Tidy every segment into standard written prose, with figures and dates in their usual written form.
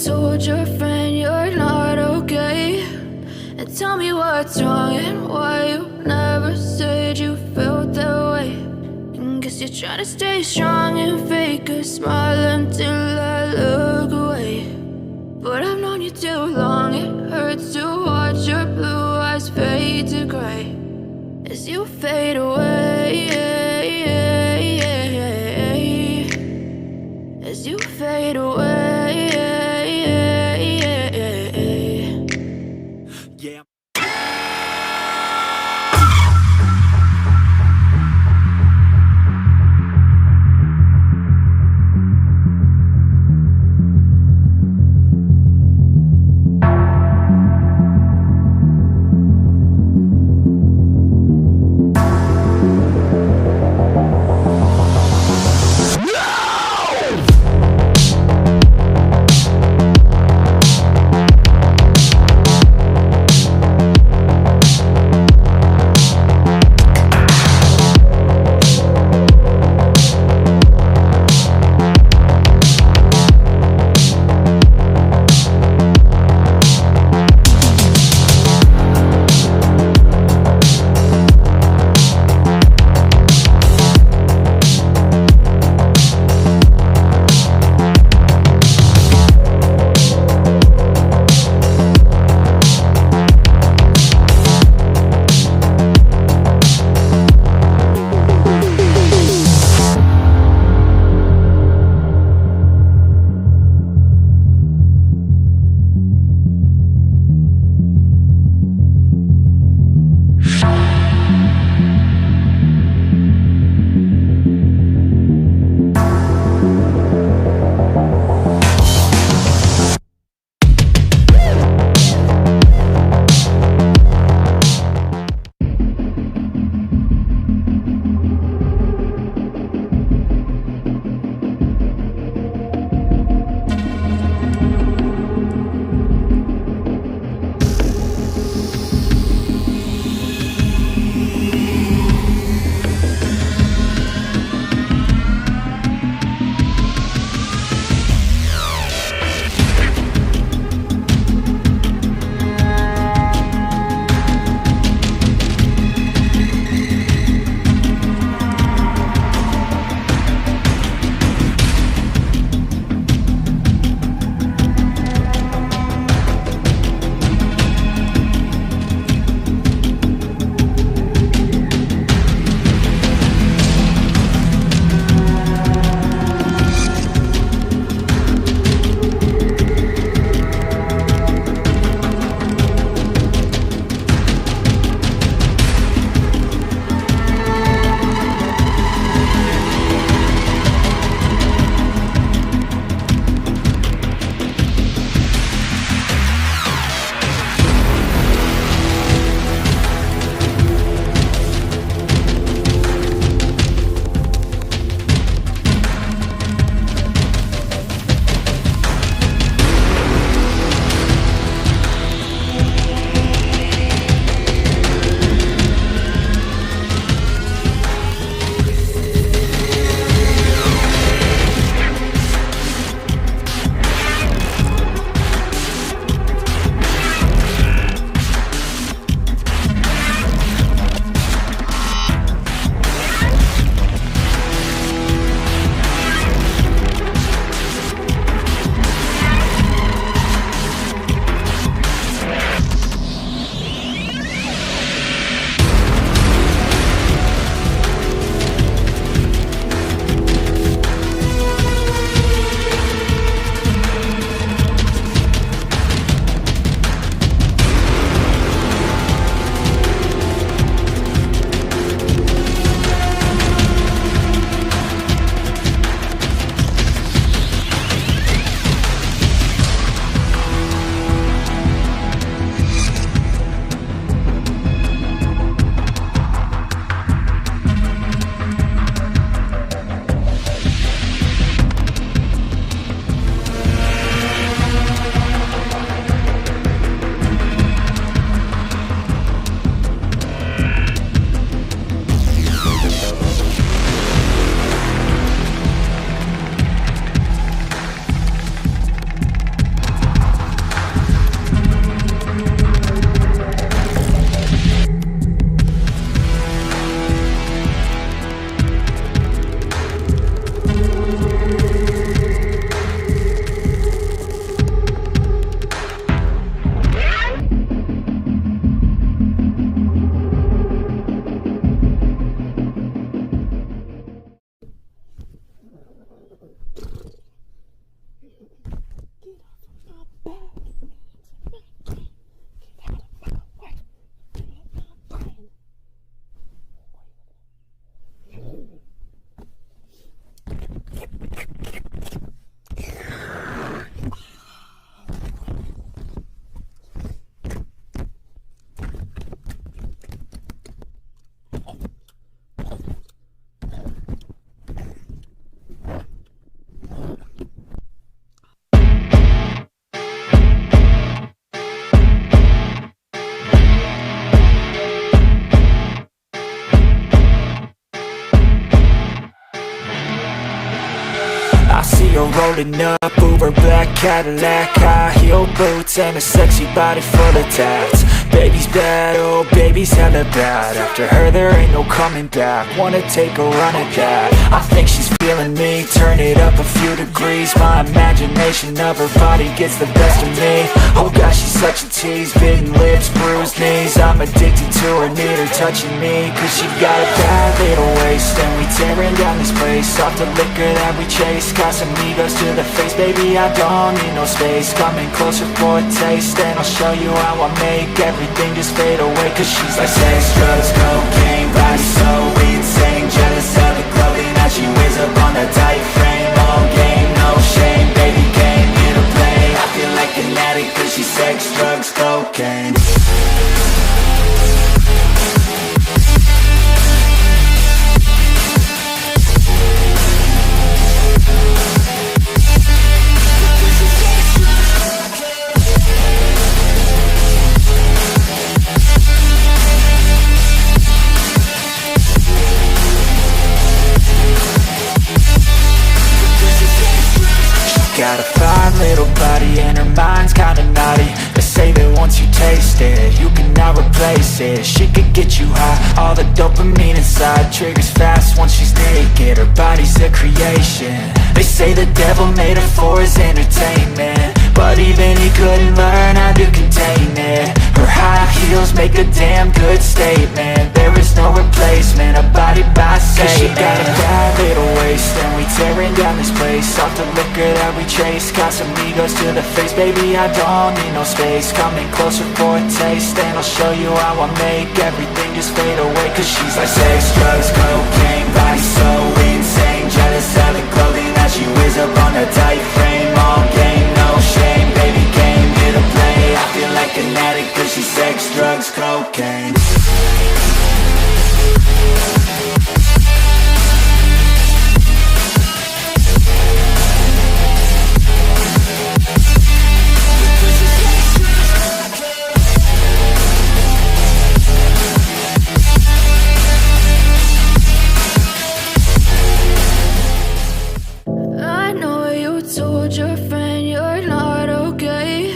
told your friend you're not okay? And tell me what's wrong and why you never said you felt that way. And guess you're trying to stay strong and fake a smile until I look away. But I've known you too long, it hurts to watch your blue eyes fade to gray as you fade away, as you fade away. Yeah. driving up Uber black Cadillac, high heel boots and a sexy body full of tats. Baby's bad, oh baby's hella bad. After her there ain't no coming back. Wanna take a run at that. I think she's feeling me. Turn it up a few degrees. My imagination of her body gets the best of me. Oh gosh, she's such a tease. Bitten lips, bruised knees. I'm addicted to her, need her touching me. Cause she got a bad little waist. And we tearing down this place. Off the liquor that we chase. Casamigos to the face. Baby, I don't need no space. Coming closer for a taste. And I'll show you how I make everything just fade away. Cause she's like sex, drugs, cocaine. Body so insane. Jealous of the clothing that she wears up on a tight frame. All game, no shame. Baby came here to play. I feel like an addict cause she's sex, drugs, cocaine. Got a fine little body and her mind's kinda naughty. They say that once you taste it, you cannot replace it. She could get you high, all the dopamine inside triggers fast once she's naked. Her body's a creation. They say the devil made her for his entertainment, but even he couldn't learn how to contain it. Her high heels make a damn good statement. There is no replacement, a body by Satan. Cause she got a bad little waist, and we tearing down this place. Off the liquor that we chase, Casamigos to the face. Baby, I don't need no space. Coming closer for a taste, and I'll show you how I make everything just fade away. Cause she's like sex, drugs, cocaine. Body so insane. Jealous of the clothing that she wears up on a tight frame. All game, no shame. Baby came here to play. I feel like an addict cause she's sex, drugs, cocaine. I know you told your friend you're not okay,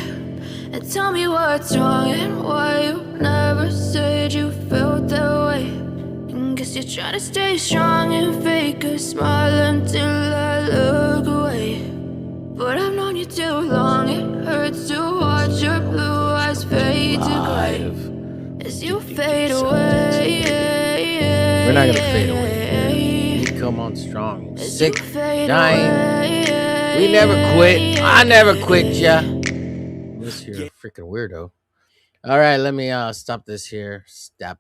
and tell me what's wrong and why you never said you felt that way. And guess you're trying to stay strong and fake a smile until I look away. But I've known you too long, it hurts to watch your blue eyes fade to gray as you fade away. We're not gonna fade away. We come on strong. Sick, dying. We never quit. I never quit, ya. Unless you're a freaking weirdo. All right, let me stop this here. Step.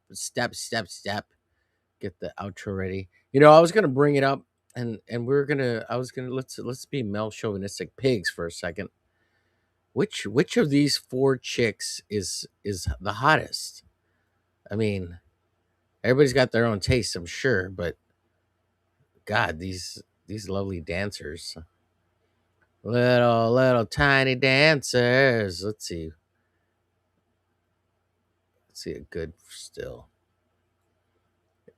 Get the outro ready. You know, I was gonna bring it up, and let's be male chauvinistic pigs for a second. Which of these four chicks is the hottest? I mean, everybody's got their own taste, I'm sure, but God, these lovely dancers, little tiny dancers. Let's see a good still.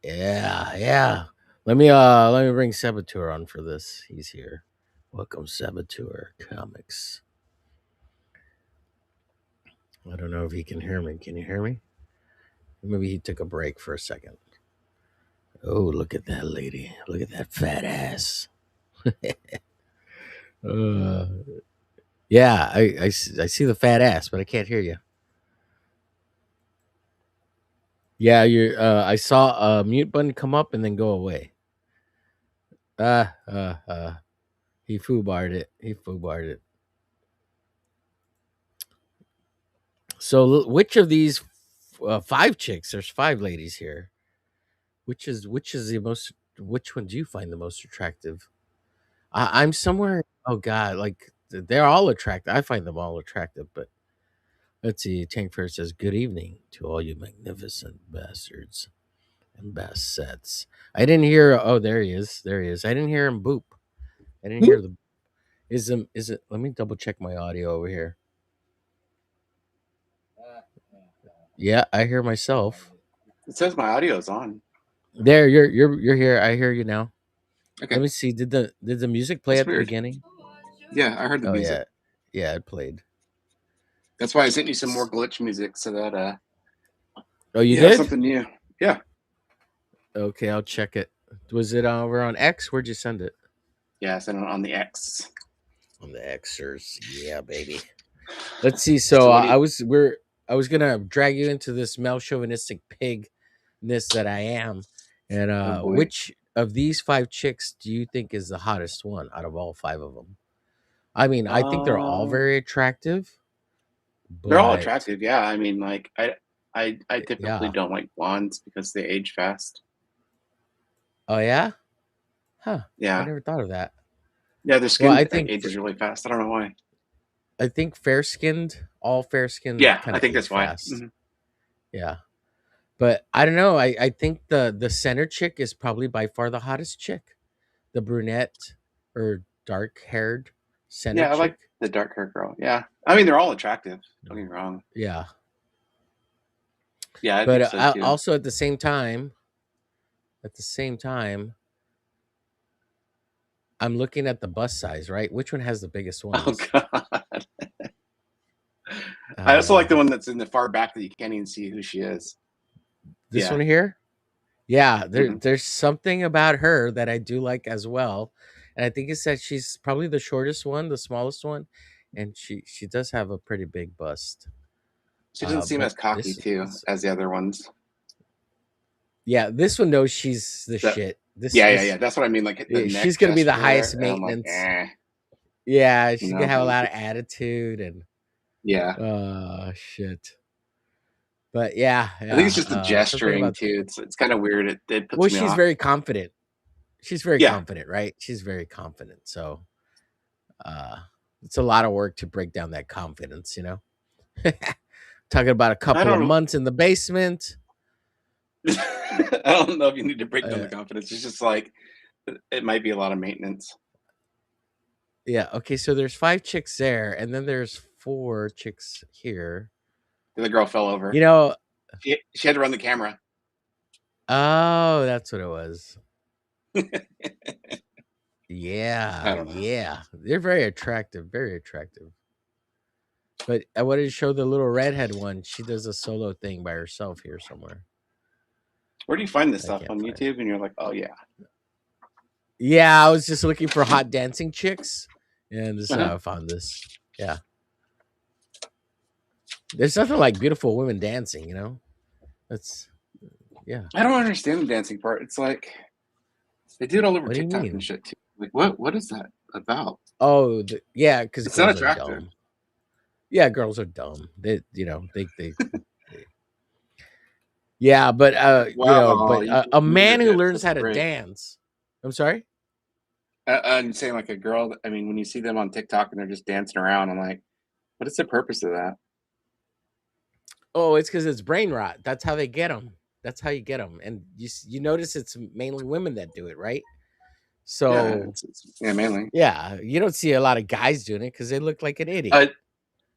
Yeah. Let me bring Saboteur on for this. He's here. Welcome, Saboteur Comics. I don't know if he can hear me. Can you hear me? Maybe he took a break for a second. Oh, look at that lady. Look at that fat ass. Yeah, I see the fat ass, but I can't hear you. Yeah, I saw a mute button come up and then go away. He foobarred it. So which of these five chicks? There's five ladies here. Which is the most? Which one do you find the most attractive? I'm somewhere. Oh God, like they're all attractive. I find them all attractive, but let's see. Tank Fair says, "Good evening to all you magnificent bastards and bassets." I didn't hear. Oh, there he is. I didn't hear him boop. I didn't hear the. Is it? Let me double check my audio over here. Yeah, I hear myself. It says my audio's on. There, you're here. I hear you now. Okay. Let me see. Did the music play That's at the weird. beginning? Yeah, I heard the Oh music. yeah, it played. That's why I sent you some more glitch music so that Oh, you you have did? something new. Yeah. Okay, I'll check it. Was it over on X? Where'd you send it? Yeah, I sent it on the X. On the Xers. Yeah, baby. Let's see. So So what do you? I was gonna drag you into this male chauvinistic pigness that I am, and Oh boy. which of these 5 chicks do you think is the hottest one out of all 5 of them? I mean, I think they're all Um, very attractive, they're all but attractive. Yeah, I mean, like I typically yeah. don't like blondes because they age fast. Oh yeah, huh? I Yeah, never thought of that. yeah, their Well, skin like ages really fast. I don't know why. I think fair skinned, all fair skinned, Yeah, kind I of think age that's why. fast. Yeah, but I don't know. I think the center chick is probably by far the hottest chick. The brunette or dark haired center Yeah, I like chick. the dark hair girl. Yeah, I mean they're all attractive. Don't get me wrong. Yeah, Yeah, I but think so too. also at the same time, I'm looking at the bust size. Right, which one has the biggest Oh ones? god. I also like Uh, the one that's in the far back that you can't even see who she is. this Yeah. one here. Yeah, Hmm. there's something about her that I do like as well, and I think it's that she's probably the shortest one, the smallest one, and she does have a pretty big bust. She doesn't seem But as cocky too as the other ones. this one knows she's the That shit. yeah. That's what I mean. Like the She's neck gonna be the gesture there, highest and I'm like, maintenance. Yeah, she's gonna have a lot of attitude and yeah. shit. But yeah, I think it's just the something gesturing about too. It's kind of weird. It well, puts me she's off. very confident. She's very Yeah, confident, right? She's very confident. So uh it's a lot of work to break down that confidence, you know. Talking about a I couple of don't. months in the basement. I don't know if you need to break down Uh, the confidence. It's just like it might be a lot of maintenance. yeah, okay, so there's 5 chicks there, and then there's 4 chicks here. The girl fell You over. know, She had to run the camera. oh, that's what it was. I Yeah, don't know. yeah. They're very attractive, very attractive. But I wanted to show the little redhead one. She does a solo thing by herself here somewhere. Where do you find this I stuff can't on find it. YouTube? And you're like, oh yeah. Yeah, I was just looking for hot dancing chicks, and this Uh-huh. I found this. Yeah, there's nothing like beautiful women dancing. You know, that's yeah. I don't understand the dancing part. It's like they do it all over What do you TikTok and mean? shit too. Like what is that about? Oh, yeah, because It's not girls are attractive. dumb. Yeah, girls are dumb. They yeah, but Wow, you a moved your man who hips. learns That's how to great. dance. I'm sorry. I'm saying like a girl. I mean, when you see them on TikTok and they're just dancing around, I'm like, what is the purpose of that? Oh, it's because it's brain rot. That's how they get them. That's how you get them. And you notice it's mainly women that do it, right? Yeah, So yeah, mainly. yeah, you don't see a lot of guys doing it because they look like an Uh, idiot.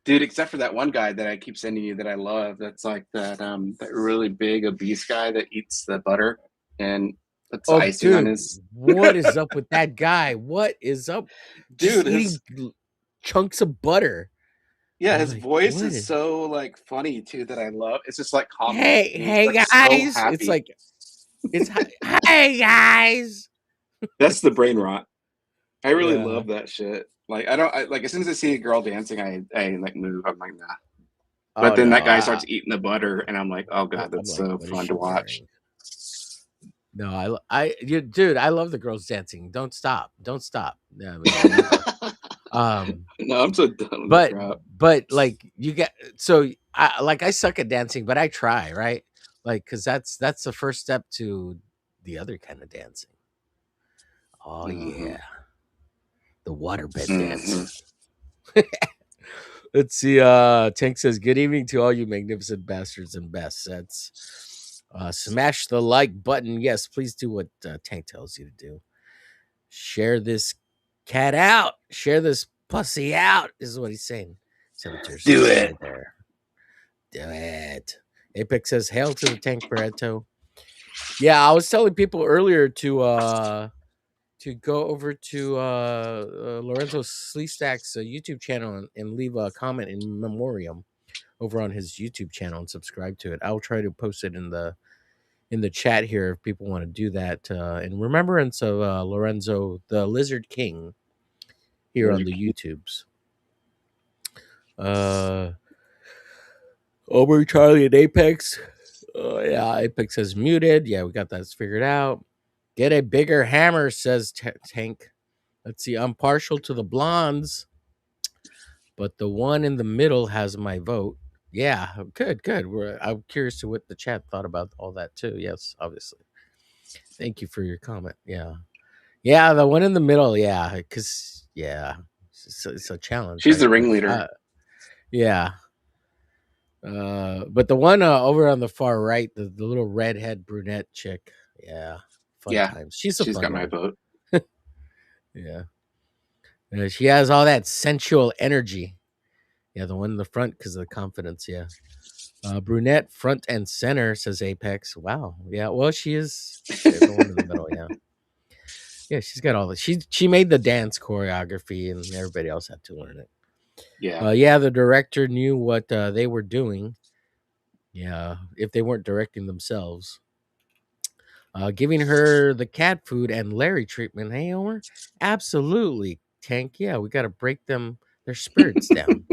dude, except for that one guy that I keep sending you that I love. That's like that really big obese guy that eats the butter and puts the Oh, icing on dude, his. what is up with that guy? What is up? Just Dude, eating his chunks of butter. yeah, I'm his like, voice what is is? so like funny too that I love. It's just like calming, Hey, and he's hey like so guys! It's happy. like it's hey guys. That's the brain rot. I really Yeah. love that shit. Like I don't like as soon as I see a girl dancing, I like move. I'm like nah. But Oh then no, that guy starts eating the butter, and I'm like, oh god, I'm that's like, so what is fun she to watch. wearing? No, dude, I love the girls dancing. Don't stop. Don't stop. Yeah, I mean, never. Um, No, I'm so done with the but crap. like you get so I suck at dancing, but I try, right? Like, cause that's the first step to the other kind of dancing. Oh Hmm. yeah, the waterbed Hmm. dance. Let's see. Tank says, "Good evening to all you magnificent bastards and bests." That's smash the like button. Yes, please do what Tank tells you to do. Share this cat out. Share this pussy out. Is what he's saying. Saboteur Do says, it. "Hey there, do it." Apex says, "Hail to the Tank Pareto." Yeah, I was telling people earlier to to go over to Lorenzo Sleestack's YouTube channel and leave a comment in memoriam over on his YouTube channel and subscribe to it. I'll try to post it in the chat here if people want to do that in remembrance of Lorenzo the Lizard King here on the YouTubes. Omer, Charlie, and Apex. Yeah, Apex has muted. Yeah, we got that figured out. Get a bigger hammer, says Tank. Let's see. I'm partial to the blondes, but the one in the middle has my vote. Yeah, good. I'm curious to what the chat thought about all that too. Yes, obviously. Thank you for your comment. Yeah, the one in the middle. Yeah, because it's a challenge. She's right? the ringleader. Yeah. But the one over on the far right, the little redhead brunette chick. Yeah, fun times. She's got one. my vote. Yeah. She has all that sensual energy. Yeah, the one in the front because of the confidence. Yeah. Brunette front and center, says Apex. Wow. Yeah. Well, she is the one in the middle. Yeah. Yeah, she's got all the. She made the dance choreography, and everybody else had to learn it. Yeah. The director knew what they were doing. Yeah, if they weren't directing themselves. Giving her the cat food and Larry treatment. Hey, Omer? Absolutely, Tank. Yeah, we got to break their spirits down.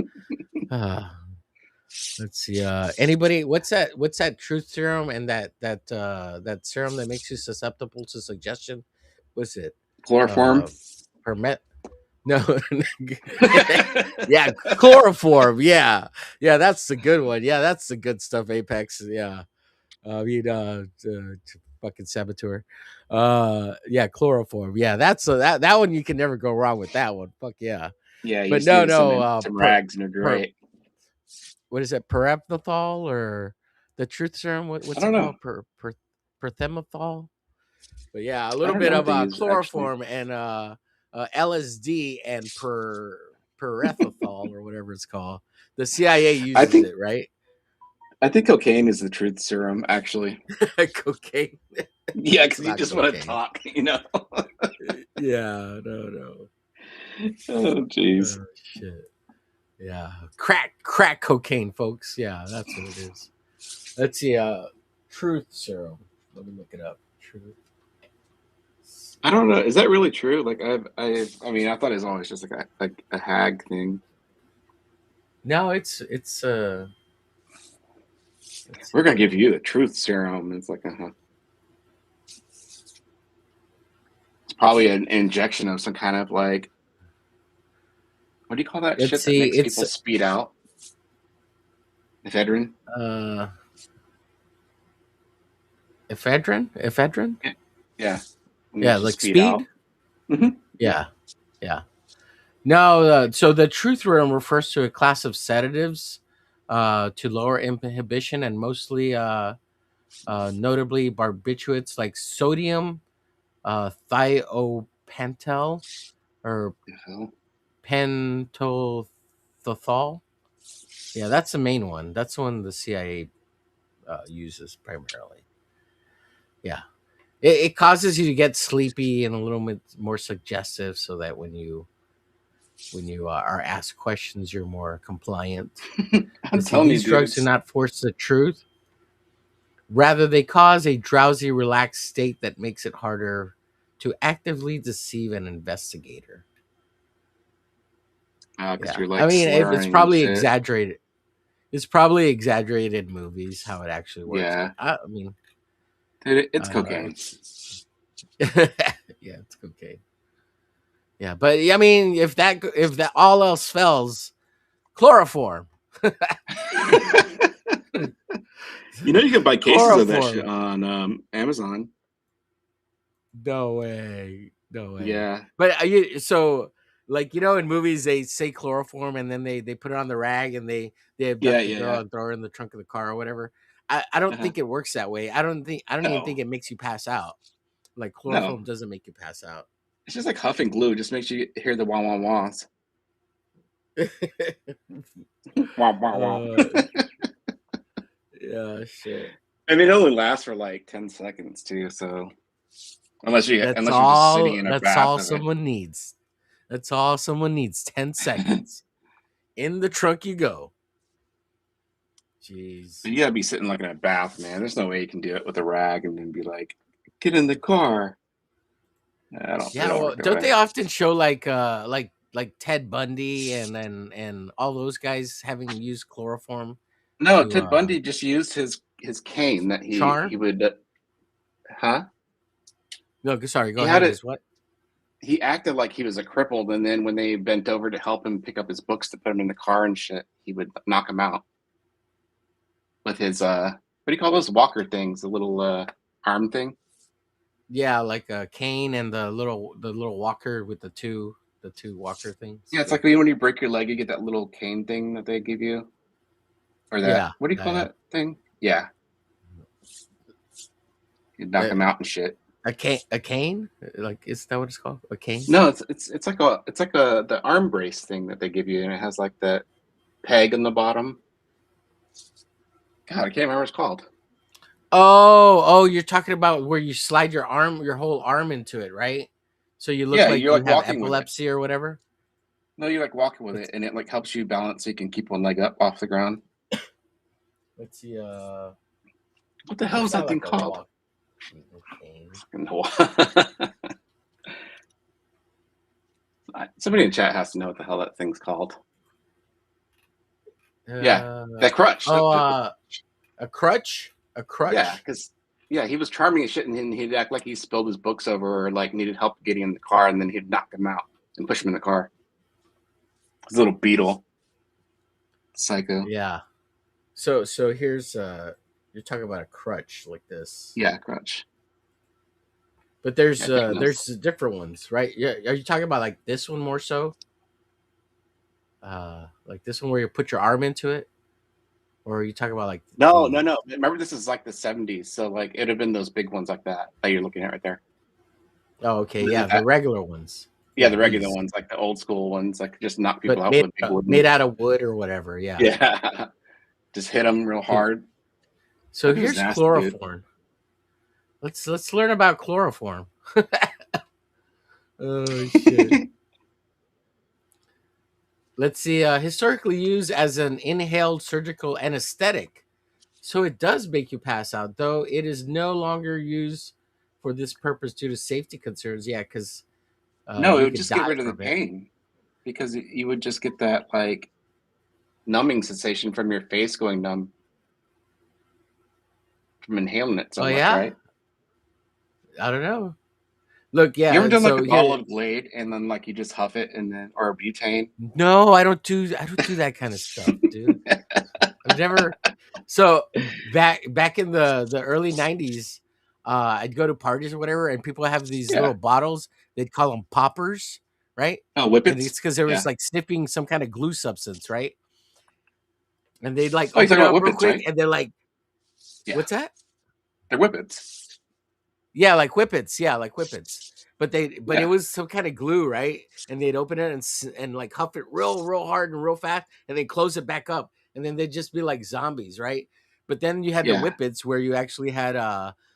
Let's see. Anybody? What's that truth serum and that serum that makes you susceptible to suggestion? What's it? Chloroform. Permet. No. Yeah, chloroform. Yeah, that's the good one. Yeah, that's the good stuff. Apex. Yeah. Fucking saboteur. Yeah, chloroform. Yeah, that's that one. You can never go wrong with that one. Fuck yeah. Yeah, but no. Some rags and they're great. What is it? Perethethol or the truth serum? What's it called? Perthemethol. But yeah, a little bit of chloroform and LSD and perethethol or whatever it's called. The CIA uses it, right? I think cocaine is the truth serum, actually. Cocaine. Yeah, because you just want to talk, Yeah, no. Oh, jeez. Shit. Yeah, crack cocaine, folks. Yeah, that's what it is. Let's see. Truth serum. Let me look it up. Truth. I don't know. Is that really true? Like, I mean, I thought it was always just like a hag thing. No, it's we're gonna give you the truth serum. It's like it's probably an injection of some kind of like, what do you call that shit that makes people speed out? Ephedrine. Ephedrine. Yeah. Yeah, like speed. Mm-hmm. Yeah. No, so the truth serum refers to a class of sedatives to lower inhibition and mostly, notably barbiturates like sodium thiopental or pentothal. Yeah, that's the main one. That's the one the CIA uses primarily. Yeah. It causes you to get sleepy and a little bit more suggestive so that when you are asked questions, you're more compliant. These drugs do not force the truth. Rather, they cause a drowsy, relaxed state that makes it harder to actively deceive an investigator. You're like, I mean, it's probably exaggerated. It's probably exaggerated in movies how it actually works. Yeah. I mean, it's cocaine. Yeah, it's cocaine. Yeah, but I mean, if that all else fails, chloroform. You know, you can buy cases of that shit on Amazon. No way. Yeah, but so like, you know, in movies they say chloroform and then they put it on the rag and they abduct the girl and throw her in the trunk of the car or whatever. I don't think it works that way. I don't even think it makes you pass out. Like chloroform doesn't make you pass out. It's just like huffing glue. It just makes you hear the wah wah wahs. Wah wah wah. Yeah, shit. I mean, it only lasts for like 10 seconds too. So unless you're That's just sitting all. in a That's bath all of it. someone needs. That's all someone needs. 10 seconds. In the trunk you go. Jeez. You gotta be sitting like in a bath, man. There's no way you can do it with a rag and then be like, "Get in the car." It Yeah, don't well, work that don't way. they often show like Ted Bundy and all those guys having used chloroform No, to Ted Bundy just used his cane that he charm? would, huh? No, sorry, go He had ahead. it. Is what? He acted like he was a crippled, and then when they bent over to help him pick up his books to put him in the car and shit, he would knock him out with his what do you call those walker things? The little arm thing. Yeah, like a cane and the little walker with the two walker things. Yeah, it's Yeah. like when you break your leg, you get that little cane thing that they give you, or that Yeah. what do you Yeah, call yeah. that thing? Yeah, you knock Uh, him out and shit. a cane? Like, is that what it's called? A cane? No, it's like the arm brace thing that they give you, and it has like that peg on the bottom. God, I can't remember what it's called. Oh, you're talking about where you slide your whole arm into it, right? So you look Yeah, like you're you like have walking with it. epilepsy or whatever. No, you're like walking with Let's it, and it like helps you balance so you can keep one leg up off the ground. let's see. What the hell It's is not that thing like a called? walk cane. No. Somebody in chat has to know what the hell that thing's called. Yeah, Uh, that crutch. oh, a crutch. A Yeah, crutch. because he was charming as shit, and he'd act like he spilled his books over or like needed help getting in the car, and then he'd knock him out and push him in the car. His little beetle, psycho. Yeah. So here's you're talking about a crutch like this, Yeah, crutch. but Yeah, there's different ones, right? Yeah. Are you talking about like this one more so? Like this one where you put your arm into it, or are you talking about like no. the? Remember, this is like the '70s, so like it'd have been those big ones like that you're looking at right there. Oh, okay, yeah, the regular ones. Yeah, Yeah, the regular these, ones, like the old school ones, like just knock people but out made with a big made wooden. out of wood or whatever. Yeah. Yeah, just hit them real Okay. hard. So That was here's nasty, dude. chloroform. Let's learn about chloroform. Oh shit. Let's see. Historically used as an inhaled surgical anesthetic, so it does make you pass out. Though it is no longer used for this purpose due to safety concerns. Yeah, because No, it you would could just get die rid of the from it. pain because you would just get that like numbing sensation from your face going numb from inhaling it so Oh much, yeah, right? I don't know. Look, You ever yeah. done like So a bottle here, of Glade and then like you just huff it and then or a butane? no, I don't do that kind of stuff, dude. I've never. So back in the early '90s, I'd go to parties or whatever, and people have these Yeah. little bottles. They'd call them poppers, right? Oh, And whippets. it's because there Yeah. was like sniffing some kind of glue substance, right? And they'd like Oh, you open talking it about up real whippets, quick, right? and they're like, Yeah, "What's that?" they're whippets. Yeah, like whippets. Yeah, like whippets. But it Yeah. was some kind of glue, right? And they'd open it and like huff it real hard and real fast, and then close it back up, and then they'd just be like zombies, right? But then you had the Yeah. whippets where you actually had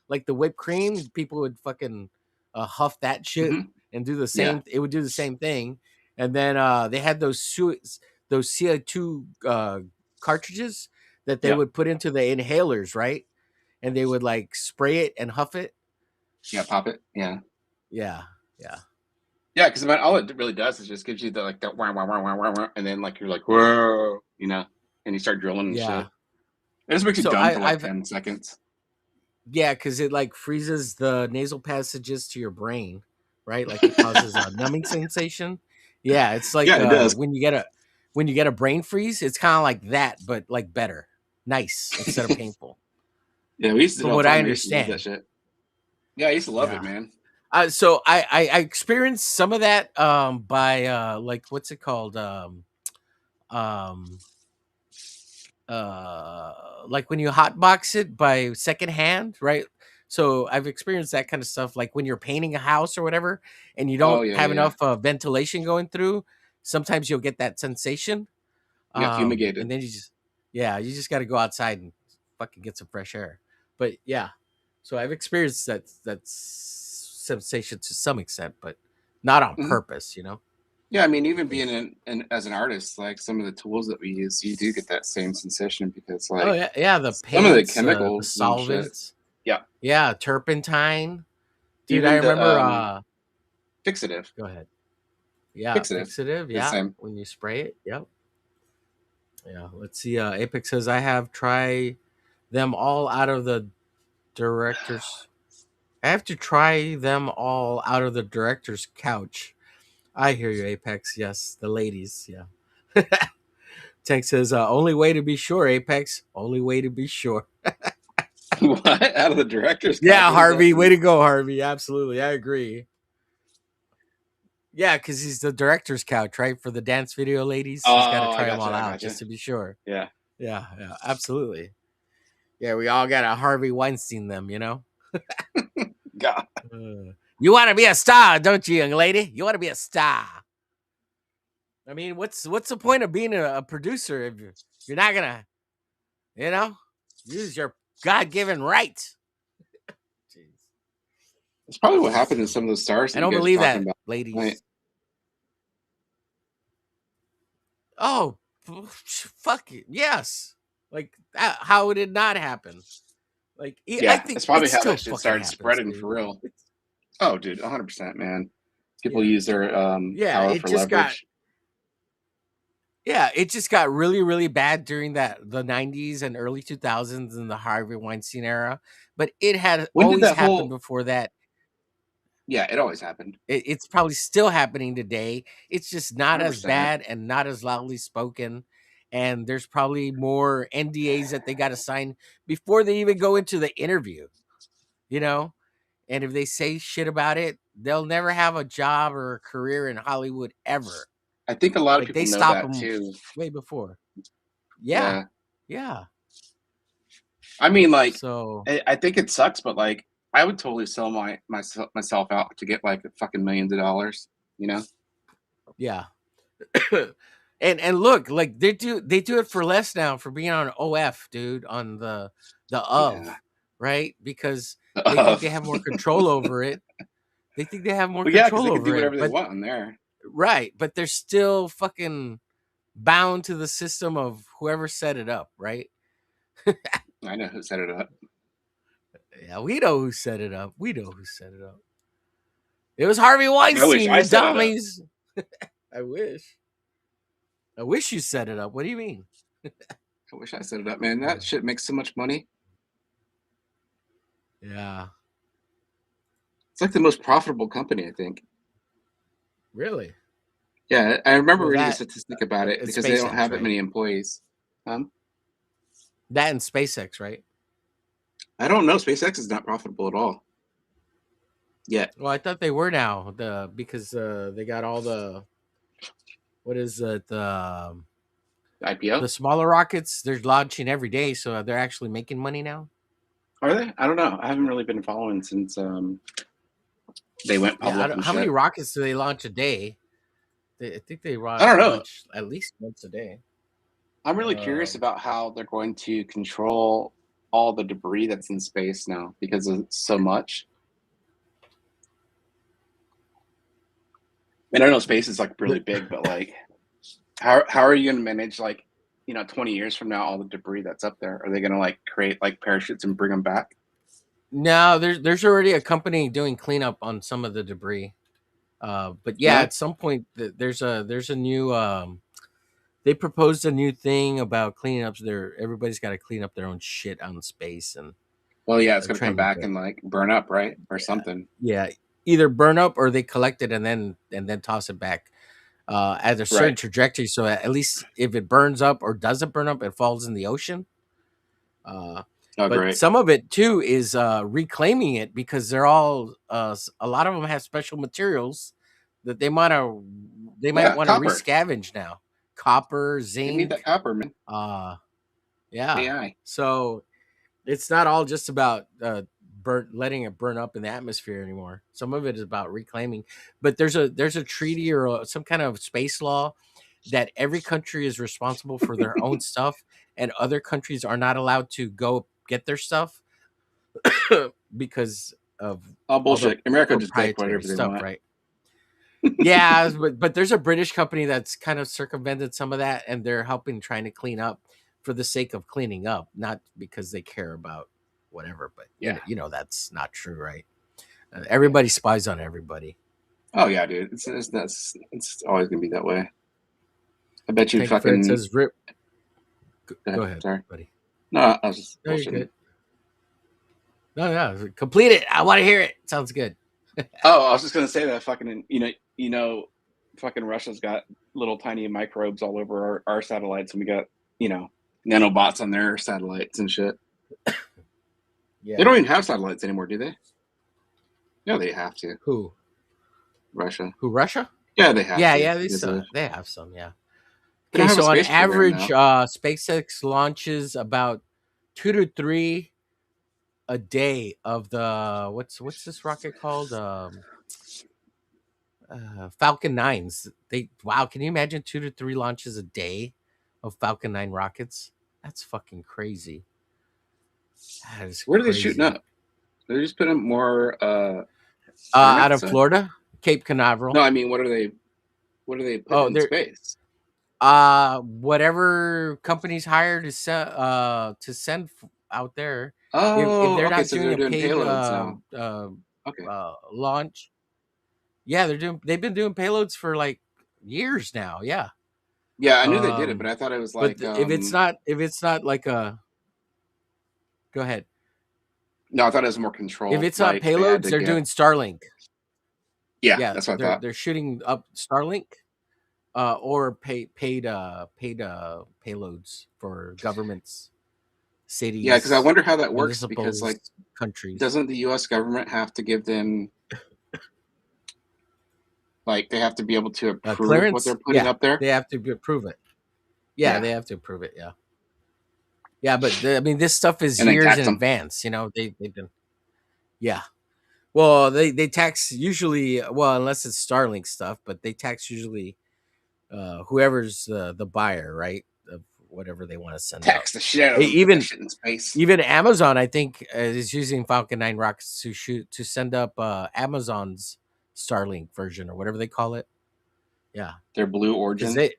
like the whipped cream. People would fucking huff that shit Hmm. and do the Yeah. same. It would do the same thing, and then they had those CO2 cartridges that they Yeah. would put into the inhalers, right? And they would like spray it and huff it. Yeah. Pop it. Yeah. Yeah, yeah. Yeah, because all it really does is just gives you the like that wah, wah, wah, wah, wah, wah, and then like you're like whoa, and you start drilling and Yeah. shit. It just makes you So dumb for like I've 10 seconds. yeah, because it like freezes the nasal passages to your brain, right? Like it causes a numbing sensation. Yeah, it's like Yeah, it does. when you get a brain freeze, it's kind of like that, but like better, nice instead of painful, Yeah, we used to do it from all the what I time. I used to love that understand. shit. Yeah, I used to love it, Yeah. man. So I experienced some of that by like what's it called um like when you hotbox it by secondhand, right? So I've experienced that kind of stuff, like when you're painting a house or whatever, and you Oh don't yeah, have yeah, yeah. enough ventilation going through. Sometimes you'll get that sensation, Yeah, and fumigated. then you just got to go outside and fucking get some fresh air. But yeah, so I've experienced that sensation to some extent, but not on Mhm. purpose, you know. Yeah, I mean, even being as an artist, like some of the tools that we use, you do get that same sensation because, Oh like, yeah, yeah. The some of the paints, the chemicals and shit. solvents, Yeah, yeah, turpentine, dude. I even the remember. fixative, Go ahead. Yeah, fixative, fixative. the Yeah, same. when you spray it. Yep. Yeah. Let's see. Apex says I have tried them all out of the director's. I have to try them all out of the director's couch. I hear you, Apex. Yes, the ladies. Yeah. Tank says, only way to be sure, Apex. Only way to be sure. What? Out of the director's couch? Yeah, What does that Harvey. Way mean? to go, Harvey. Absolutely. I agree. Yeah, because he's the director's couch, right? For the dance video ladies. He's got to Oh, I try them got all you. I out got you. just to be sure. Yeah. Yeah, yeah, absolutely. Yeah, we all got to Harvey Weinstein them, you know? God. You want to be a star, don't you, young lady? You want to be a star. I mean, what's the point of being a producer if you're not going to, you know, use your God-given right? Jeez. That's probably what happened to some of those stars I that you don't guys are believe talking that, about. ladies. Right. Oh, fuck it. Yes. Like, how would it not happen? Like, I Yeah, think that's probably it how still that shit fucking started happens, spreading dude. for real. Oh, dude, 100%, man. People Yeah. use their Yeah, power it for just got leverage. it just got really, really bad during the 90s and early 2000s in the Harvey Weinstein era. But it had When did always that happened whole? before that. Yeah, it always happened. It's probably still happening today. It's just not as 100%. bad and not as loudly spoken. And there's probably more NDAs that they got to sign before they even go into the interview, you know? And if they say shit about it, they'll never have a job or a career in Hollywood ever. I think a lot of Like they people know stop that them too. way before. Yeah. Yeah. Yeah. I mean, like, So I think it sucks, but like, I would totally sell myself out to get like fucking millions of dollars. You know? yeah. and look, like they do it for less now for being on OF, dude, on the Yeah. right? Because they think they have more control over it. They think they have more Well, yeah, because control they can do over it, whatever they but want on there. right, but they're still fucking bound to the system of whoever set it up, right? I know who set it up. Yeah, we know who set it up. We know who set it up. It was Harvey I wish Weinstein, I you set it up. dummies. I wish. I wish you set it up. What do you mean? I wish I set it up, man. That shit makes so much money. Yeah. It's like the most profitable company, I think. Really? Yeah, I remember Well, reading a that statistic about it it's because they don't SpaceX, have that right? many employees. That and SpaceX, right? I don't know. SpaceX is not profitable at all yet. Well, I thought they were now because they got all the what is it IPO? the smaller rockets. They're launching every day, so they're actually making money now. Are they? I don't know. I haven't really been following since they went Yeah, public and how many shit. rockets do they launch a day? I think they I don't know. launch at least once a day. I'm really curious about how they're going to control all the debris that's in space now because of so much. And I know space is like really big, but like, how are you going to manage like, 20 years from now, all the debris that's up there? Are they going to like create like parachutes and bring them back? No, there's already a company doing cleanup on some of the debris. But yeah, Really? at some point there's a new they proposed a new thing about cleaning up everybody's got to clean up their own shit on space, and Well, yeah, it's they're going to come trying back to and like burn up, right? Or yeah, something. yeah, either burn up or they collect it and then toss it back at a certain Right. trajectory, so at least if it burns up or doesn't burn up, it falls in the ocean. Oh, But great. some of it too is reclaiming it because they're all a lot of them have special materials that they might Yeah, want to copper. rescavenge now. Copper, They need that zinc, copper, man. yeah. AI. So it's not all just about letting it burn up in the atmosphere anymore. Some of it is about reclaiming. But there's a treaty or some kind of space law that every country is responsible for their own stuff, and other countries are not allowed to go get their stuff because of Oh, all the bullshit. America just take proprietary whatever they stuff, want. right? Yeah, but there's a British company that's kind of circumvented some of that, and they're helping trying to clean up for the sake of cleaning up, not because they care about whatever. But Yeah. you know that's not true, right? Everybody spies on everybody. Oh yeah, dude. It's always gonna be that way. I bet you Tank Fred fucking. says rip. Go Go ahead. ahead, Sorry. buddy. No, I was just No, you're bullshitting. good. No, complete it. I want to hear it. Sounds good. Oh, I was just gonna say that fucking fucking Russia's got little tiny microbes all over our satellites, and we got nanobots on their satellites and shit. Yeah. They don't even have satellites anymore, do they? No, they have to. Who? Russia. Who? Russia? Yeah, they have to. Yeah. They have some. Yeah. They don't Okay, have a so on space program average, now. SpaceX launches about 2 to 3 a day of the what's this rocket called? Falcon 9s. Can you imagine 2 to 3 launches a day of Falcon 9 rockets? That's fucking crazy. That is Where are they crazy. shooting up? They're just putting more Out of Florida, Cape Canaveral. No, I mean, what are they putting in space? Whatever companies hire to send out there. Oh, if they're okay, not so doing they're a doing paid payloads now. Okay. launch, yeah, they've been doing payloads for like years now. Yeah. Yeah, I knew they did it, but I thought it was like. But if it's not like a, go ahead. No, I thought it was more controlled. If it's not payloads, they're doing Starlink. Yeah, that's what I thought. They're shooting up Starlink, or paid payloads for governments, cities. Yeah, because I wonder how that works. Because like countries, doesn't the U.S. government have to give them like they have to be able to approve clearance? What they're putting up there? They have to approve it. Yeah, they have to approve it. Yeah. Yeah, but this stuff is years in advance. They've been. Yeah. Well, they tax usually, unless it's Starlink stuff, but they tax usually whoever's the buyer, right, of whatever they want to send tax out. The shit out of even shit in space. Even Amazon, I think, is using Falcon 9 rockets to send up Amazon's Starlink version or whatever they call it. Yeah, their Blue Origin.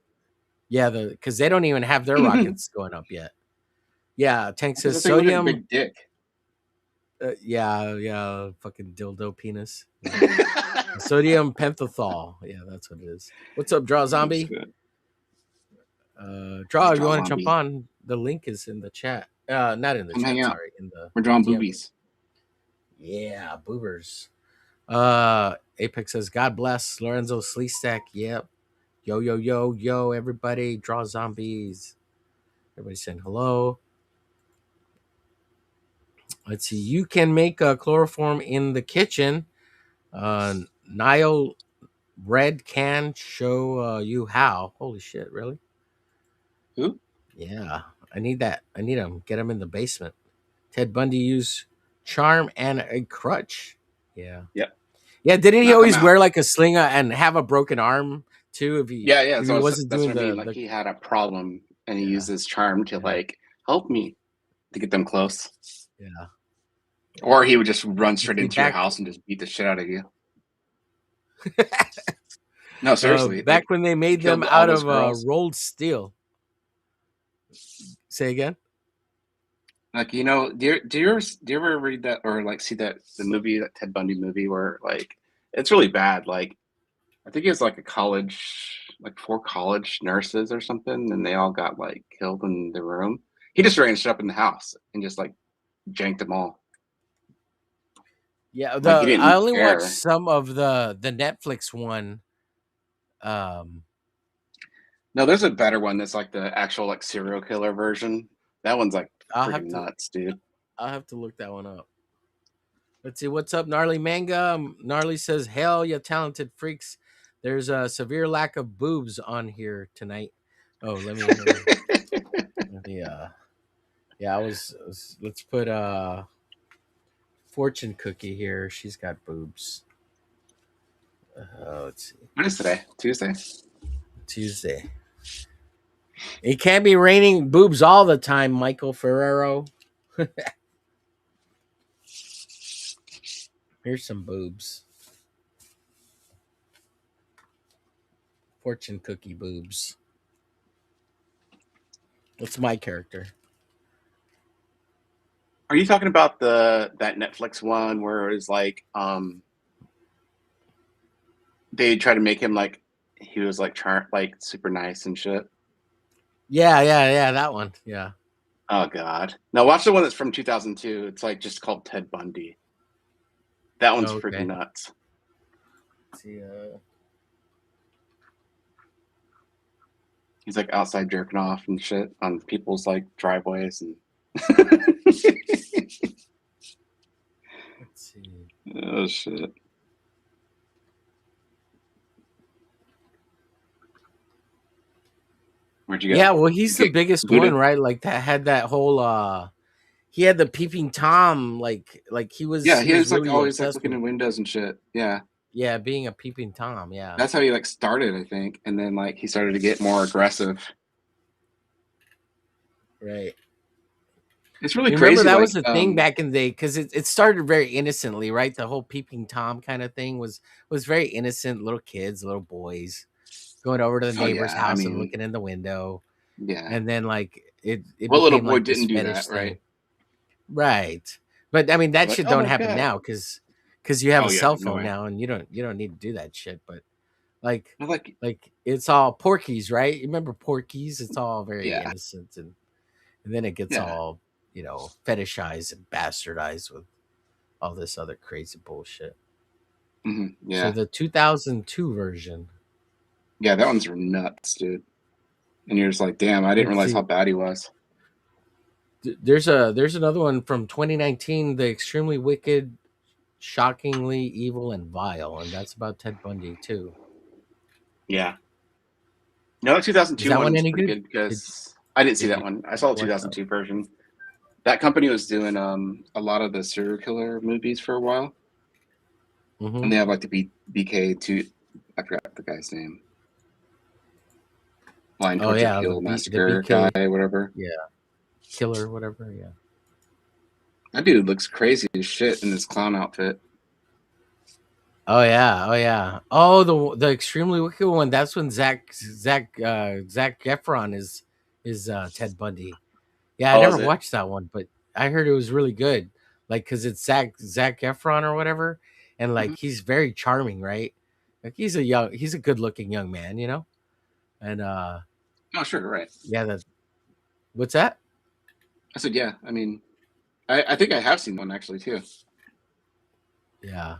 Because they don't even have their rockets going up yet. Yeah, Tank says sodium. Big dick. Yeah, fucking dildo penis. Yeah. Sodium pentothal. Yeah, that's what it is. What's up, Draw Zombie? Draw, if you want to jump on, the link is in the chat. Not in the chat, sorry. We're drawing boobies. Yeah, boobers. Apex says, God bless Lorenzo Sleestack. Yep. Yo, everybody. Draw zombies. Everybody saying hello. Let's see. You can make a chloroform in the kitchen. Niall Red can show you how. Holy shit, really? Who? Yeah, I need that. I need him. Get him in the basement. Ted Bundy used charm and a crutch. Yeah. Yep. Yeah, didn't he always wear like a sling and have a broken arm too? If he If he wasn't that's doing what I mean. Like he had a problem and he used his charm to like help me to get them close. Yeah. Or he would just run straight into your house and just beat the shit out of you. No, seriously. Back when they made them out of rolled steel. Say again. Like, do you ever read that or like see that the movie, that Ted Bundy movie, where like it's really bad. Like I think it was like 4 college nurses or something, and they all got like killed in the room. He just ran shit up in the house and just like janked them all. Yeah, I only watched some of the Netflix one. No, there's a better one that's like the actual like serial killer version. That one's like freaking nuts, dude. I'll have to look that one up. Let's see. What's up, Gnarly Manga? Gnarly says, hell, you talented freaks. There's a severe lack of boobs on here tonight. Oh, let me let's put Fortune Cookie here. She's got boobs. Let's see. What is today? Tuesday. It can't be raining boobs all the time, Michael Ferrero. Here's some boobs. Fortune cookie boobs. That's my character. Are you talking about that Netflix one where it was like they try to make him like he was like like super nice and shit? Yeah, that one. Yeah. Oh God! Now watch the one that's from 2002. It's like just called Ted Bundy. That one's freaking Okay. nuts. Let's see, He's like outside jerking off and shit on people's like driveways and. let's see. Oh shit! Where'd you go? Yeah, well, he's the Get biggest booted? one, right? Like that had that whole. He had the peeping tom, like he was. Yeah, He he was was like really always like obsessed looking with. in windows and shit. Yeah, Yeah, being a peeping tom. Yeah. that's how he like started, I think, and then like he started to get more aggressive. Right. It's really You remember crazy. that Like, was the thing back in the day because it started very innocently, right? The whole peeping tom kind of thing was very innocent. Little kids, little boys going over to the oh neighbor's yeah, I house and mean, looking in the window, yeah. and then like it What little became boy like this didn't do fetish that, right? thing, right? But I mean that Like, shit oh don't my happen god. now because you have Oh a yeah, cell no phone way. now and you don't need to do that shit. But like I like, like it's all Porky's, right? You remember Porky's? It's all very yeah, innocent and then it gets yeah, all fetishized and bastardized with all this other crazy bullshit. So yeah, the 2002 version. yeah. That one's nuts, dude. And you're just like, damn, I didn't Let's realize how see. bad he was. There's another one from 2019, The Extremely Wicked, Shockingly Evil and Vile, and that's about Ted Bundy too. Yeah. No, the Is 2002 that one one's any pretty good? good Did because I didn't see did that you one. I saw the watch that one? 2002 version. That company was doing a lot of the serial killer movies for a while, and Mm-hmm. they have like the BK two. I forgot the guy's name. Blind Oh Torture yeah, Kill the Massacre guy, BK, whatever. yeah, killer, whatever. Yeah. That dude looks crazy as shit in this clown outfit. Oh, the Extremely Wicked one. That's when Zach Efron is Ted Bundy. Yeah, I Oh, is never it? watched that one, but I heard it was really good. Like, cause it's Zach Efron or whatever, and Hmm. like he's very charming, right? Like he's a good looking young man, And Oh, sure, right. yeah, what's that? I said, yeah. I mean, I think I have seen one actually too. Yeah,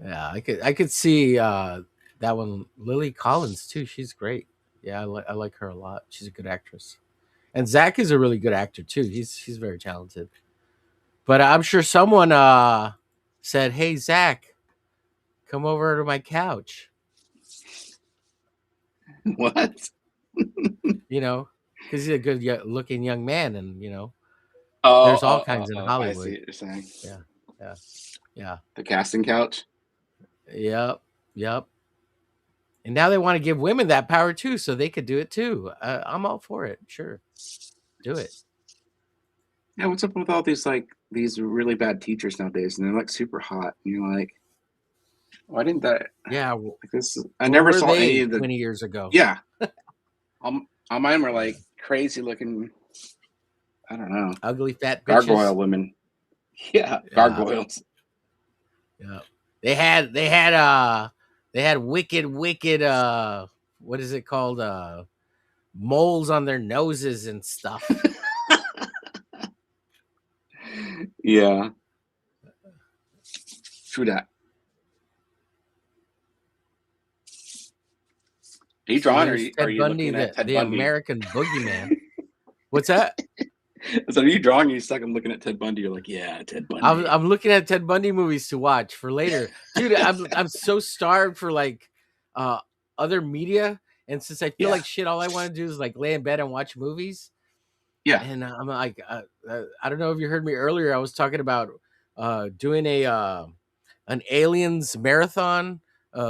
yeah, I could see that one. Lily Collins too. She's great. Yeah, I like her a lot. She's a good actress, and Zach is a really good actor too. He's very talented. But I'm sure someone said, "Hey Zach, come over to my couch." What? You know, because he's a good looking young man, and Oh, there's all oh, oh, kinds in oh, I see Hollywood. what you're saying. Yeah, yeah, yeah, The casting couch. yep, yep. And now they want to give women that power too, so they could do it too. I'm all for it. Sure, do it. Yeah, what's up with all these really bad teachers nowadays? And they're like super hot. And you're like, why didn't that Yeah. like this? I Where never were saw any they of the. 20 years ago? Yeah, all mine were Yeah. like crazy looking. I don't know, Ugly fat gargoyle bitches. women. Yeah, Yeah, gargoyles. yeah. They had wicked what is it called? Moles on their noses and stuff. Yeah, true that. Are you See, drawing or there's are Ted you Bundy, looking at the Ted the Bundy? American boogeyman. What's that? So are you drawing? Or you stuck. I'm looking at Ted Bundy. You're like, yeah, Ted I'm Bundy. I'm looking at Ted Bundy movies to watch for later, dude. I'm so starved for like uh other media, and since I feel Yeah, like shit, all I want to do is like lay in bed and watch movies. yeah, And I'm like, I don't know if you heard me earlier. I was talking about doing a an aliens marathon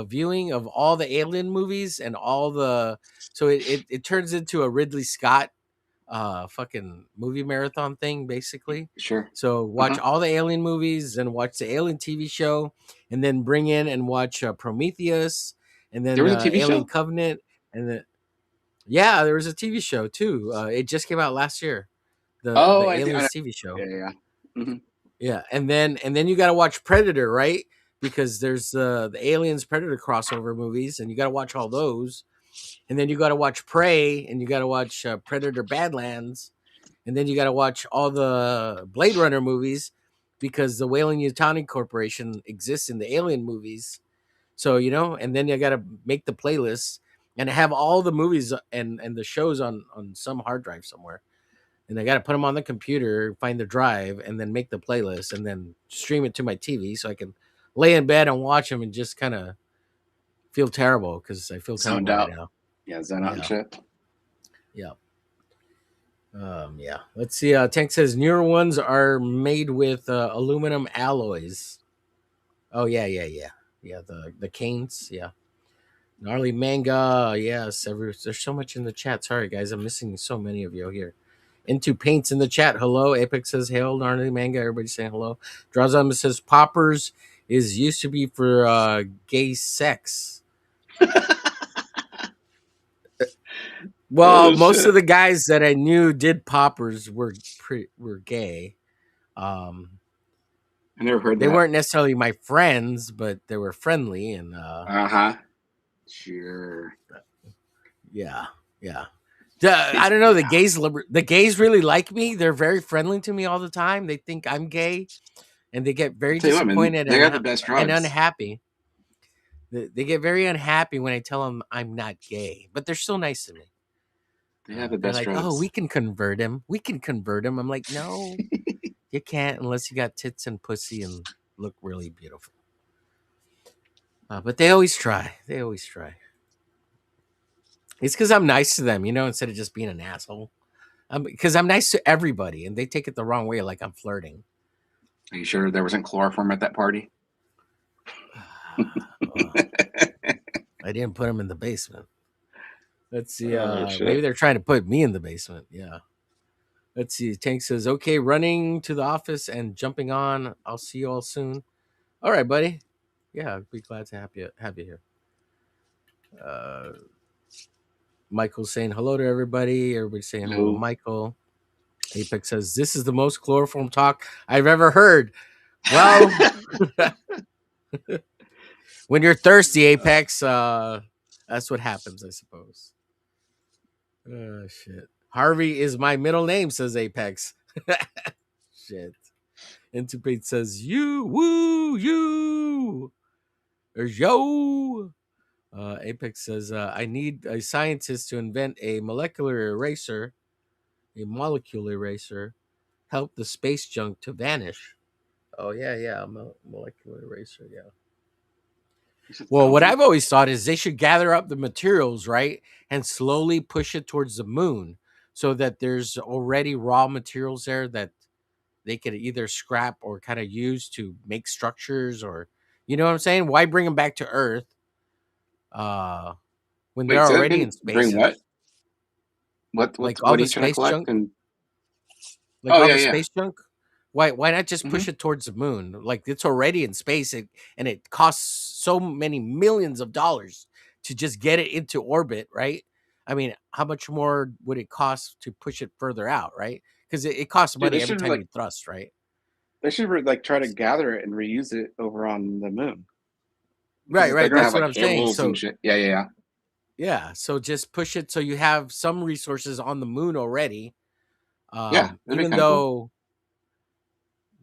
viewing of all the alien movies and all the. So it turns into a Ridley Scott fucking movie marathon thing, basically. Sure. So watch all the Alien movies and watch the Alien TV show, and then bring in and watch Prometheus, and There then was a TV Alien show? Covenant, and then yeah, there was a TV show too. It just came out last year. The Oh, I think. Aliens TV show. Yeah. Hmm. Yeah, and then you got to watch Predator, right? Because there's the Aliens Predator crossover movies, and you got to watch all those. And then you got to watch Prey, and you got to watch Predator Badlands, and then you got to watch all the Blade Runner movies because the Weyland-Yutani Corporation exists in the Alien movies. So and then you got to make the playlist and have all the movies and the shows on some hard drive somewhere. And I got to put them on the computer, find the drive, and then make the playlist, and then stream it to my TV so I can lay in bed and watch them and just kind of feel terrible because I feel Zoned terrible out. right now. Yeah, zone out and shit. Yeah. Yeah. Let's see. Tank says newer ones are made with aluminum alloys. Oh yeah. Yeah. The canes. Yeah. Gnarly manga. Yes. There's so much in the chat. Sorry guys, I'm missing so many of you here. Into Paints in the chat. Hello. Apex says hail. Gnarly manga. Everybody saying hello. Drawzum says poppers is used to be for gay sex. Well, most of the guys that I knew did poppers were gay. I never heard they that. weren't necessarily my friends, but they were friendly and Sure. Yeah. I don't know. The gays really like me. They're very friendly to me all the time. They think I'm gay, and they get very disappointed they got the best drugs. and unhappy. They get very unhappy when I tell them I'm not gay, but they're still nice to me. They have the best like, drugs. oh, we can convert him. I'm like, no, you can't unless you got tits and pussy and look really beautiful. But they always try. It's because I'm nice to them, instead of just being an asshole. Because I'm nice to everybody, and they take it the wrong way, like I'm flirting. Are you sure there wasn't chloroform at that party? I didn't put them in the basement. Let's see. Maybe they're trying to put me in the basement. Yeah. Let's see. Tank says, okay, running to the office and jumping on. I'll see you all soon. All right, buddy. Yeah, I'd be glad to have you here. Michael's saying hello to everybody. Everybody's saying hello to Michael. Apex says, this is the most chloroform talk I've ever heard. Well, when you're thirsty, Apex, that's what happens, I suppose. Oh, shit. Harvey is my middle name, says Apex. Shit. Intubate says, you. There's yo. Apex says, I need a scientist to invent a molecule eraser, help the space junk to vanish. Oh, yeah, molecular eraser, yeah. Well, what I've always thought is they should gather up the materials, right, and slowly push it towards the moon so that there's already raw materials there that they could either scrap or kind of use to make structures or, you know what I'm saying? Why bring them back to Earth when they're already in space? Bring what? Like all the space junk? The space junk? Why not just push it towards the moon? Like it's already in space and it costs so many millions of dollars to just get it into orbit, right? I mean, how much more would it cost to push it further out, right? Because it costs money every time you thrust, right? They should try to gather it and reuse it over on the moon. Right. That's what I'm saying. So Yeah. So just push it so you have some resources on the moon already. Even though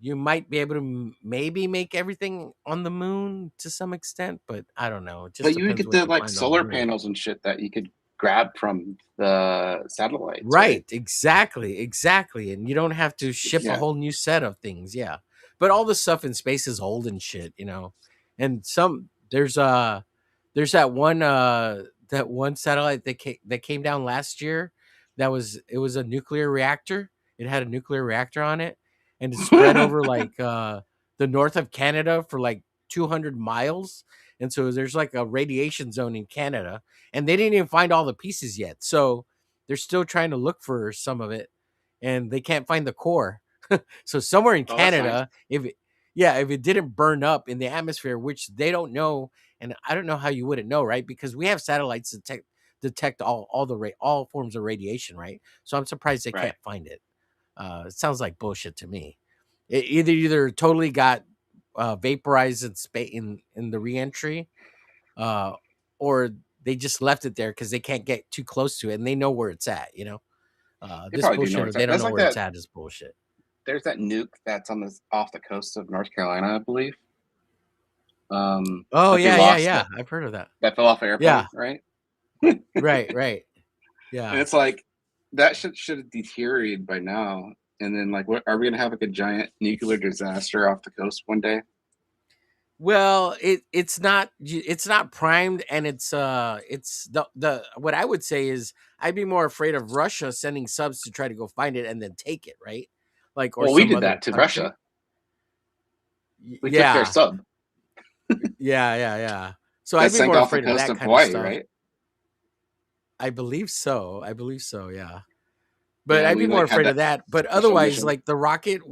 you might be able to maybe make everything on the moon to some extent, but I don't know. But you would get the solar panels and shit that you could grab from the satellites. Right? Exactly. And you don't have to ship a whole new set of things. Yeah. But all the stuff in space is old and shit, And there's that one satellite that came down last year. It was a nuclear reactor. It had a nuclear reactor on it. And it's spread over the north of Canada for 200 miles. And so there's a radiation zone in Canada, and they didn't even find all the pieces yet. So they're still trying to look for some of it, and they can't find the core. So somewhere in Oh, that's nice. Canada, if it didn't burn up in the atmosphere, which they don't know, and I don't know how you wouldn't know, right? Because we have satellites that detect all forms of radiation, right? So I'm surprised they Right. can't find it. It sounds like bullshit to me. It either totally got vaporized in space in the reentry, uh, or they just left it there because they can't get too close to it and they know where it's at. They This probably do know bullshit where or it's they at. don't That's know like where it's that. at is bullshit. There's that nuke that's on off the coast of North Carolina, I believe. Oh That they yeah, yeah, lost yeah. I've heard of that. that fell off an Yeah, airplane, right? And right. Yeah. it's like that should have deteriorated by now. And then like, what are we gonna have like a giant nuclear disaster off the coast one day? Well, it's not primed, and it's the what I would say is I'd be more afraid of Russia sending subs to try to go find it and then take it, right? Like or Well, we some did other that to country. Russia. We took their Yeah, sub yeah. So that I'd be sank more off the afraid of coast that of kind of Hawaii, stuff. right? I believe so. Yeah. But Yeah, I'd and be we more like had afraid of that that. But special otherwise, mission. like the rocket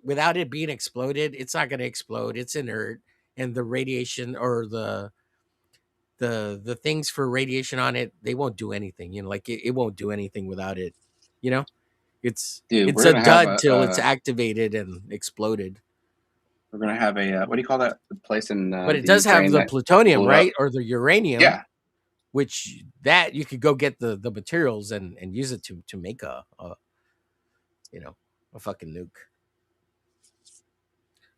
without it being exploded, it's not going to explode. It's inert, and the radiation or the things for radiation on it, they won't do anything. Like it won't do anything without it. You know, Dude, it's we're a gonna have dud a till it's activated and exploded. what do you call that place in But it the does have Ukraine the that plutonium, blew up? right, or the uranium, Yeah, which that you could go get the materials and use it to make a a fucking nuke.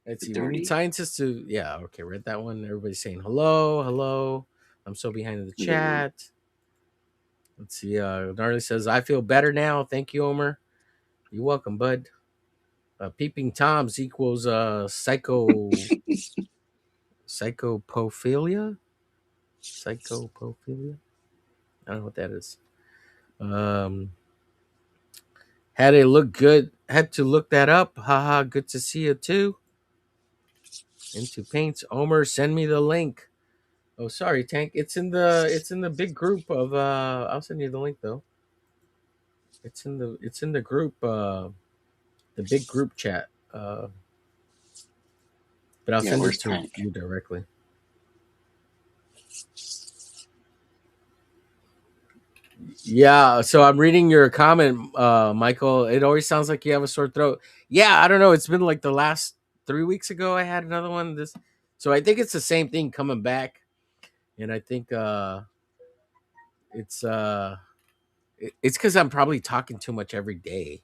Let's the see. We need dirty, scientists to. Yeah. Okay. Read that one. Everybody's saying hello, hello. I'm so behind in the dirty. chat. Let's see. Gnarly says, I feel better now. Thank you, Omer. You're welcome, bud. Peeping Toms equals psychopophilia. Psychopophilia. I don't know what that is. Um, had it look good. Had to look that up. Haha. Good to see you too. Into paints. Omer, send me the link. Oh, sorry, Tank. It's in the big group of I'll send you the link though. It's in the group the big group chat. But I'll Yeah, send it where's to Tank? you directly. Yeah, so I'm reading your comment, Michael. It always sounds like you have a sore throat. Yeah, I don't know. It's been like the last 3 weeks ago I had another one. So I think it's the same thing coming back. And I think it's it's because I'm probably talking too much every day.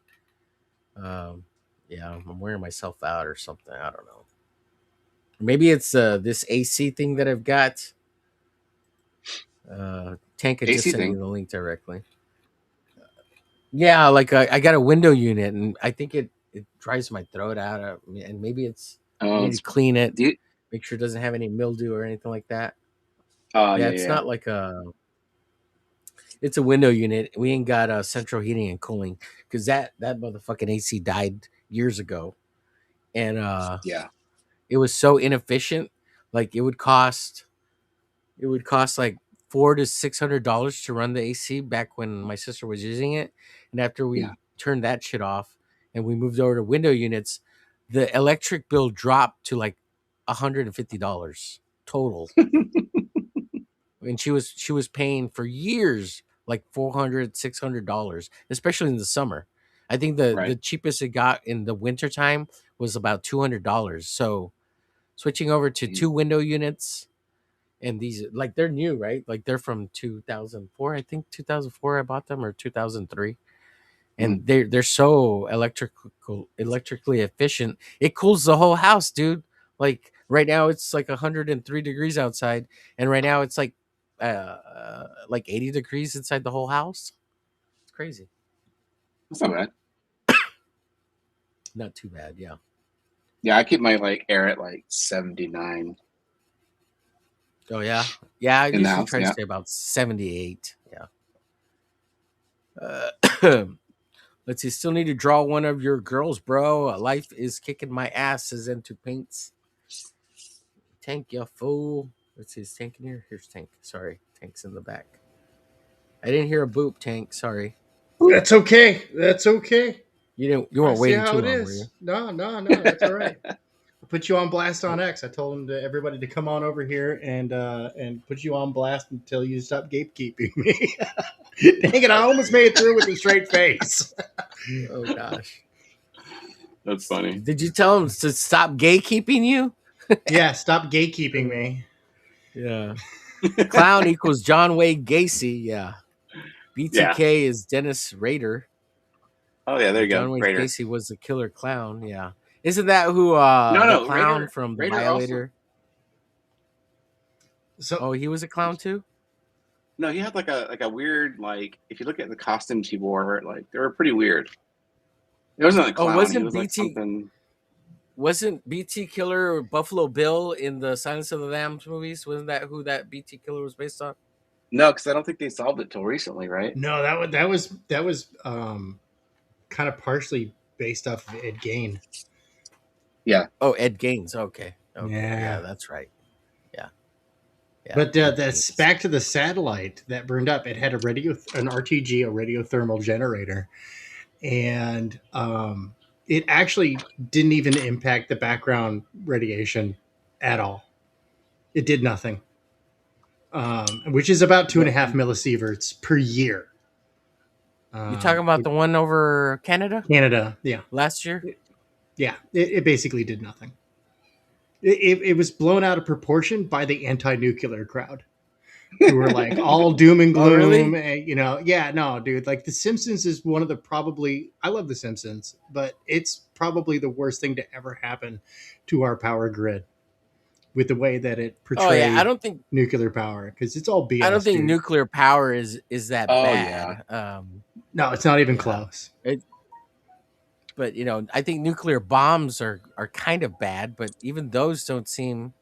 Um, yeah, I'm wearing myself out or something. I don't know. Maybe it's this AC thing that I've got. Tank had just AC sent me thing. the link directly. Yeah, like I got a window unit, and I think it dries my throat out, and maybe I Oh, need to clean it, do you, make sure it doesn't have any mildew or anything like that. oh Yeah, yeah, it's yeah, not like it's a window unit. We ain't got central heating and cooling because that motherfucking AC died years ago, and yeah. it was so inefficient. Like it would cost like $400 to $600 to run the AC back when my sister was using it. And after Yeah. we turned that shit off and we moved over to window units, the electric bill dropped to like $150 total. And she was paying for years like $400-$600, especially in the summer. I think the Right. cheapest it got in the wintertime was about $200. So switching over to Damn. two window units, and these like they're new, right? Like they're from 2004. I think 2004 I bought them, or 2003. Mhm. And they're so electrically efficient. It cools the whole house, dude. Like right now it's like 103 degrees outside, and right now it's like 80 degrees inside the whole house. It's crazy. That's not bad. Not too bad, yeah. Yeah, I keep my like air at like 79 Oh yeah, yeah. I in the usually house. try to Yeah. stay about 78. Yeah. Uh, Let's see. Still need to draw one of your girls, bro. Life is kicking my ass. Says into paints. Tank, you fool. Let's see. Is Tank in here? Here's Tank. Sorry, Tank's in the back. I didn't hear a boop. Tank. Sorry. That's okay. That's okay. You I weren't see waiting how too it long, were you? is. No, that's all right. I put you on blast on X. I told everybody to come on over here and put you on blast until you stop gatekeeping me. Dang it! I almost made it through with a straight face. Oh gosh. That's funny. Did you tell him to stop gatekeeping you? Yeah, stop gatekeeping me. Yeah. Clown equals John Wayne Gacy. Yeah. Yeah. BTK is Dennis Rader. Oh yeah, there you go. John Wayne Raider. Gacy was the killer clown. Yeah. Isn't that who the No, clown Raider. from The Raider also. Violator? So Oh, he was a clown too? No, he had like a weird like. If you look at the costumes he wore, like they were pretty weird. It wasn't a Oh, clown. He was like something. wasn't BT Killer Buffalo Bill in the Silence of the Lambs movies? Wasn't that who that BT Killer was based on? No, because I don't think they solved it till recently, right? no, that was kind of partially based off of Ed Gein. Yeah. Oh, Ed Gaines. Okay. Okay. Yeah. Yeah, that's right. Yeah. Yeah. But Ed that's Gaines. back to the satellite that burned up. It had an RTG, a radiothermal generator, and it actually didn't even impact the background radiation at all. It did nothing, which is about 2.5 millisieverts per year. You talking about the one over Canada Canada? Yeah, last year? yeah. It basically did nothing. It was blown out of proportion by the anti-nuclear crowd, who were like all doom and gloom. Oh, really? And, yeah, no, dude. Like The Simpsons is one of the I love The Simpsons, but it's probably the worst thing to ever happen to our power grid with the way that it portrays Oh yeah, I don't think nuclear power, because it's all BS. I don't think dude. nuclear power is that Oh, bad. No, it's not even Yeah. close. But I think nuclear bombs are kind of bad, but even those don't seem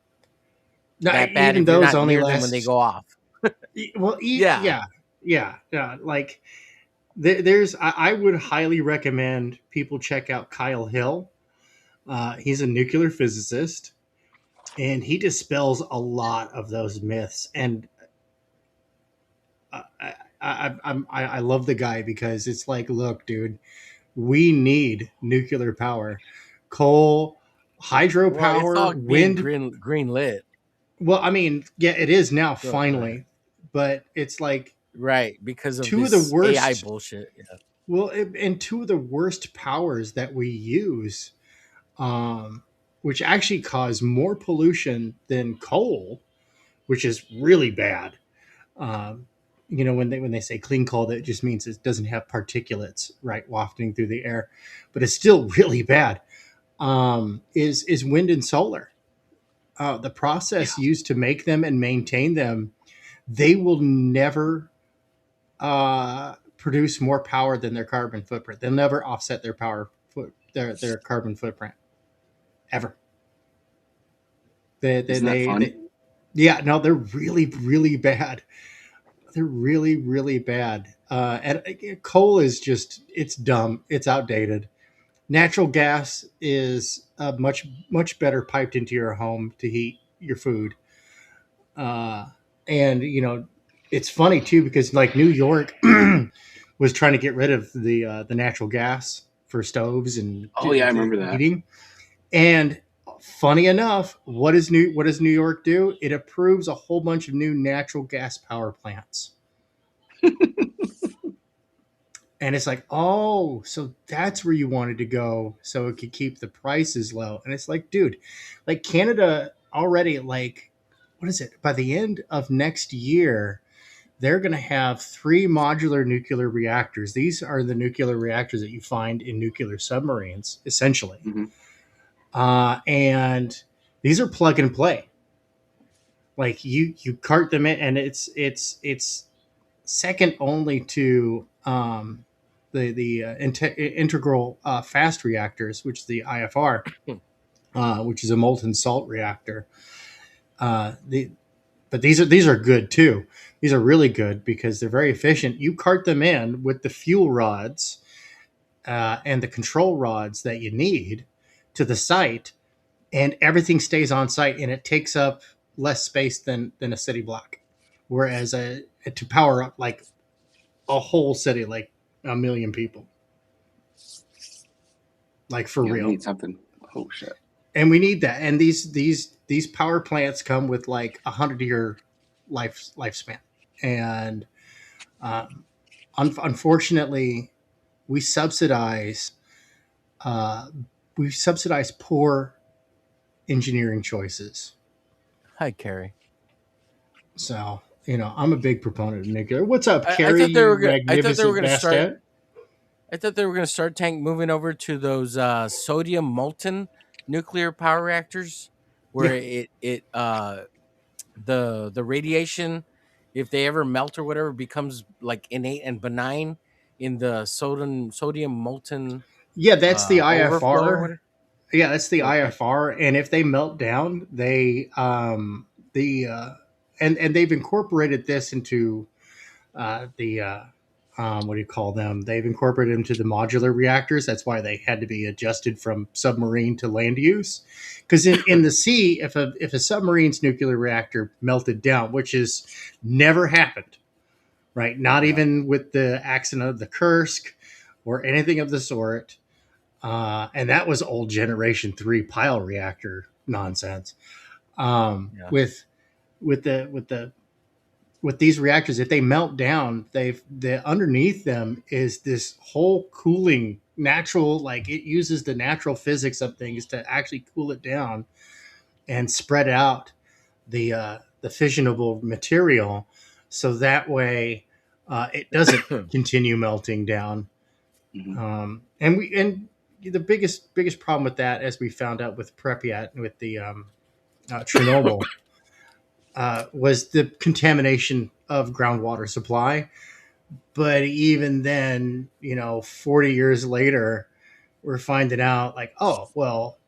No, that bad even if you're those not only near them last. when they go off. Well, Yeah. yeah. Like I would highly recommend people check out Kyle Hill. He's a nuclear physicist, and he dispels a lot of those myths. And I love the guy, because it's like, look, dude, we need nuclear power, coal, Well, it's hydropower, all being wind. green lit. Well, I mean, yeah, it is now Go finally, ahead. but it's like Right, because of two of this the worst AI bullshit. Yeah. Well, and two of the worst powers that we use, which actually cause more pollution than coal, which is really bad. Um, when they say clean coal, that just means it doesn't have particulates, right, wafting through the air, but it's still really bad. Is wind and solar. The process used to make them and maintain them, they will never produce more power than their carbon footprint. They'll never offset their their carbon footprint ever. Isn't that fun? Yeah, no, they're really, really bad. They're really, really bad. And coal is it's dumb. It's outdated. Natural gas is much better piped into your home to heat your food. And it's funny too, because like New York was trying to get rid of the natural gas for stoves and Oh yeah, I remember that. heating. And funny enough, what does New York do? It approves a whole bunch of new natural gas power plants. And it's like, oh, so that's where you wanted to go, so it could keep the prices low. And it's like, dude, like Canada already, like, what is it? By the end of next year, they're going to have 3 modular nuclear reactors. These are the nuclear reactors that you find in nuclear submarines, essentially. Mm-hmm. And these are plug and play. Like you cart them in, and it's second only to the integral fast reactors, which is the IFR, which is a molten salt reactor. But these are good too. These are really good because they're very efficient. You cart them in with the fuel rods and the control rods that you need to the site, and everything stays on site, and it takes up less space than a city block. Whereas to power up like a whole city, like a million people. Like for Yeah, we real. need something. Oh shit. And we need that. And these power plants come with like 100-year lifespan. And unfortunately, we subsidize uh, poor engineering choices. Hi, Carrie. So, I'm a big proponent of nuclear. What's up, I Carrie? thought they were You gonna. I thought they were magnificent gonna start. bastet. I thought they were gonna start moving over to those sodium molten nuclear power reactors, where Yeah. the radiation, if they ever melt or whatever, becomes like innate and benign in the sodium molten Yeah, that's the overflow or IFR. whatever. Yeah, that's the Okay. IFR. And if they melt down, they the and they've incorporated this into the what do you call them? They've incorporated them to the modular reactors. That's why they had to be adjusted from submarine to land use. Because in the sea, if a submarine's nuclear reactor melted down, which has never happened, right? Not Yeah. even with the accident of the Kursk or anything of the sort. And that was old Generation 3 pile reactor nonsense. Yeah. With these reactors, if they melt down, the underneath them is this whole cooling natural, like it uses the natural physics of things to actually cool it down and spread out the fissionable material, so that way it doesn't continue melting down. Mhm. And the biggest problem with that, as we found out with Pripyat and with the Chernobyl, was the contamination of groundwater supply. But even then, 40 years later, we're finding out like, oh, well,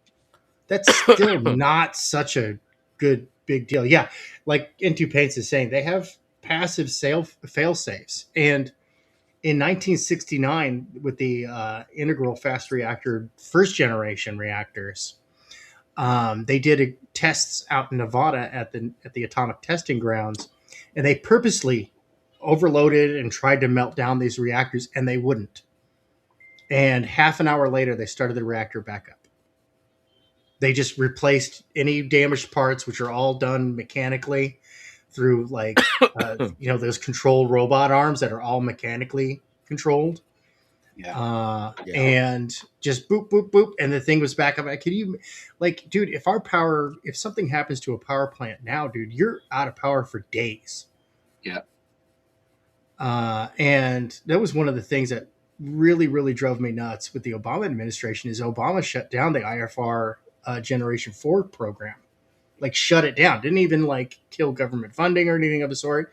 that's still not such a good big deal. Yeah, like Into Paints is saying, they have passive fail safes. And in 1969, with the integral fast reactor first generation reactors, they did tests out in Nevada at the atomic testing grounds, and they purposely overloaded and tried to melt down these reactors, and they wouldn't. And half an hour later, they started the reactor back up. They just replaced any damaged parts, which are all done mechanically through like those control robot arms that are all mechanically controlled. Yeah. And just boop, boop, boop, and the thing was back up. Can you, like, dude, if something happens to a power plant now, dude, you're out of power for days. Yeah. And that was one of the things that really, really drove me nuts with the Obama administration is Obama shut down the IFR Generation 4 program. Like, shut it down. Didn't even, like, kill government funding or anything of the sort.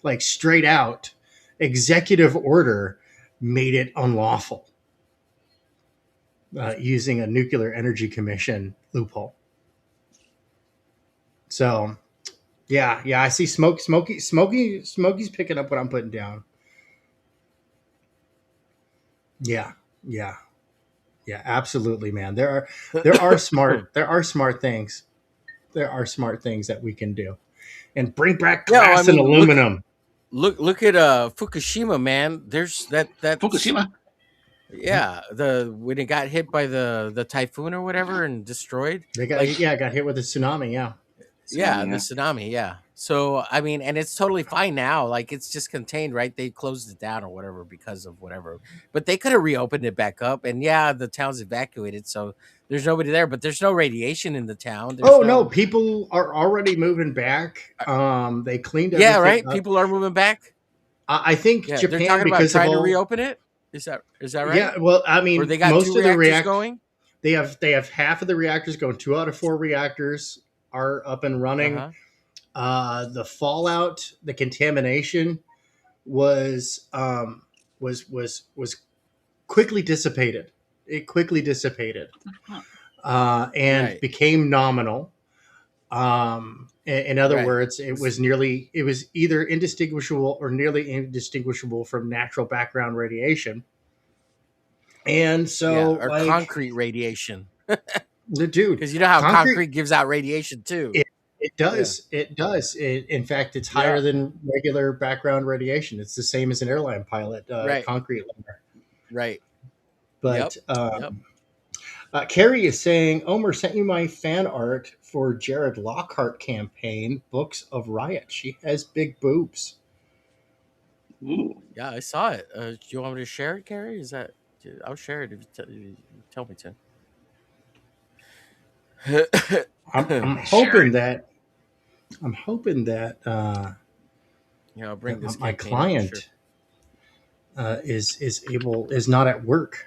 Like, straight out, executive order made it unlawful using a Nuclear Energy Commission loophole. So, yeah, I see Smokey's picking up what I'm putting down. Yeah, absolutely, man. There are smart things. There are smart things that we can do, and bring back glass and aluminum. Look at Fukushima, man. There's that Fukushima. Yeah, when it got hit by the typhoon or whatever and destroyed. They got got hit with a tsunami. Yeah. The tsunami. Yeah. So I mean, and it's totally fine now. Like it's just contained, right? They closed it down or whatever because of whatever. But they could have reopened it back up. And yeah, the town's evacuated, so there's nobody there. But there's no radiation in the town. No, people are already moving back. They cleaned everything right. up. People are moving back. I think Japan, they're talking about trying to reopen it. Is that right? Yeah. Well, I mean, or they got most of the reactors going. They have half of the reactors going. 2 out of 4 reactors are up and running. The fallout, the contamination was quickly dissipated. It quickly dissipated and became nominal. In other words, it was either indistinguishable or nearly indistinguishable from natural background radiation. And so, or concrete radiation. The dude, because you know how concrete gives out radiation too. It does. It does. In fact, it's higher Yeah. than regular background radiation. It's the same as an airline pilot, Right. concrete layer. Right. Yep. But Yep. Carrie is saying, Omer sent you my fan art for Jared Lockhart campaign, Books of Riot. She has big boobs. Ooh. Yeah, I saw it. Do you want me to share it, Carrie? I'll share it if you tell me to. I'm Share hoping it. that Yeah, I'll bring this my campaign up. Sure. client is not at work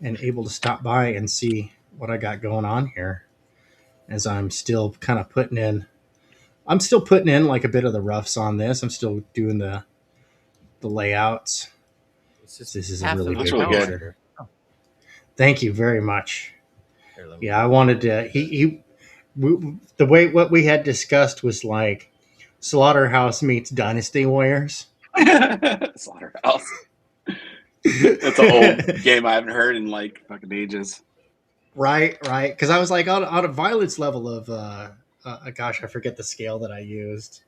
and able to stop by and see what I got going on here, as I'm still kind of putting in. I'm still putting in like a bit of the roughs on this. I'm still doing the layouts. It's just This is a half really of Looks good really good. picture. Thank you very much. Here, let me Yeah, I wanted to. The way what we had discussed was like Slaughterhouse meets Dynasty Warriors. Slaughterhouse. That's an old game I haven't heard in like fucking ages. Right. Because I was like on a violence level of gosh, I forget the scale that I used.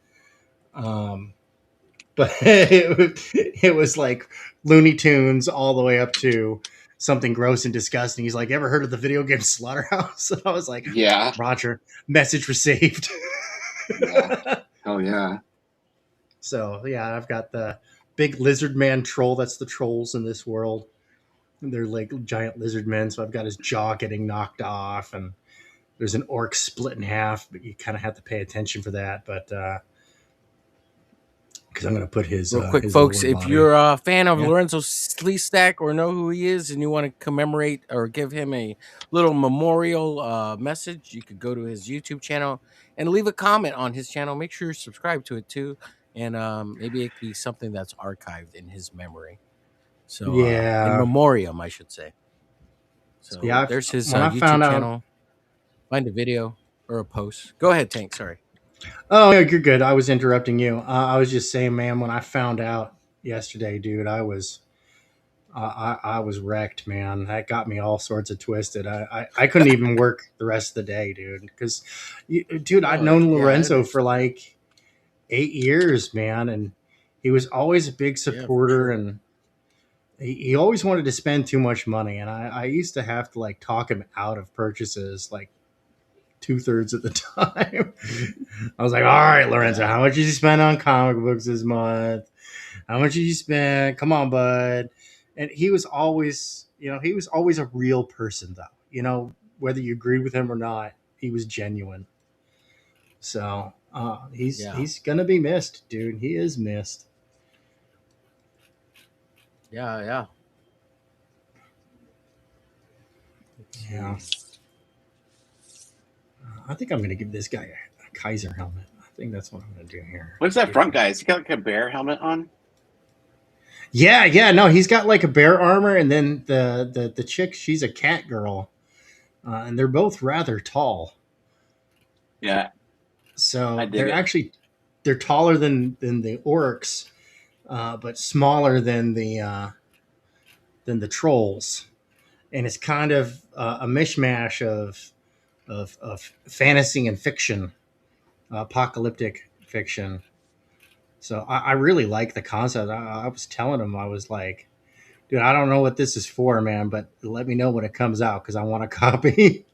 But it was like Looney Tunes all the way up to something gross and disgusting. He's like, "Ever heard of the video game Slaughterhouse?" And I was like, Yeah. "Roger, message received." Yeah. Hell yeah. So yeah, I've got the big lizard man troll. That's the trolls in this world. They're like giant lizard men. So I've got his jaw getting knocked off, and there's an orc split in half. But you kind of have to pay attention for that. But because I'm going to put his real quick, his folks. lower If body. you're a fan of Yeah. Lorenzo Sleestack or know who he is, and you want to commemorate or give him a little memorial message, you could go to his YouTube channel and leave a comment on his channel. Make sure you subscribe to it too, and maybe it could be something that's archived in his memory. So in Yeah. memoriam, I should say. So Yeah, there's his when I YouTube found out- channel. Find a video or a post. Go ahead, Tank. Sorry. Oh, yeah, you're good. I was interrupting you. I was just saying, man, when I found out yesterday, dude, I was wrecked, man. That got me all sorts of twisted. I couldn't even work the rest of the day, dude. Because, dude, I'd known Lorenzo for like 8 years, man, and he was always a big supporter, and he always wanted to spend too much money, and I used to have to like talk him out of purchases, like 2/3 of the time. I was like, all right, Lorenzo, how much did you spend on comic books this month? How much did you spend? Come on, bud. And he was always a real person, though. Whether you agreed with him or not, he was genuine. So he's gonna be missed, dude. He is missed. Yeah. Yeah. I think I'm gonna give this guy a Kaiser helmet. I think that's what I'm gonna do here. What's that front guy? Has he got like a bear helmet on? Yeah. No, he's got like a bear armor, and then the chick, she's a cat girl, and they're both rather tall. Yeah. So they're taller than the orcs, but smaller than the trolls, and it's kind of a mishmash of fantasy and fiction, apocalyptic fiction. So I really like the concept. I was telling him, I was like, dude, I don't know what this is for, man, but let me know when it comes out because I want a copy.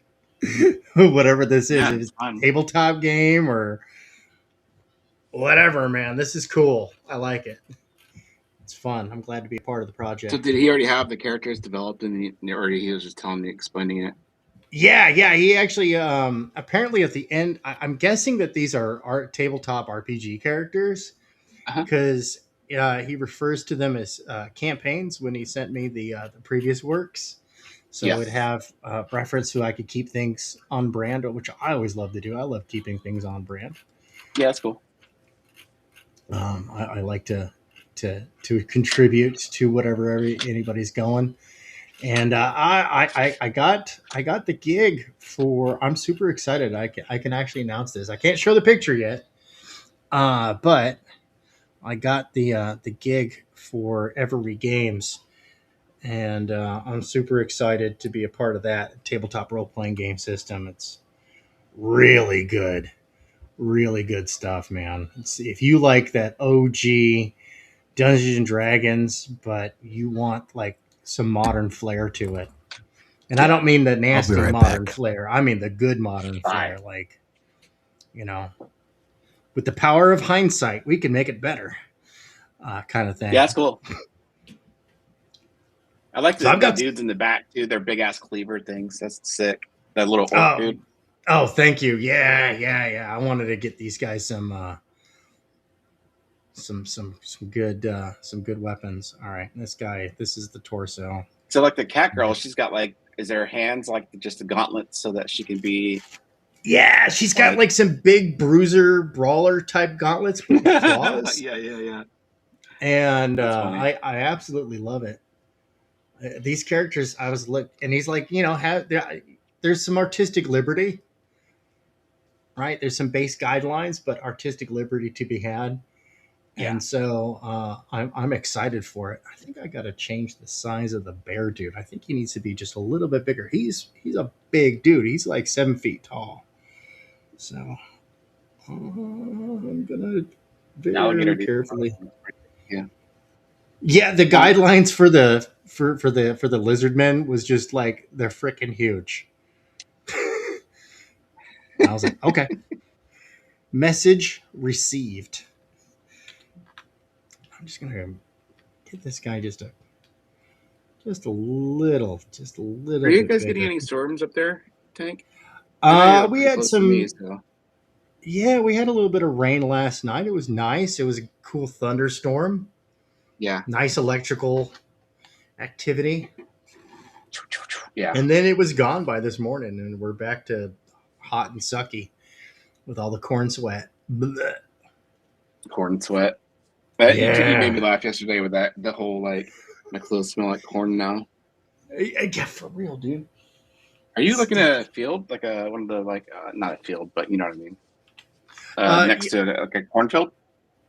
Whatever this is, if it's a tabletop game or whatever, man. This is cool. I like it. It's fun. I'm glad to be a part of the project. So did he already have the characters developed, or he was just telling me, explaining it? Yeah. He actually, apparently at the end, I'm guessing that these are tabletop RPG characters because he refers to them as campaigns when he sent me the previous works. So it would have reference so I could keep things on brand, which I always love to do. I love keeping things on brand. Yeah, that's cool. I like to contribute to whatever anybody's going. And I got the gig for. I'm super excited. I can actually announce this. I can't show the picture yet, but I got the gig for Every Games, and I'm super excited to be a part of that tabletop role playing game system. It's really good. Really good stuff, man. If you like that OG Dungeons and Dragons, but you want like some modern flair to it. And I Yeah. don't mean the I'll be nasty right modern back. flair. I mean the good modern Fire. flair. Like, with the power of hindsight, we can make it better, kind of thing. Yeah, that's cool. I like So I've the got. dudes in the back too. Their big ass cleaver things. That's sick. That little orc dude. Oh, thank you. Yeah. I wanted to get these guys some good weapons. All right, this is the torso. So like the cat girl, she's got like, is her hands like just a gauntlet so that she can be? Yeah, she's got like some big bruiser brawler type gauntlets with claws. yeah. And That's I absolutely love it. These characters, and he's like, there's some artistic liberty, right? There's some base guidelines, but artistic liberty to be had. Yeah. And so I'm excited for it. I think I got to change the size of the bear dude. I think he needs to be just a little bit bigger. He's a big dude. He's like 7 feet tall. So I'm gonna very carefully. Yeah. The guidelines for the lizard men was just like they're freaking huge. I was like, okay. Message received. I'm just gonna get this guy just a little. Are you guys bigger. getting any storms up there, Tank? We had some. Me, so. Yeah, we had a little bit of rain last night. It was nice. It was a cool thunderstorm. Yeah. Nice electrical activity. Yeah. And then it was gone by this morning, and we're back to hot and sucky with all the corn sweat. Blech. Corn sweat. You made me laugh yesterday with that. The whole like my clothes smell like corn now. Yeah, for real, dude. Are you looking at a field, like one of the not a field, but you know what I mean? Next to like a cornfield?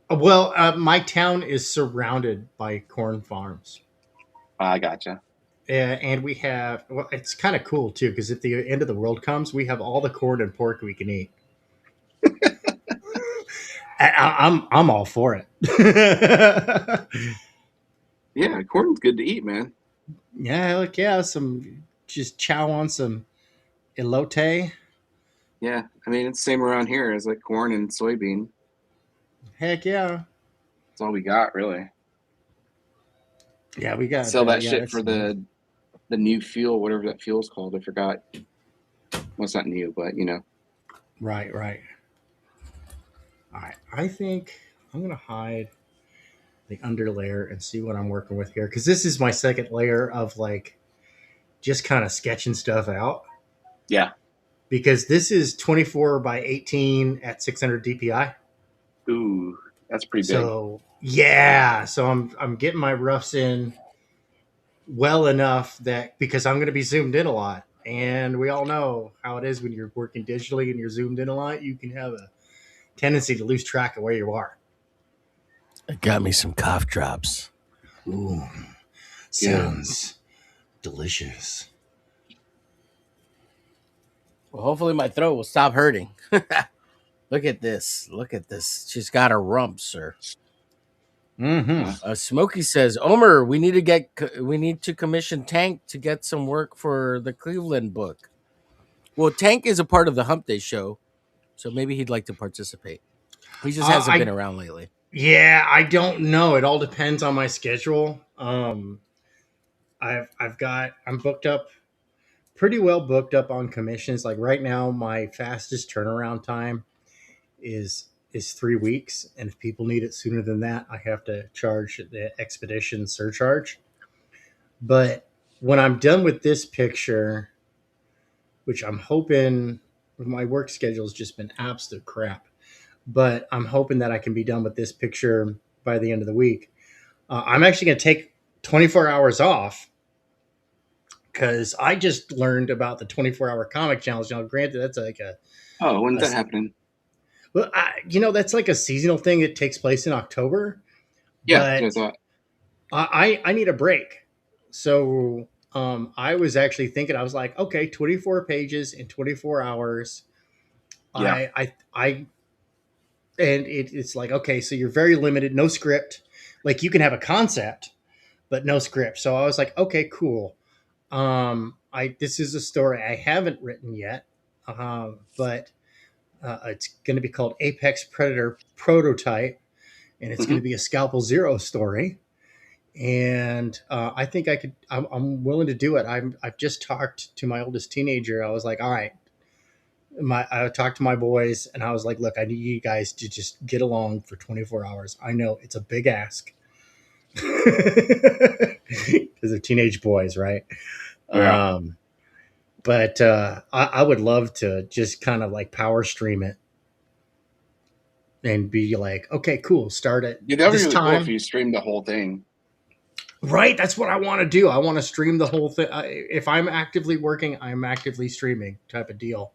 Well, my town is surrounded by corn farms. I gotcha. And we have, well, it's kind of cool too, because if the end of the world comes, we have all the corn and pork we can eat. I'm all for it. Yeah, corn's good to eat, man. Yeah, look, yeah, just chow on some elote. Yeah, I mean it's the same around here as like corn and soybean. Heck yeah, that's all we got, really. Yeah, we got sell that shit for the new fuel, whatever that fuel's called. I forgot. Well, it's not new, but you know. Right. All right, I think I'm gonna hide the under layer and see what I'm working with here, because this is my second layer of like just kind of sketching stuff out. Yeah. Because this is 24 by 18 at 600 DPI. Ooh, that's pretty big. So yeah, so I'm getting my roughs in well enough that, because I'm going to be zoomed in a lot, and we all know how it is when you're working digitally and you're zoomed in a lot. You can have a tendency to lose track of where you are. I got me some cough drops. Ooh, sounds delicious. Well, hopefully my throat will stop hurting. Look at this. She's got a rump, sir. Mm-hmm. Smokey says, Omer, we need to commission Tank to get some work for the Cleveland book. Well, Tank is a part of the Hump Day show, so maybe he'd like to participate. He just hasn't been around lately. Yeah, I don't know. It all depends on my schedule. I'm booked up, pretty well booked up on commissions. Like right now, my fastest turnaround time is 3 weeks, and if people need it sooner than that, I have to charge the expedition surcharge. But when I'm done with this picture, which I'm hoping, my work schedule has just been absolute crap, but I'm hoping that I can be done with this picture by the end of the week. I'm actually going to take 24 hours off, because I just learned about the 24-hour comic challenge. Now, granted, that's like when's that happening? Well, that's like a seasonal thing that takes place in October. Yeah, but I need a break. So I was actually thinking, I was like, okay, 24 pages in 24 hours. Yeah. and it's like, okay, so you're very limited, no script. Like you can have a concept, but no script. So I was like, okay, cool. I This is a story I haven't written yet, but it's going to be called Apex Predator Prototype, and it's going Hmm. to be a Scalpel Zero story. And I think I could. I'm willing to do it. I've just talked to my oldest teenager. I was like, all right. I talked to my boys, and I was like, look, I need you guys to just get along for 24 hours. I know it's a big ask because they're teenage boys, right? Yeah. Um, but I would love to just kind of like power stream it and be like, okay, cool, start at Yeah, that would be this really cool if time. you streamed the whole thing. Right, that's what I want to do. I want to stream the whole thing. If I'm actively working, I'm actively streaming type of deal.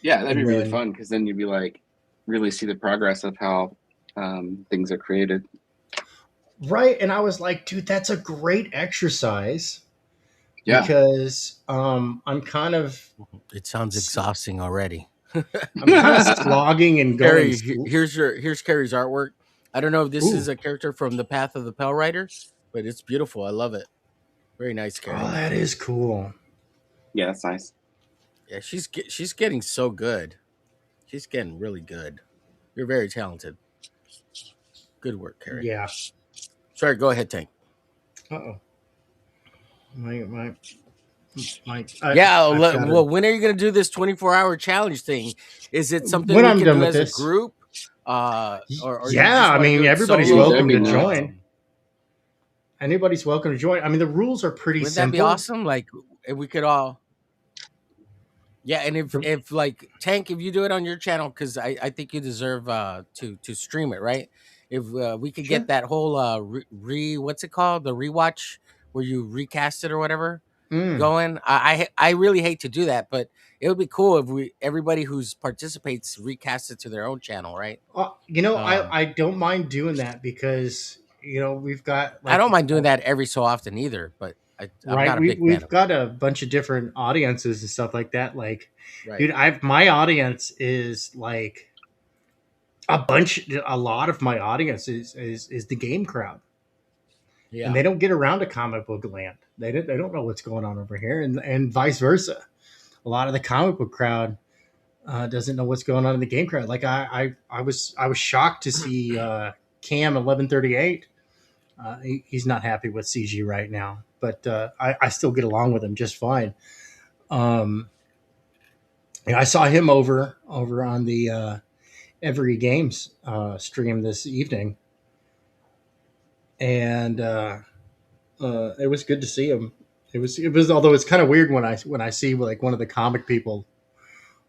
Yeah, that'd be And really then, fun because then you'd be like, really see the progress of how things are created. right, and I was like, dude, that's a great exercise Yeah. because I'm kind of It sounds exhausting already. slogging and going. Carrie, here's Carrie's artwork. I don't know if this is Ooh, a character from the Path of the Pale Rider, but it's beautiful. I love it. Very nice, Carrie. oh, that is cool. Yeah, that's nice. Yeah, she's getting so good. She's getting really good. You're very talented. Good work, Carrie. Yeah. Sorry, go ahead, Tank. Uh oh. My Yeah, I've got well, to. when are you going to do this 24-hour challenge thing? Is it something When we I'm can done do with as a this, group? Or you yeah, just I want to do mean, it everybody's Yeah, that'd welcome solo? be to nice. join. Anybody's welcome to join. I mean, the rules are pretty Wouldn't that be simple. awesome? Like, if we could all. Yeah, and The- if like Tank, if you do it on your channel, because I think you deserve to stream it, right? If we could get sure. that whole what's it called, the rewatch where you recast it or whatever Mm. going. I really hate to do that, but it would be cool if we everybody who's participates recast it to their own channel, right? Um, I don't mind doing that because we've got I like don't mind doing that every so often either, but I'm right not a big fan we've of it. got a bunch of different audiences and stuff like that. Like, Right? dude, I've my audience is like a lot of my audience is the game crowd, and Yeah. they don't get around to comic book land. They don't know what's going on over here, and vice versa. A lot of the comic book crowd doesn't know what's going on in the game crowd. Like I was shocked to see Cam 1138. He's not happy with CG right now, but I still get along with him just fine. Um, and I saw him over on the Every Games stream this evening, and it was good to see him. It was although it's kind of weird when I see like one of the comic people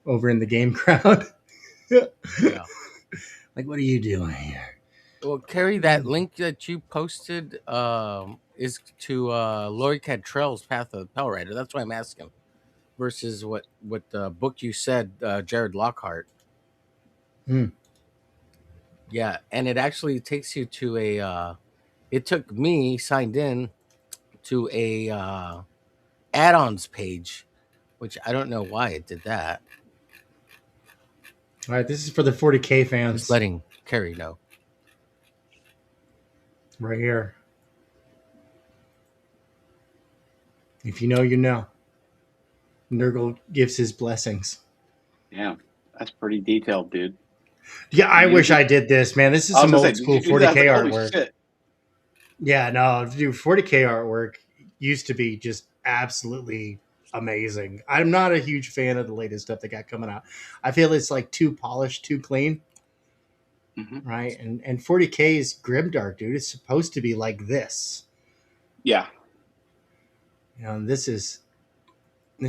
over in the game crowd. Yeah. Like, what are you doing here? Well, Carrie, that link that you posted is to Lori Cantrell's Path of the Pell Rider. That's why I'm asking. Versus what book you said, Jared Lockhart. Hmm. Yeah, and it actually takes you to a. It took me signed in to a add-ons page, which I don't know why it did that. All right, this is for the 40K Just fans letting Carrie know. right here. If you know, you know. Nurgle gives his blessings. Yeah, that's pretty detailed, dude. Yeah, I You, wish I did this, man. This is I was some gonna say, old did school you do that? I was 40K like, holy artwork. shit. Yeah, no, dude, 40K artwork used to be just absolutely amazing. I'm not a huge fan of the latest stuff that got coming out. I feel it's like too polished, too clean, Hmm. right? And 40K is grimdark, dude. It's supposed to be like this. Yeah, And this this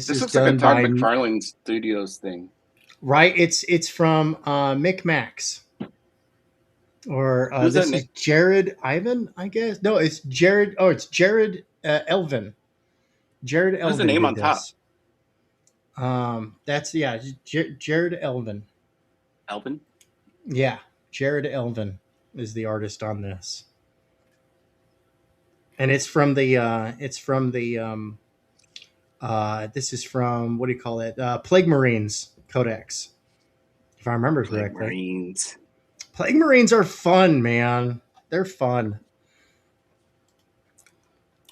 is looks like a done Todd by McFarlane Studios thing. right. It's from Mick Max. Or Who's that? this is Nick? Jared Ivan, I guess. No, it's Jared. Oh, it's Jared Elvin. Jared Who's the Elvin name did on top? this. That's yeah, Jared Elvin. Elvin. Yeah, Jared Elvin is the artist on this, and it's from the this is from what do you call it? Plague Marines Codex, if I remember Plague correctly. Marines. Plague Marines are fun, man. They're fun.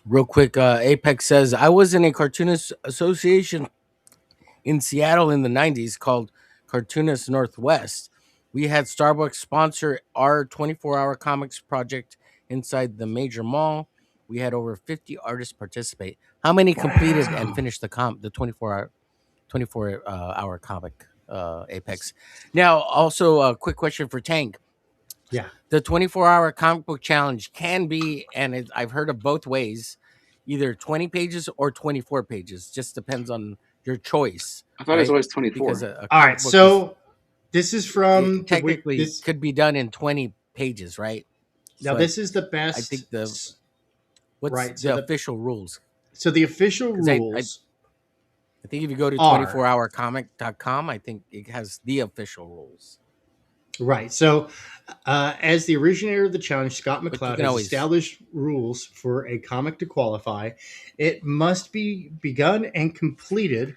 Real quick, Apex says I was in a cartoonist association in Seattle in the 90s called Cartoonist Northwest. We had Starbucks sponsor our 24-hour comics project inside the major mall. We had over 50 artists participate. How many completed and Wow. finished the 24 hour comic, Apex? Now, also a quick question for Tank. Yeah. The 24-hour comic book challenge can be, and I've heard of both ways, either 20 pages or 24 pages. Just depends on your choice, I thought it was right? always Because 24. a All comic right. book is So this is from the week. technically This could be done in 20 pages, right? now So this is the I best. think what's Right. So the official rules? the official Because rules I think if you go to are 24hourcomic.com, I think it has the official rules. right. So as the originator of the challenge, Scott But you McCloud can has always established rules for a comic to qualify. It must be begun and completed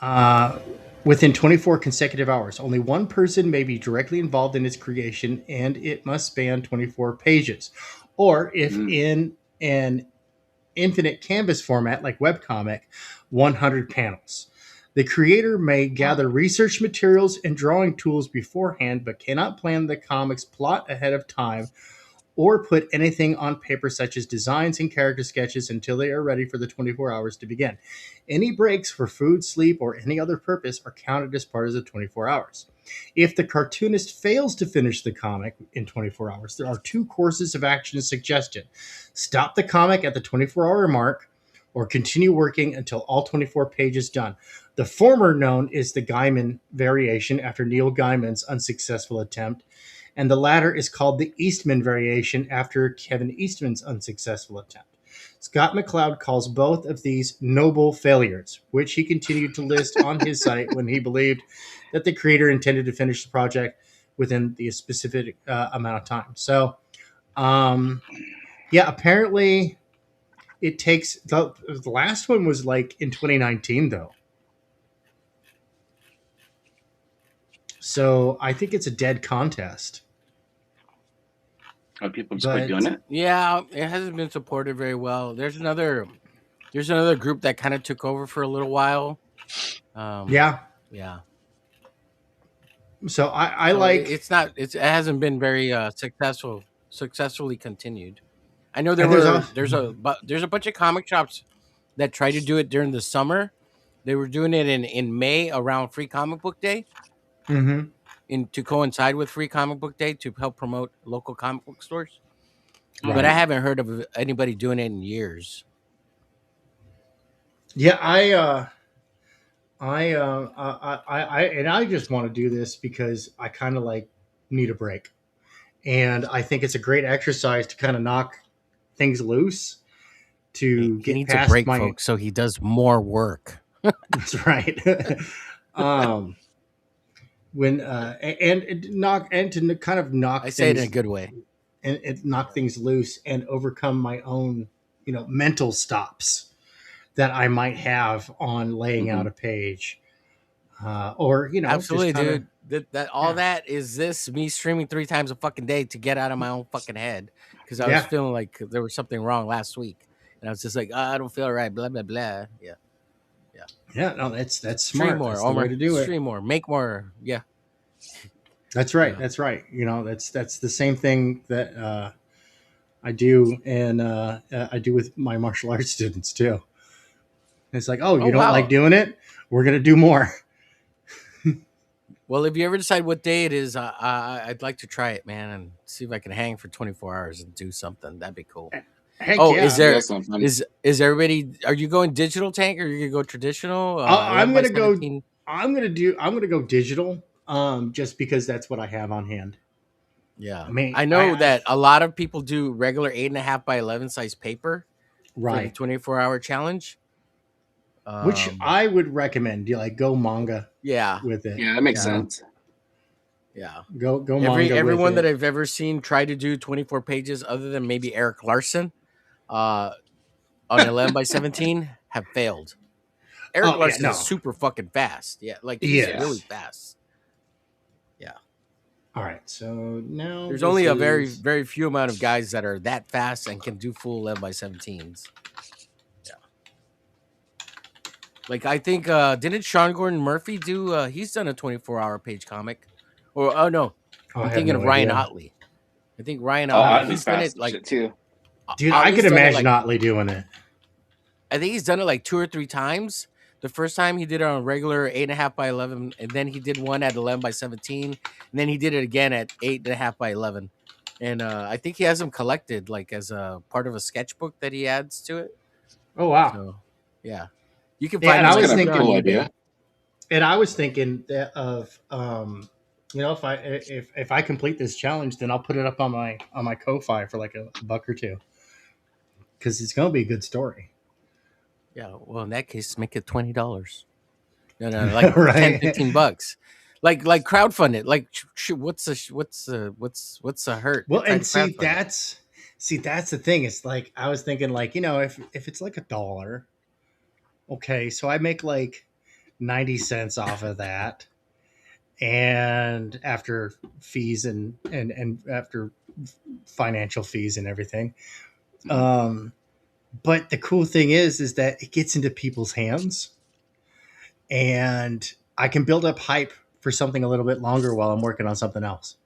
uh, within 24 consecutive hours. Only one person may be directly involved in its creation, and it must span 24 pages. Or if Mm. in an infinite canvas format like webcomic, 100 panels. The creator may gather research materials and drawing tools beforehand, but cannot plan the comic's plot ahead of time or put anything on paper such as designs and character sketches until they are ready for the 24 hours to begin. Any breaks for food, sleep, or any other purpose are counted as part of the 24 hours. If the cartoonist fails to finish the comic in 24 hours, there are two courses of action suggested. Stop the comic at the 24-hour mark or continue working until all 24 pages done. The former known is the Gaiman variation after Neil Gaiman's unsuccessful attempt, and the latter is called the Eastman variation after Kevin Eastman's unsuccessful attempt. Scott McCloud calls both of these noble failures, which he continued to list on his site when he believed that the creator intended to finish the project within the specific amount of time. So, yeah, apparently it takes the last one was like in 2019 though. So I think it's a dead contest. Oh, people just quit doing But it. Yeah, it hasn't been supported very well. There's another group that kind of took over for a little while. yeah, Yeah. so I So like, it hasn't been very successfully continued. I know and there's a bunch of comic shops that try to do it during the summer. They were doing it in May around Free Comic Book Day, mhm. to coincide with Free Comic Book Day to help promote local comic book stores. But I Right. haven't heard of anybody doing it in years. Yeah, and I just want to do this because I kind of like need a break, and I think it's a great exercise to kind of knock things loose to He get needs a past break, my. folks, so he does more work. That's right. um, when and to kind of knock I say it in a things good way. and knock things loose and overcome my own mental stops that I might have on laying out a page. Or Absolutely, just kind of, dude. That all yeah, that is this me streaming 3 times a fucking day to get out of my own fucking head because I was yeah, feeling like there was something wrong last week, and I was just like, I don't feel right. Blah blah blah. Yeah, yeah. yeah. No, that's Stream smart. more, That's the way Omer. to do it. Stream more. Make more. Yeah, That's right. yeah. That's right. That's the same thing that I do, and I do with my martial arts students too. It's like, oh, Oh you don't like wow. doing it? We're gonna do more. Well, if you ever decide what day it is, I'd like to try it, man, and see if I can hang for 24 hours and do something. That'd be cool. Heck Oh, yeah! That's not fun. is everybody? Are you going digital, Tank, or are you gonna go traditional? I'm 11 by gonna go. 17. I'm gonna go digital. Just because that's what I have on hand. Yeah, I mean, I know that a lot of people do regular 8.5 by 11 size paper for the right, 24-hour challenge. which I would recommend. You like go manga Yeah, with it. Yeah, that makes you know? sense. yeah. Go manga. Everyone with that it. I've ever seen try to do 24 pages, other than maybe Eric Larson, on 11 by 17, have failed. Eric Oh, yeah, Larson no. is super fucking fast. Yeah, like He he's is. really fast. Yeah. All right, so now There's this only a very is very few amount of guys that are that fast and can do full 11x17s. Like I think didn't Sean Gordon Murphy do he's done a 24-hour page comic. Or oh no, I I'm have thinking no of Ryan idea. Otley. I think Ryan Oh, Otley, Oddly's he's done it fast as like shit too. Dude, I could Otley's done it imagine like Otley doing it. I think he's done it like 2 or 3 times. The first time he did it on a regular 8.5x11, and then he did one at 11x17, and then he did it again at 8.5x11. And I think he has them collected like as a part of a sketchbook that he adds to it. Oh wow. So yeah, you can Yeah, find and them I That's was like kind of a thinking, cool on idea. eBay. and I was thinking that of if I complete this challenge, then I'll put it up on my Ko-fi for like a buck or two, because it's gonna be a good story. Yeah, well in that case, make it $20. No, like 10, Right. 15 bucks. Like crowdfund it. Like what's the hurt? Well, Try and to crowdfund it. see that's the thing. It's like I was thinking, like, if it's like $1, okay, so I make like 90 cents off of that, and after fees and after financial fees and everything. But the cool thing is that it gets into people's hands, and I can build up hype for something a little bit longer while I'm working on something else.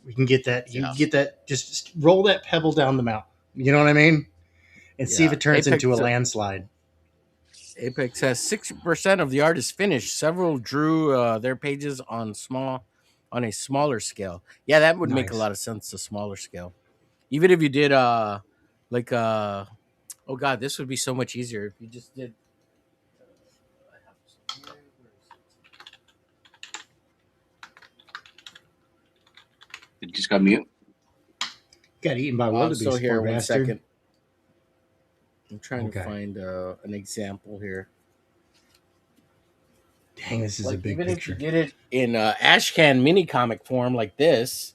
We can get that. You Yeah. can get that. Just roll that pebble down the mountain. You know what I mean? And see if Yeah. it turns into a landslide. Apex has 60% of the artists finished. Several drew their pages on a smaller scale. Yeah, that would make a Nice. lot of sense. A smaller scale, even if you did like oh god, this would be so much easier if you just did. It just got mute. Got eaten by I'm wildebeest. still here. Poor One bastard. second. I'm trying Okay. to find an example here. Dang, this is a Like big even picture. if you did it in Ashcan mini comic form like this,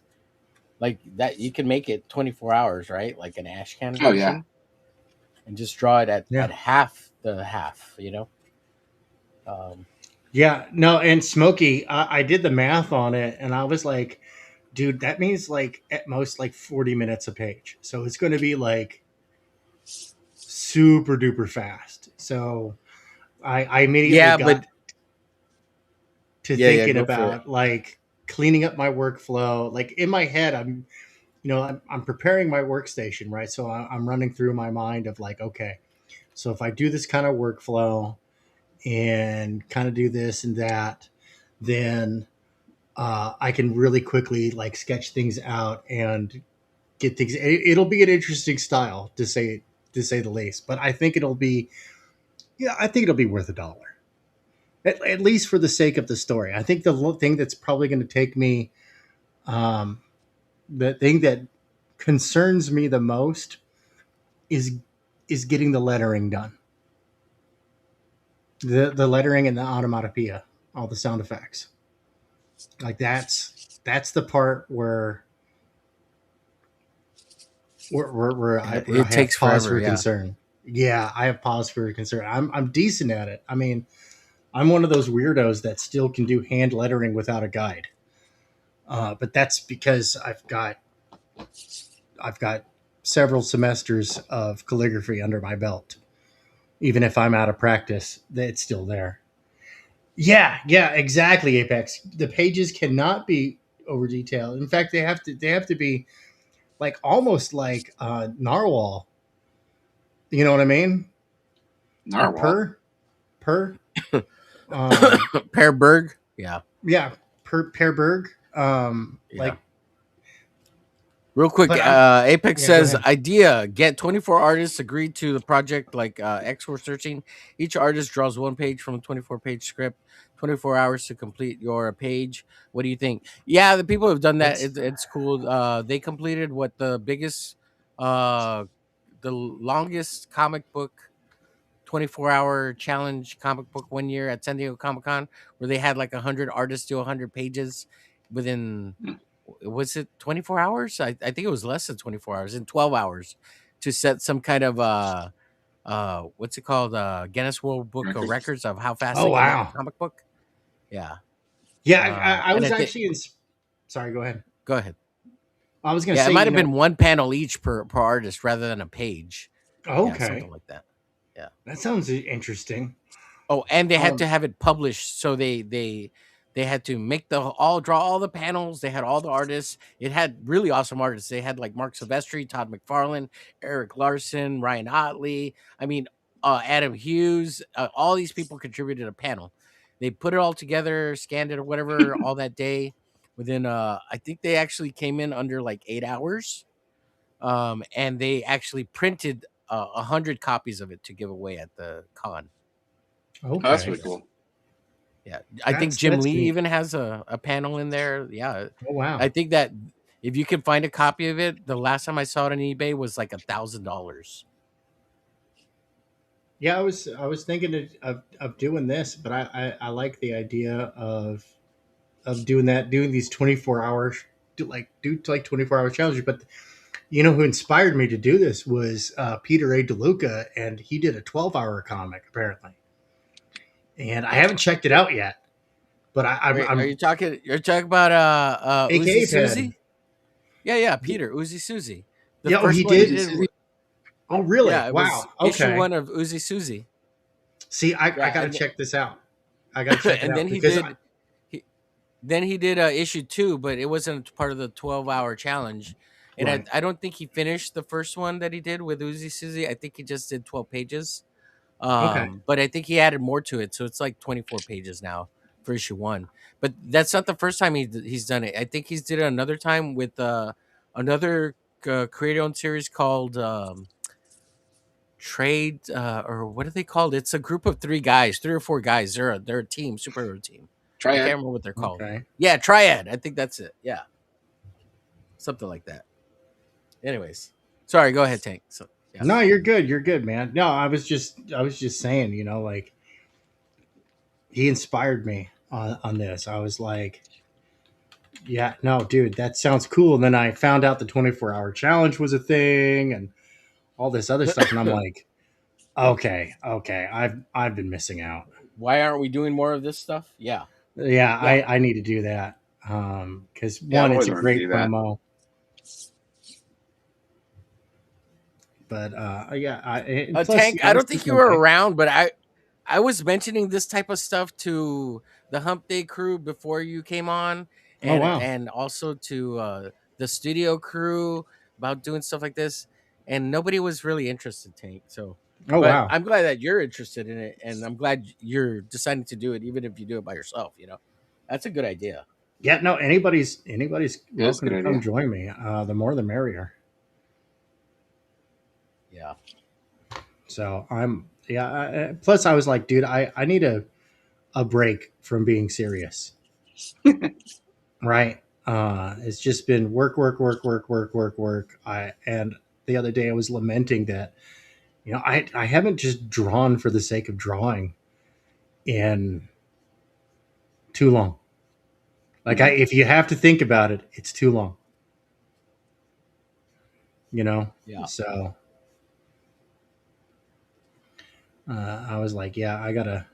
like that, you can make it 24 hours, right? Like an Ashcan version. Oh, yeah. And just draw it at Yeah. half the half, Yeah, no, and Smokey, I did the math on it, and I was like, dude, that means like at most like 40 minutes a page. So it's going to be like super duper fast. So I immediately Yeah, got but to Yeah, thinking go for about like cleaning up my workflow. Like in my head, I'm preparing my workstation, right? So I'm running through my mind of like, okay, so if I do this kind of workflow and kind of do this and that, then I can really quickly like sketch things out and get things. It'll be an interesting style to say the least, but I think it'll be worth $1. At least for the sake of the story. I think the thing that's probably going to take me, the thing that concerns me the most is getting the lettering done. The lettering and the onomatopoeia, all the sound effects. Like that's the part where I it takes have pause forever. for concern. Yeah, I have pause for concern. I'm decent at it. I mean, I'm one of those weirdos that still can do hand lettering without a guide. But that's because I've got several semesters of calligraphy under my belt. Even if I'm out of practice, it's still there. Yeah, exactly, Apex. The pages cannot be over detailed. In fact, they have to be like almost like narwhal. You know what I mean? Narwhal. Per Per Berg. Yeah. yeah, per Berg. Like real quick, Apex Yeah, go says ahead. idea: get 24 artists agreed to the project, like X4 searching. Each artist draws one page from a 24-page script. 24 hours to complete your page. What do you think? Yeah, the people have done that. It's cool. They completed what the biggest, the longest comic book 24-hour challenge comic book one year at San Diego Comic-Con, where they had like 100 artists do 100 pages within, was it 24 hours? I think it was less than 24 hours, in 12 hours, to set some kind of what's it called, Guinness World Book of Records of how fast Oh, they can make wow. a comic book. Yeah. Yeah, I and was I thi- actually Sorry, go ahead. Go ahead. I was going to Yeah, it say, might have been one panel each per artist rather than a page. Yeah, okay, something like that. Yeah. that sounds interesting. Oh, and they had Um, to have it published, so they had to make draw all the panels. They had all the artists. It had really awesome artists. They had like Mark Silvestri, Todd McFarlane, Eric Larson, Ryan Otley. I mean, Adam Hughes. All these people contributed a panel. They put it all together, scanned it or whatever, all that day. Within, I think they actually came in under like 8 hours. And they actually printed 100 copies of it to give away at the con. Oh, that's okay, really cool. Yeah, I think Jim that's Lee neat. even has a panel in there. Yeah, Oh wow. I think that if you can find a copy of it, the last time I saw it on eBay was like $1,000. Yeah, I was thinking of doing this, but I like the idea of doing that, doing these 24 hours, do like 24 hour challenges. But you know who inspired me to do this was Peter A. DeLuca, and he did a 12-hour comic apparently, and I haven't checked it out yet. But Wait, are I'm you talking? You're talking about Uzi AKA Ted. Susie? Yeah, Peter Uzi Susie. The Yeah, oh, he first one he did. did, Oh, really? yeah, it was Wow. issue Okay. 1 of Uzi Susie. See, I Yeah, got to check this out. I got to check it and out then because he did issue 2, but it wasn't part of the 12-hour challenge. And right. I don't think he finished the first one that he did with Uzi Susie. I think he just did 12 pages. Okay. But I think he added more to it, so it's like 24 pages now for issue 1. But that's not the first time he's done it. I think he's did it another time with another creator-owned series called Trade, or what are they called? It's a group of 3 or 4 guys. They're a team, superhero team. I can't Triad. remember what they're called. Okay. Yeah, Triad. I think that's it. Yeah, something like that. Anyways, sorry. Go ahead, Tank. So yeah. No, you're good. You're good, man. No, I was just saying, like he inspired me on this. I was like, yeah, no, dude, that sounds cool. And then I found out the 24-hour challenge was a thing and all this other stuff, and I'm like, okay, I've been missing out. Why aren't we doing more of this stuff? Yeah, Yeah, yeah. I need to do that. Because Yeah, I've one, it's always a wanted to great do that. promo. But yeah, and plus, Tank, I was don't think you thinking, were okay, around, but I was mentioning this type of stuff to the Hump Day crew before you came on, oh and wow, also to the studio crew about doing stuff like this, and nobody was really interested, Tank. So, oh but wow, I'm glad that you're interested in it, and I'm glad you're deciding to do it, even if you do it by yourself. That's a good idea. yeah, no, anybody's Yeah, that's a welcome good to come idea. join me. The more the merrier. Yeah. So yeah. Plus, I was like, dude, I need a break from being serious. Right. It's just been work, work, work, work, work, work, work. And the other day I was lamenting that, I haven't just drawn for the sake of drawing in too long. Like if you have to think about it, it's too long. Yeah. So I was like, yeah, I gotta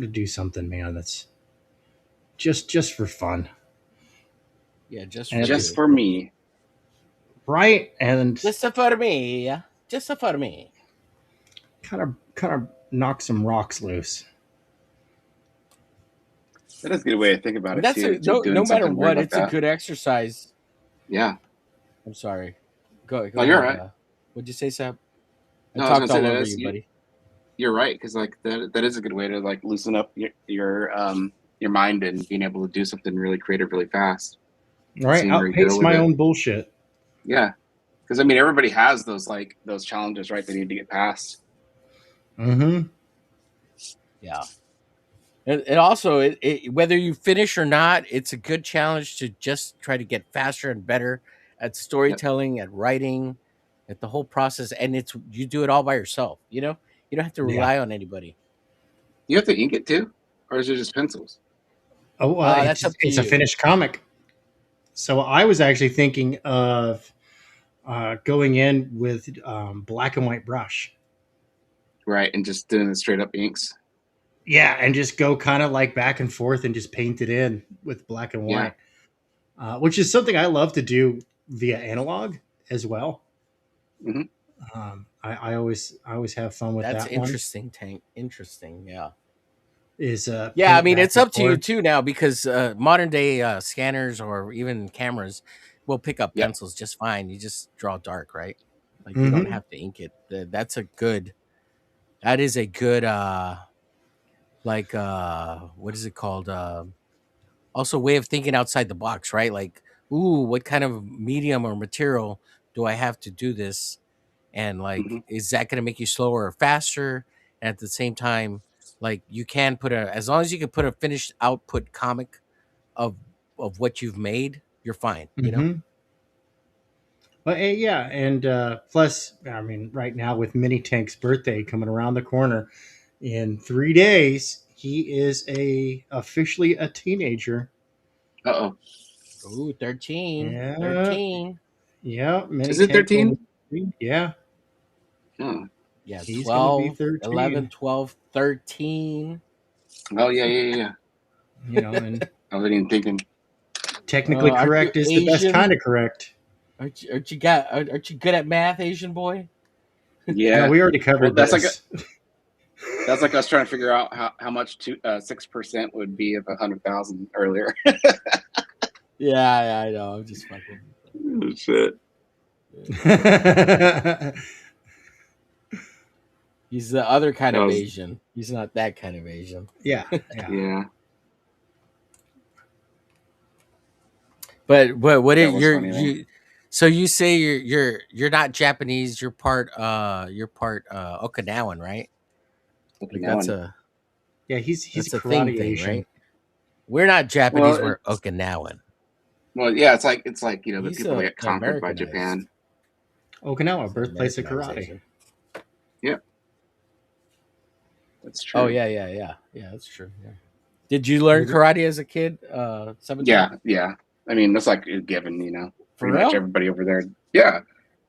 do something, man. That's just for fun, Yeah. Just and for Just you. for me. right? And Just for me. Just for me. kind of knock some rocks loose. That is a good way to think about And it that's too. a To no. doing No matter something weird what, like it's a that. good exercise. Yeah. I'm sorry. Go No, you're ahead. right. What'd you say, Sab? I No, I was talked gonna say all that over is, you, buddy. you're right, because like that is a good way to like loosen up your mind and being able to do something really creative really fast. Right? Seeing where you go Outpace with my it. own bullshit. Yeah, because I mean everybody has those challenges, right? They need to get past. Mm-hmm. Yeah. And also, whether you finish or not, it's a good challenge to just try to get faster and better at Yep. storytelling, at writing, at the whole process. And you do it all by yourself. You don't have to Yeah. rely on anybody. You have to ink it too, or is it just pencils? Oh, That's up to it's a you. finished comic. So I was actually thinking of going in with black and white brush. Right, and just doing the straight up inks. Yeah, and just go kind of like back and forth and just paint it in with black and Yeah. white, which is something I love to do via analog as well. Hmm. I always have fun with That's that one. interesting, Tank. Interesting, yeah. Is Yeah, I paint mean back it's and up to you forth. too now because modern day scanners or even cameras will pick up Yep. pencils just fine. You just draw dark, right? Like you don't Hmm. have to ink it. That is a good what is it called? Also way of thinking outside the box, right? Like, ooh, what kind of medium or material do I have to do this? And Hmm. like, is that going to make you slower or faster? And at the same time, like you can put as long as you can put a finished output comic of what you've made, you're fine, you know? Hmm. But yeah, and plus, I mean, right now with Mini Tank's birthday coming around the corner in 3 days, he is officially a teenager. Uh-oh. Ooh, 13. Yeah, 13. yeah, Mini Is it Tank will 13? be 3. Yeah, Oh. Yeah, he's going to be 12, 11, 13. 12, 13. Oh, yeah, yeah, yeah. You know, and I wasn't even thinking. technically Aren't you correct is the best kind Asian? of correct. Aren't you good at math, Asian boy? No, Yeah. we already covered That's like this. that's like us trying to figure out how much 6% would be of 100,000 earlier. Yeah, I know. I'm just fucking. Shit. He's the other kind That of was Asian. He's not that kind of Asian. Yeah, yeah. yeah. But what That it was funny though. you? So you say you're not Japanese. You're part Okinawan, right? Okay, Like now and Yeah, he's a that's a thing, karate Asian. right? We're not Japanese. well, We're Okinawan. yeah, it's like the He's people that get the conquered by Americanized. Japan. Okinawa, He's the birthplace of Americanized karate. Asian. Yep, that's true. Oh yeah. That's true. Yeah. Did you learn karate as a kid? 17. Yeah. I mean, that's like a given, For pretty much real? everybody over there. Yeah,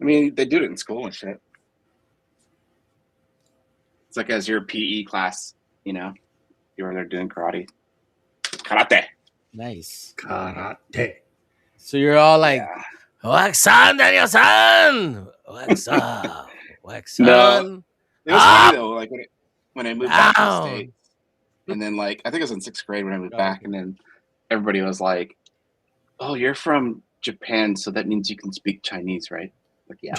I mean, they do it in school and shit. It's like as your PE class, you were there doing karate. Nice. Karate. So you're all like, Yeah. Waxan, Daniel-san! Waxan! No, it was Up! funny though. Like when I moved back to the Down! States, and then like I think it was in 6th grade when I moved Oh, back, okay. and then everybody was like, "Oh, you're from Japan, so that means you can speak Chinese, right?" Like, yeah.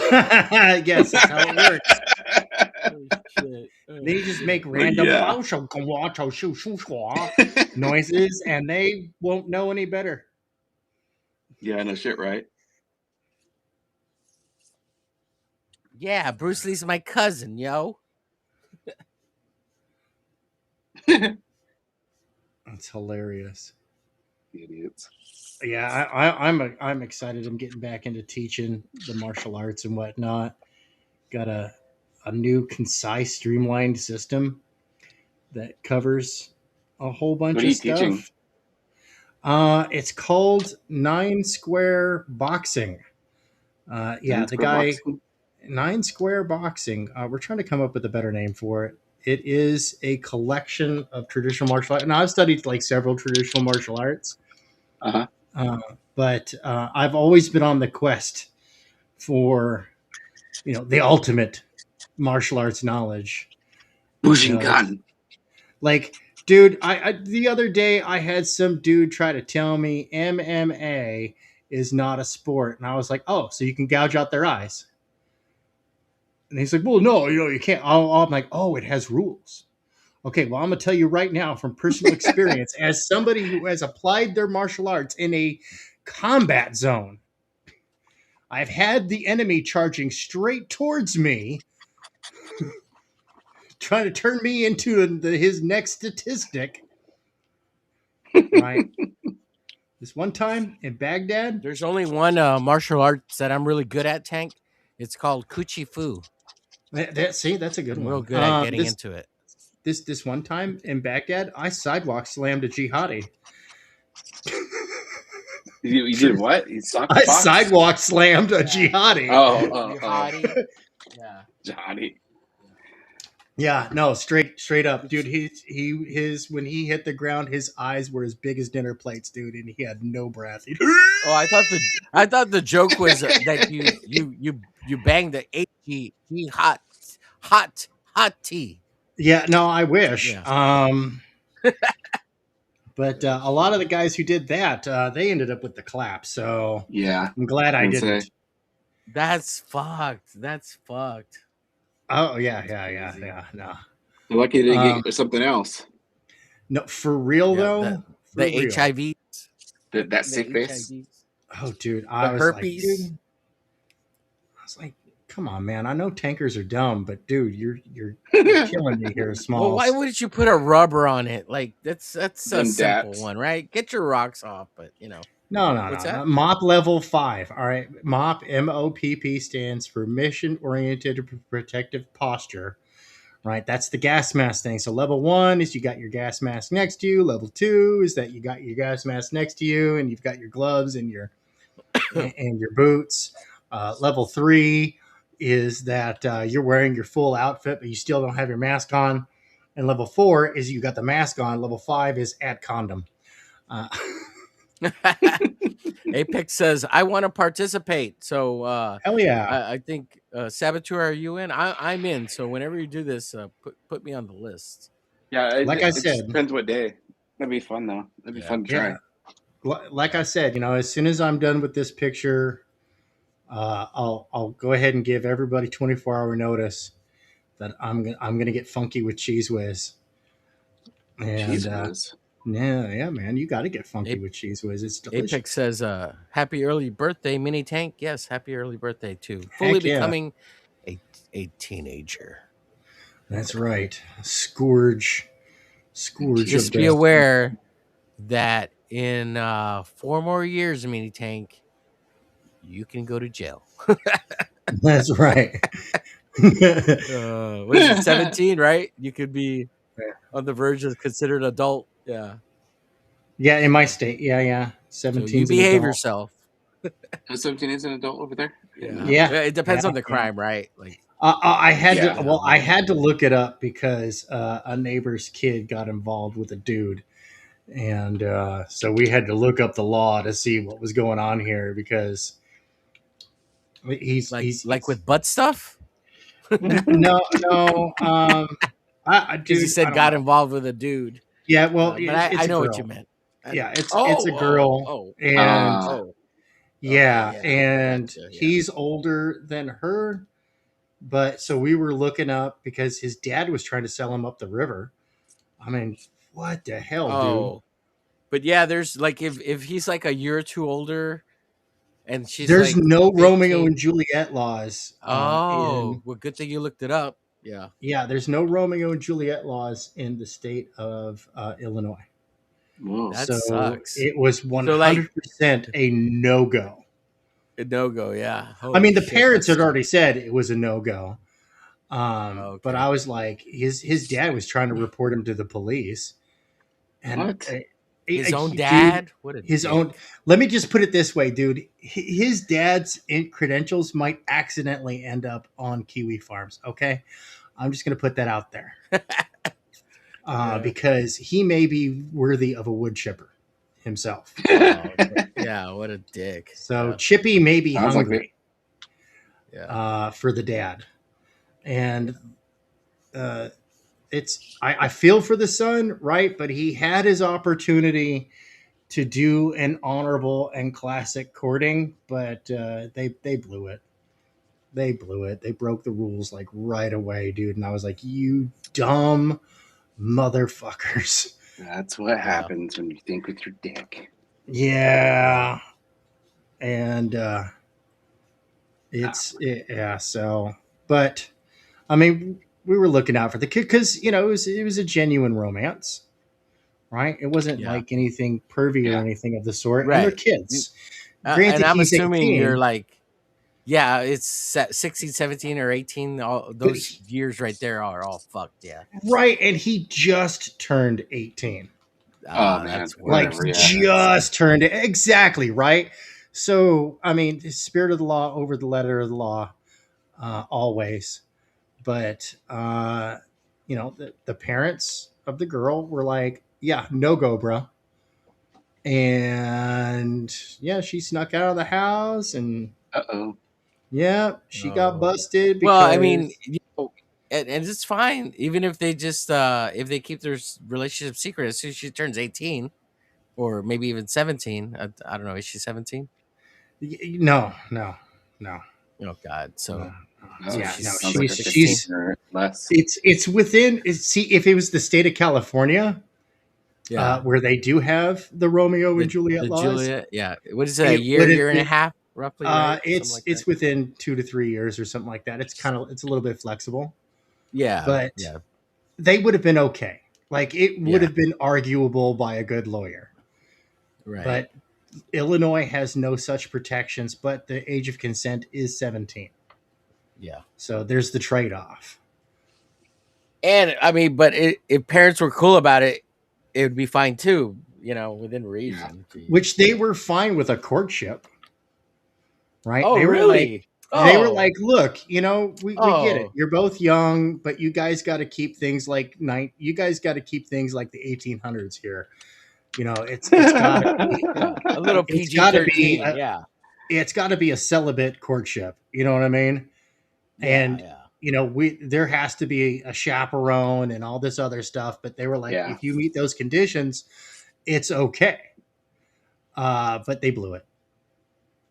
Yes, that's how it works. Oh, shit. Oh, They just shit. make random Yeah. noises, and they won't know any better. Yeah, no shit, right? Yeah, Bruce Lee's my cousin, yo. That's hilarious. Idiots. Yeah, I'm excited. I'm getting back into teaching the martial arts and whatnot. Got a new concise, streamlined system that covers a whole bunch What are of you teaching? stuff. It's called 9 Square Boxing. Yeah, the guy Boxing? 9 Square Boxing. We're trying to come up with a better name for it. It is a collection of traditional martial arts. And I've studied like several traditional martial arts. Uh-huh. But I've always been on the quest for, the ultimate martial arts knowledge. Bujinkan. Like, dude, I the other day I had some dude try to tell me MMA is not a sport, and I was like, oh, so you can gouge out their eyes? And he's like, well, no, you can't. I'm like, oh, it has rules. Okay, well, I'm gonna tell you right now from personal experience, as somebody who has applied their martial arts in a combat zone, I've had the enemy charging straight towards me, trying to turn me into his next statistic. Right. This one time in Baghdad, There's only one martial arts that I'm really good at, Tank. It's called Kuchi Fu. see, that's a good I'm one. real good at getting into it. This one time in Baghdad, I sidewalk slammed a jihadi. You did what? You I sidewalk slammed a jihadi. Oh. Jihadi. Yeah. Jihadi. Yeah, no, straight up, dude. His when he hit the ground, his eyes were as big as dinner plates, dude, and he had no breath. Oh, I thought the joke was that you banged the HG hot tea. Yeah, no, I wish. Yeah. But a lot of the guys who did that, they ended up with the clap. So Yeah, I'm glad I and say didn't. That's fucked. That's fucked. Oh yeah, That's yeah, yeah, crazy. yeah. No, they're lucky they didn't um, get something else. no, for real Yeah, the though, the for real. HIV, That the safe face. HIVs, Oh, dude, the I was like, herpes. dude, I was like, come on, man. I know tankers are dumb, but dude, you're killing me here, Well, why Smalls. wouldn't you put a rubber on it? Like that's a Them simple daps. one, right? Get your rocks off, but No, no, what's no, that? no. MOP level 5. All right. MOP, MOPP stands for mission oriented protective posture. Right. That's the gas mask thing. So level 1 is you got your gas mask next to you. Level 2 is that you got your gas mask next to you and you've got your gloves and your boots. Level 3 is that you're wearing your full outfit, but you still don't have your mask on. And level 4 is you got the mask on. Level 5 is add condom. Uh, Apex says, "I want to participate." So hell yeah. I think Saboteur, are you in? I'm in. So whenever you do this, put me on the list. Yeah, Like I it just said, depends what day. That'd be fun though. That'd be Yeah. fun to yeah, try. like I said, as soon as I'm done with this picture, I'll go ahead and give everybody 24-hour notice that I'm gonna get funky with Cheese Whiz. And Cheese whiz. yeah, man, you got to get funky A- with Cheese Whiz. It's delicious. Apex says, "Happy early birthday, Mini Tank." Yes, happy early birthday too. Fully Heck yeah, becoming a teenager. that's right. Scourge of Just be death. aware that in 4 more years, Mini Tank, you can go to jail. That's right. What is it, 17, right? You could be on the verge of considered adult. Yeah. Yeah, in my state, yeah, So you 17's an behave adult. yourself. 17 is an adult over there. I didn't know Yeah. that. Yeah, It yeah, depends on the yeah. crime, right? Like, I had to. Yeah. Well, I had to look it up because a neighbor's kid got involved with a dude, and so we had to look up the law to see what was going on here because like with butt stuff? no. Because you Dude, I said don't got know. involved with a dude. Yeah, well, But it's I a know what you girl. meant. Yeah, it's a Oh, girl, oh, and Uh, oh. Okay, yeah, yeah. and Gotcha. Yeah. he's older than her. But so we were looking up because his dad was trying to sell him up the river. I mean, what the hell, dude? Oh. But yeah, there's like if he's like a year or two older and she's There's like no Romeo 15. and Juliet laws Oh, in well, good thing you looked it up. Yeah. yeah. There's no Romeo and Juliet laws in the state of Illinois. whoa. That So sucks. it was So like 100% a no go. a no-go, yeah. I Holy mean, the shit, parents that's had tough. already said it was a no go. But Okay. I was like, his dad was trying to report him to the police, and What? His own dude, dad? What a his own. dick. Let me just put it this way, dude. His dad's credentials might accidentally end up on Kiwi farms. Okay, I'm just gonna put that out there Yeah. because he may be worthy of a wood chipper himself. Oh, yeah, what a dick. So Chippy may be Sounds like hungry Yeah. for the dad, and I feel for the son, right? But he had his opportunity to do an honorable and classic courting, but they blew it. They blew it. They broke the rules like right away, dude. And I was like, you dumb motherfuckers. That's what happens when you think with your dick. Yeah. And yeah, so but I mean we were looking out for the kid because it was a genuine romance, right? It wasn't Yeah. like anything pervy or Yeah. anything of the sort. And they're Right. kids. And Granted, I'm he's assuming 18. you're like, yeah, it's 16, 17, or 18. All those years right there are all fucked. Yeah. Right, and he just turned 18. Oh, man. That's Like Whatever, yeah. just turned it. Exactly, right? So, I mean, the spirit of the law over the letter of the law, always. But the parents of the girl were like, yeah, no go, bro. And yeah, she snuck out of the house, and Uh-oh. yeah, she got Oh. busted Well, I mean, because and it's fine even if they just if they keep their relationship secret as soon as she turns 18 or maybe even 17. I don't know. Is she 17? no, no, no, Oh God. no. So Yeah, Oh, no, she's sounds like a 15 16. or less. it's within. See, if it was the state of California, Yeah. where they do have the Romeo and The Juliet laws, Julia. Yeah. What is it? A it would have year and a been. half, roughly, right? Something like that. It's within 2 to 3 years or something like that. It's a little bit flexible, Yeah. but Yeah. they would have been okay. Like it would Yeah. have been arguable by a good lawyer. Right. But Illinois has no such protections, but the age of consent is 17. Yeah. So there's the trade-off. And I mean, but if parents were cool about it, it would be fine too. Within reason. Jeez. Which they were fine with a courtship, right? Oh, really? They were Oh. like, look, we get it. Oh. You're both young, but you guys got to keep things like you guys got to keep things like the 1800s here. It's got to be Yeah. A little it's PG got to be 13. Yeah. it's got to be a celibate courtship. You know what I mean? And Yeah. there has to be a chaperone and all this other stuff. But they were like, Yeah. if you meet those conditions, it's okay. But they blew it.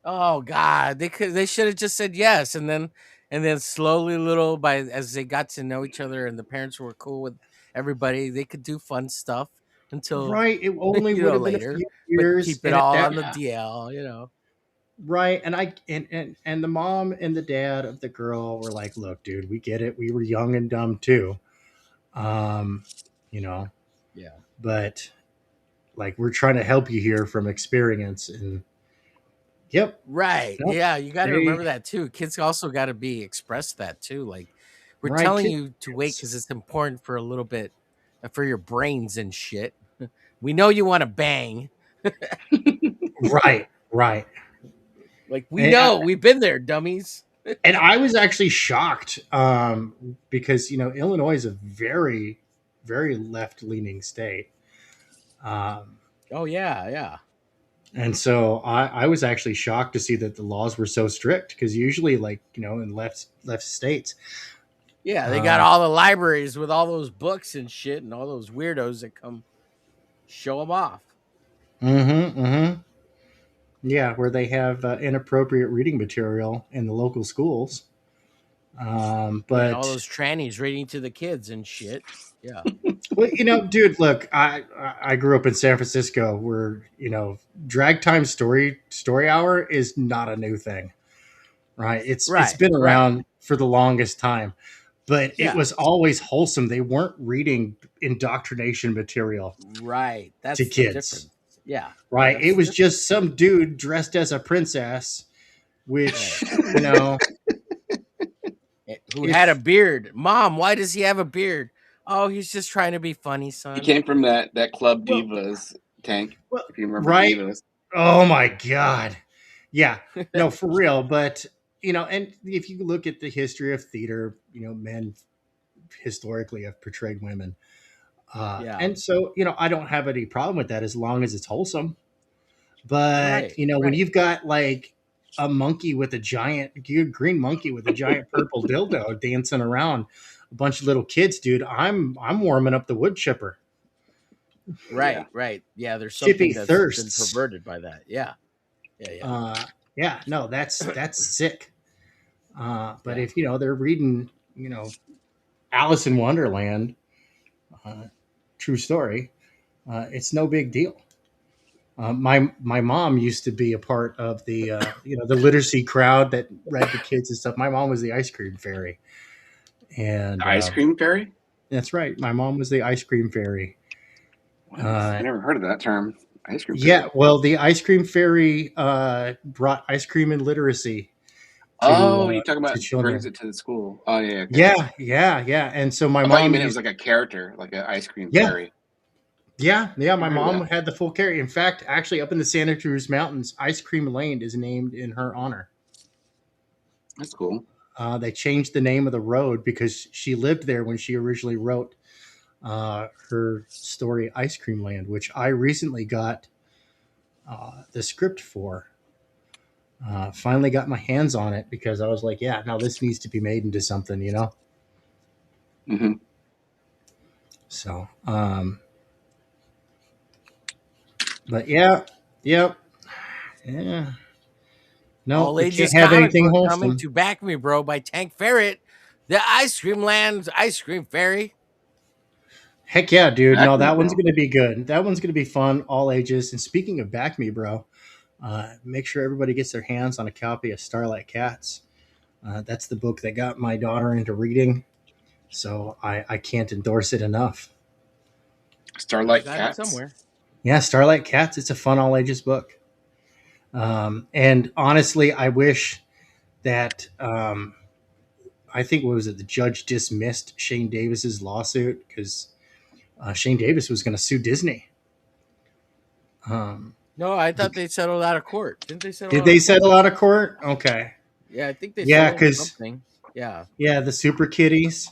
Oh God, they should have just said yes, and then slowly, little by as they got to know each other, and the parents were cool with everybody, they could do fun stuff until Right. It only would have been a later, few but years. keep it And at all that on the DL. right. And the mom and the dad of the girl were like, look, dude, we get it. We were young and dumb too. Um, you know, Yeah. but like we're trying to help you here from experience. And yep. Right. Nope, Yeah, you got to they remember that too. Kids also got to be expressed that too. Like we're right telling kids. you to wait because it's important for a little bit for your brains and shit. We know you want to bang. Right. Right. Like we And know we've been there, dummies. and I was actually shocked because Illinois is a very, very left leaning state. Oh yeah. And so I was actually shocked to see that the laws were so strict because usually, like in left states, Yeah, they got all the libraries with all those books and shit, and all those weirdos that come show them off. yeah, where they have inappropriate reading material in the local schools. But And all those trannies reading to the kids and shit. Yeah. well, dude, look, I grew up in San Francisco, where drag time story hour is not a new thing, right? It's been around for the longest time, but it was always wholesome. They weren't reading indoctrination material, Right. That's to the kids. difference. Yeah. Right? That's It was different. just some dude dressed as a princess, which Who had a beard. Mom, why does he have a beard? Oh, he's just trying to be funny, son. He came from that Club Divas tank, well, if you remember right? Divas. Oh my god. Yeah. No, for real. But and if you look at the history of theater, men historically have portrayed women. And so, I don't have any problem with that as long as it's wholesome. But, when you've got like a monkey with a giant green monkey with a giant purple dildo dancing around a bunch of little kids, dude, I'm warming up the wood chipper. Right. Yeah, there's something Chippy that's thirsts. been perverted by that. Yeah. Yeah, no, that's sick. But if they're reading, Alice in Wonderland, true story, it's no big deal. My mom used to be a part of the the literacy crowd that read to kids and stuff. My mom was the ice cream fairy, and The ice cream fairy? That's right. My mom was the ice cream fairy. What? I never heard of that term. Ice cream fairy. Yeah, well, the ice cream fairy brought ice cream and literacy. You talking about children. brings it to the school? Oh yeah. Okay. Yeah. And so my I mom. thought you meant it was like a character, like an ice cream fairy. Yeah. My mom had the full carry. In fact, actually, up in the Santa Cruz Mountains, Ice Cream Lane is named in her honor. That's cool. They changed the name of the road because she lived there when she originally wrote her story Ice Cream Land, which I recently got the script for. Finally got my hands on it because I was like, yeah, now this needs to be made into something, you know? Mm-hmm. So, but yeah. No, All we ages can't have comic anything book coming wholesome. to Back Me Bro by Tank Ferret, the Ice Cream Land's Ice Cream Fairy. Heck yeah, dude. Back No, me, that one's bro. going to be good. That one's going to be fun, all ages. And speaking of Back Me Bro, make sure everybody gets their hands on a copy of Starlight Cats. That's the book that got my daughter into reading. So I can't endorse it enough. Starlight Got it Cats. somewhere. Yeah, Starlight Cats. It's a fun all ages book. And honestly, I wish that I think what was it? The judge dismissed Shane Davis's lawsuit because Shane Davis was going to sue Disney. No, I thought they settled out of court. Didn't they settle Did out they of court? settle out of court? Okay. Yeah, I think they Yeah, settled because something. Yeah, the Super Kitties,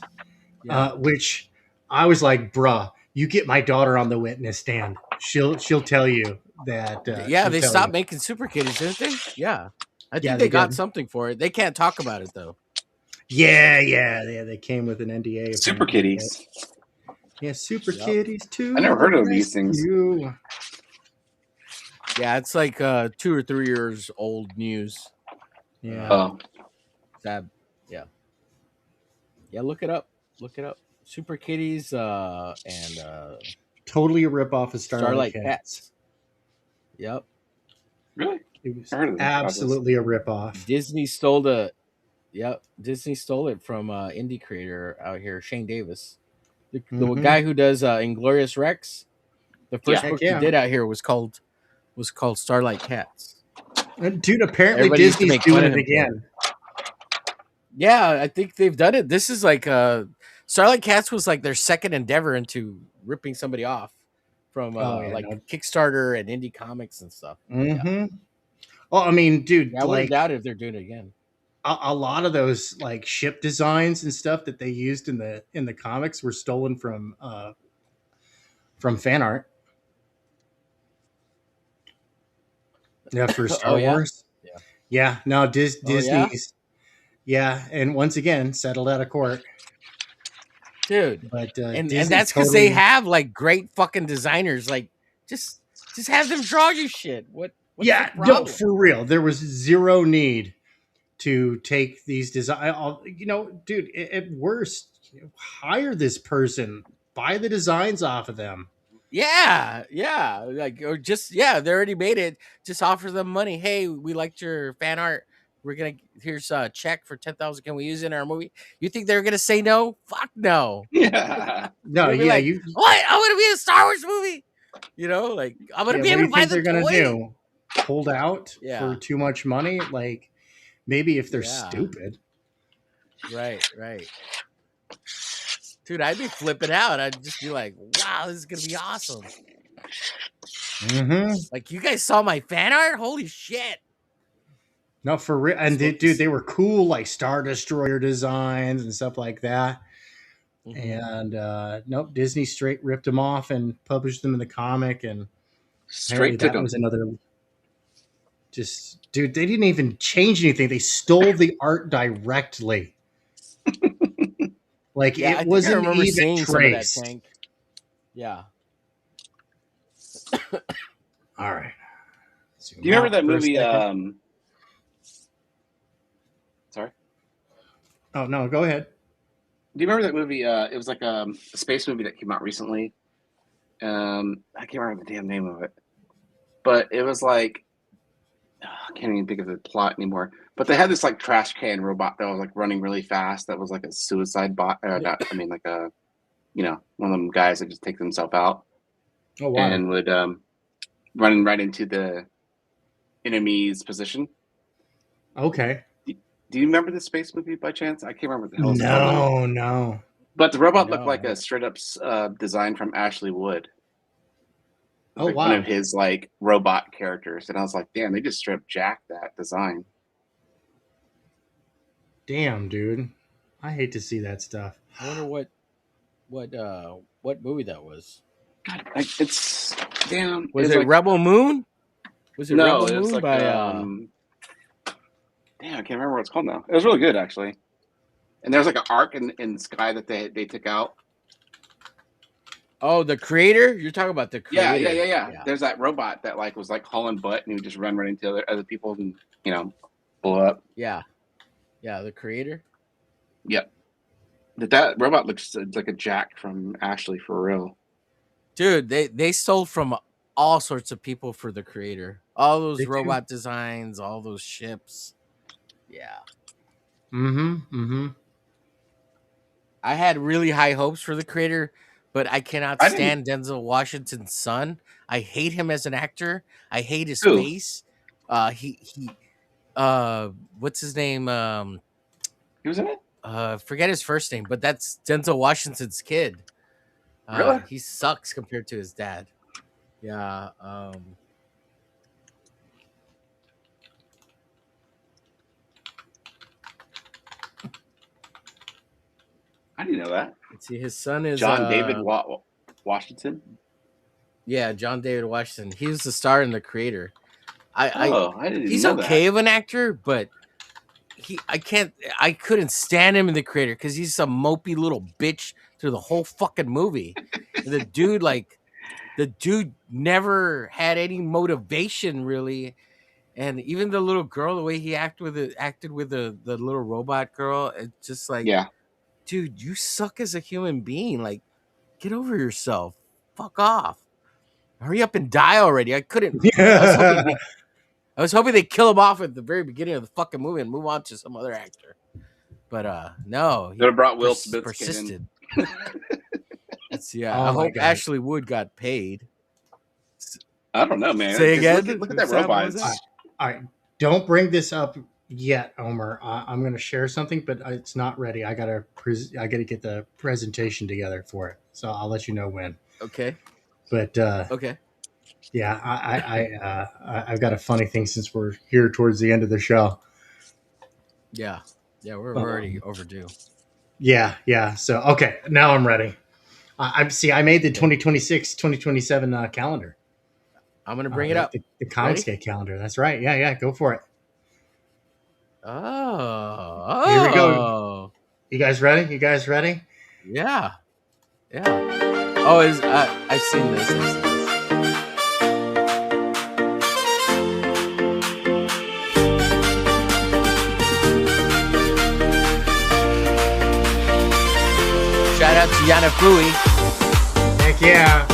yeah. which I was like, bruh, you get my daughter on the witness stand. She'll tell you that. Yeah, She'll they tell stopped you. making Super Kitties, didn't they? Yeah. I Yeah, think they they got did. something for it. They can't talk about it though. Yeah. They came with an NDA. Super Apparently. Kitties. Yeah, Super Yep. Kitties to I never the heard of these things. rescue. Yeah, it's like 2 or 3 years old news. Yeah. Oh, Sad. Yeah. Yeah, look it up. Look it up. Super Kitties and Totally a ripoff of Starlight Starlight Cats. Cats. Yep. really? It was I heard of this. absolutely a ripoff. Disney stole it from indie creator out here, Shane Davis. The Mhm. guy who does Inglorious Rex. The first Yeah. book Heck he yeah. did out here was called Starlight Cats. Dude, apparently Everybody used to Disney's make fun doing of it him for it. again. Yeah, I think they've done it. This is like Starlight Cats was like their second endeavor into ripping somebody off from Oh, yeah, like no. Kickstarter and indie comics and stuff. Yeah. Mm-hmm. Well, I mean, dude, Yeah, I wouldn't like doubt it if they're doing it again. a lot of those like ship designs and stuff that they used in the comics were stolen from fan art. Yeah, for Oh Star yeah. Wars. Yeah. Yeah, no, Oh, yeah? Disney's. Yeah, and once again settled out of court. Dude. But And Disney that's because they totally. have like great fucking designers. Like just have them draw you shit. What's Yeah, the no, problem? for real. There was zero need to take these design. You know, dude, at worst, hire this person, buy the designs off of them. Yeah, like or just they already made it. Just offer them money. Hey, we liked your fan art. We're gonna here's a check for 10,000. Can we use it in our movie? You think they're gonna say no? Fuck no. Yeah. No, They'll be yeah, like, what? I want to be in a Star Wars movie. You know, like I'm gonna be what able do to you buy think the they're gonna toy. do? Hold out Yeah. for too much money? Like maybe if they're Yeah. stupid. Right. Dude, I'd be flipping out. I'd just be like, wow, this is gonna be awesome. Mm-hmm. Like you guys saw my fan art? Holy shit. No, for real. And dude, they were cool, like Star Destroyer designs and stuff like that. Mhm. And nope, Disney straight ripped them off and published them in the comic, and apparently Straight took that them. was another. Just dude, they didn't even change anything. They stole the art directly. Like Yeah, I it think I wasn't remember even seeing some of that traced. tank. Yeah. All right. Do you remember that For a movie? second. Sorry. Oh no, go ahead. Do you remember that movie? It was like a space movie that came out recently. I can't remember the damn name of it, but it was like I can't even think of the plot anymore. But they had this like trash can robot that was like running really fast. That was like a suicide bot. Like a one of them guys that just take themselves out Oh wow. and would run right into the enemy's position. Okay. Do you remember the space movie by chance? I can't remember what the hell it's called. No. But the robot looked No. like a straight up design from Ashley Wood. Oh Like wow. one of his like robot characters, and I was like, damn, they just straight up jacked that design. Damn, dude. I hate to see that stuff. I wonder what movie that was. God, it's damn. Was It's it like Rebel Moon? Was it no, Rebel it was Moon like by damn. I can't remember what it's called now. It was really good actually. And there's like an arc in the sky that they took out. Oh, the creator? You're talking about the Yeah, creator. yeah. There's that robot that like was like hauling butt and he would just run right into other people and blow up. Yeah. Yeah, the creator. Yep. That robot looks like a Jack from Ashley for real. Dude, they stole from all sorts of people for the creator. All those They do. robot designs, all those ships. Yeah. Mm-hmm. I had really high hopes for the creator, but I cannot I stand Denzel Washington's son. I hate him as an actor. I hate his Who? face. He what's his name? He was in it? Forget his first name, but that's Denzel Washington's kid. Really? He sucks compared to his dad. Yeah. I didn't know that. Let's see, his son is John David Washington. Yeah, John David Washington. He was the star and the creator. I didn't He's know okay that. of an actor, but I couldn't stand him in the creator because he's some mopey little bitch through the whole fucking movie. And the dude never had any motivation really. And even the little girl, the way he acted with the little robot girl, it's just like, Yeah. dude, you suck as a human being. Like, get over yourself. Fuck off. Hurry up and die already. I couldn't. I was hoping they'd kill him off at the very beginning of the fucking movie and move on to some other actor. But no, he Could have brought Will Smith persisted. in. Yeah, Oh I my hope God. Ashley Wood got paid. I don't know, man. Say again? Look at that Sam, robot. what was that? All right. Don't bring this up yet, Omer. I'm going to share something, but it's not ready. I gotta get the presentation together for it. So I'll let you know when. Okay. But Okay. yeah, I've got a funny thing since we're here towards the end of the show. Yeah. Yeah, we're already overdue. Yeah. So okay, now I'm ready. I made the 2026-2027 calendar. I'm gonna bring it up. The Comicsgate calendar. That's right. Yeah. Go for it. Oh. Here we go. You guys ready? Yeah. Oh, I've seen this. Shout out to Yana Fui. Heck yeah.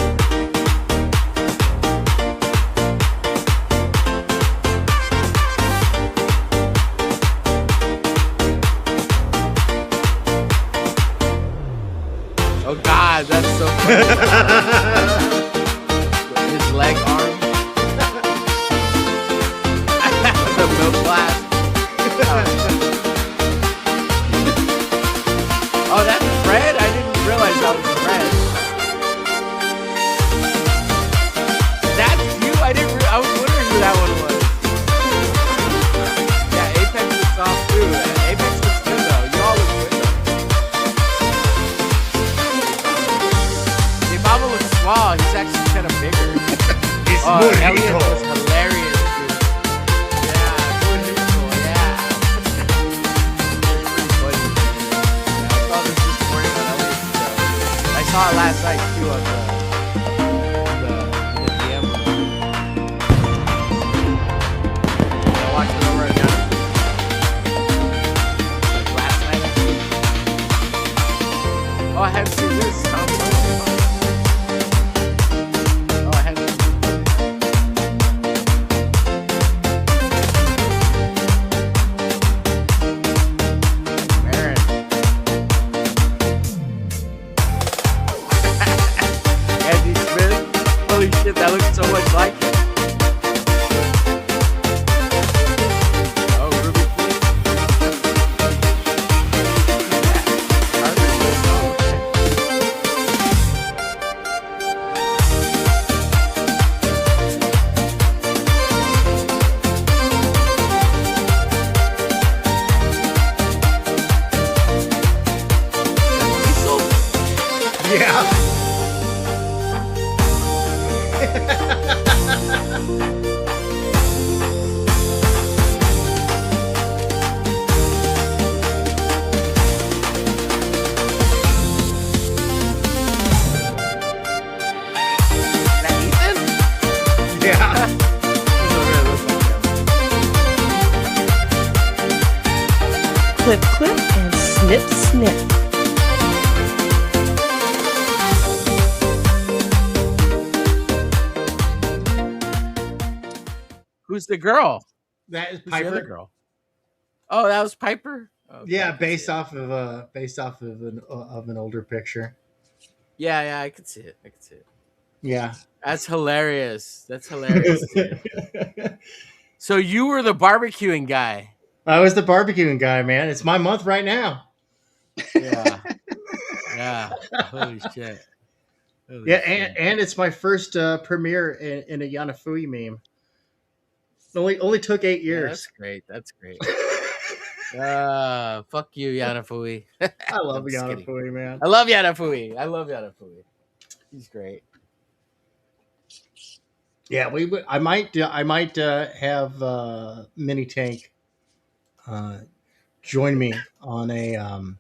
Oh God, that's so funny. His leg arm. The milk glass. Oh, that's Fred? I didn't realize that was Fred. That's you? I was wondering who that one was. Yeah, Apex is soft too. Apex looks good though. You all look good though. Baba looks small. He's actually kind of bigger. Elliot was hilarious, dude. Yeah, burrito, yeah. Pretty funny. Yeah, I saw this morning on Elliot's show. I saw it last night too on the DM. I watched it over again. Like last night. Oh, I hadn't seen this. Yeah. Clip, clip, and snip, snip. Who's the girl? That is Who's the other Piper. girl? Oh, that was Piper. Okay, Yeah, I can based see it. off of an older picture. Yeah, I can see it. I can see it. Yeah. That's hilarious. That's hilarious, dude. So you were the barbecuing guy. I was the barbecuing guy, man. It's my month right now. Yeah. Yeah. Holy shit. Holy Yeah, shit. and it's my first premiere in a Yanafui meme. Only took 8 Yeah, years. that's great. That's great. Fuck you, Yanafui. I love I'm just kidding. Yanafui, man. I love Yanafui. I love Yanafui. He's great. Yeah, we would. I might have Mini Tank join me on a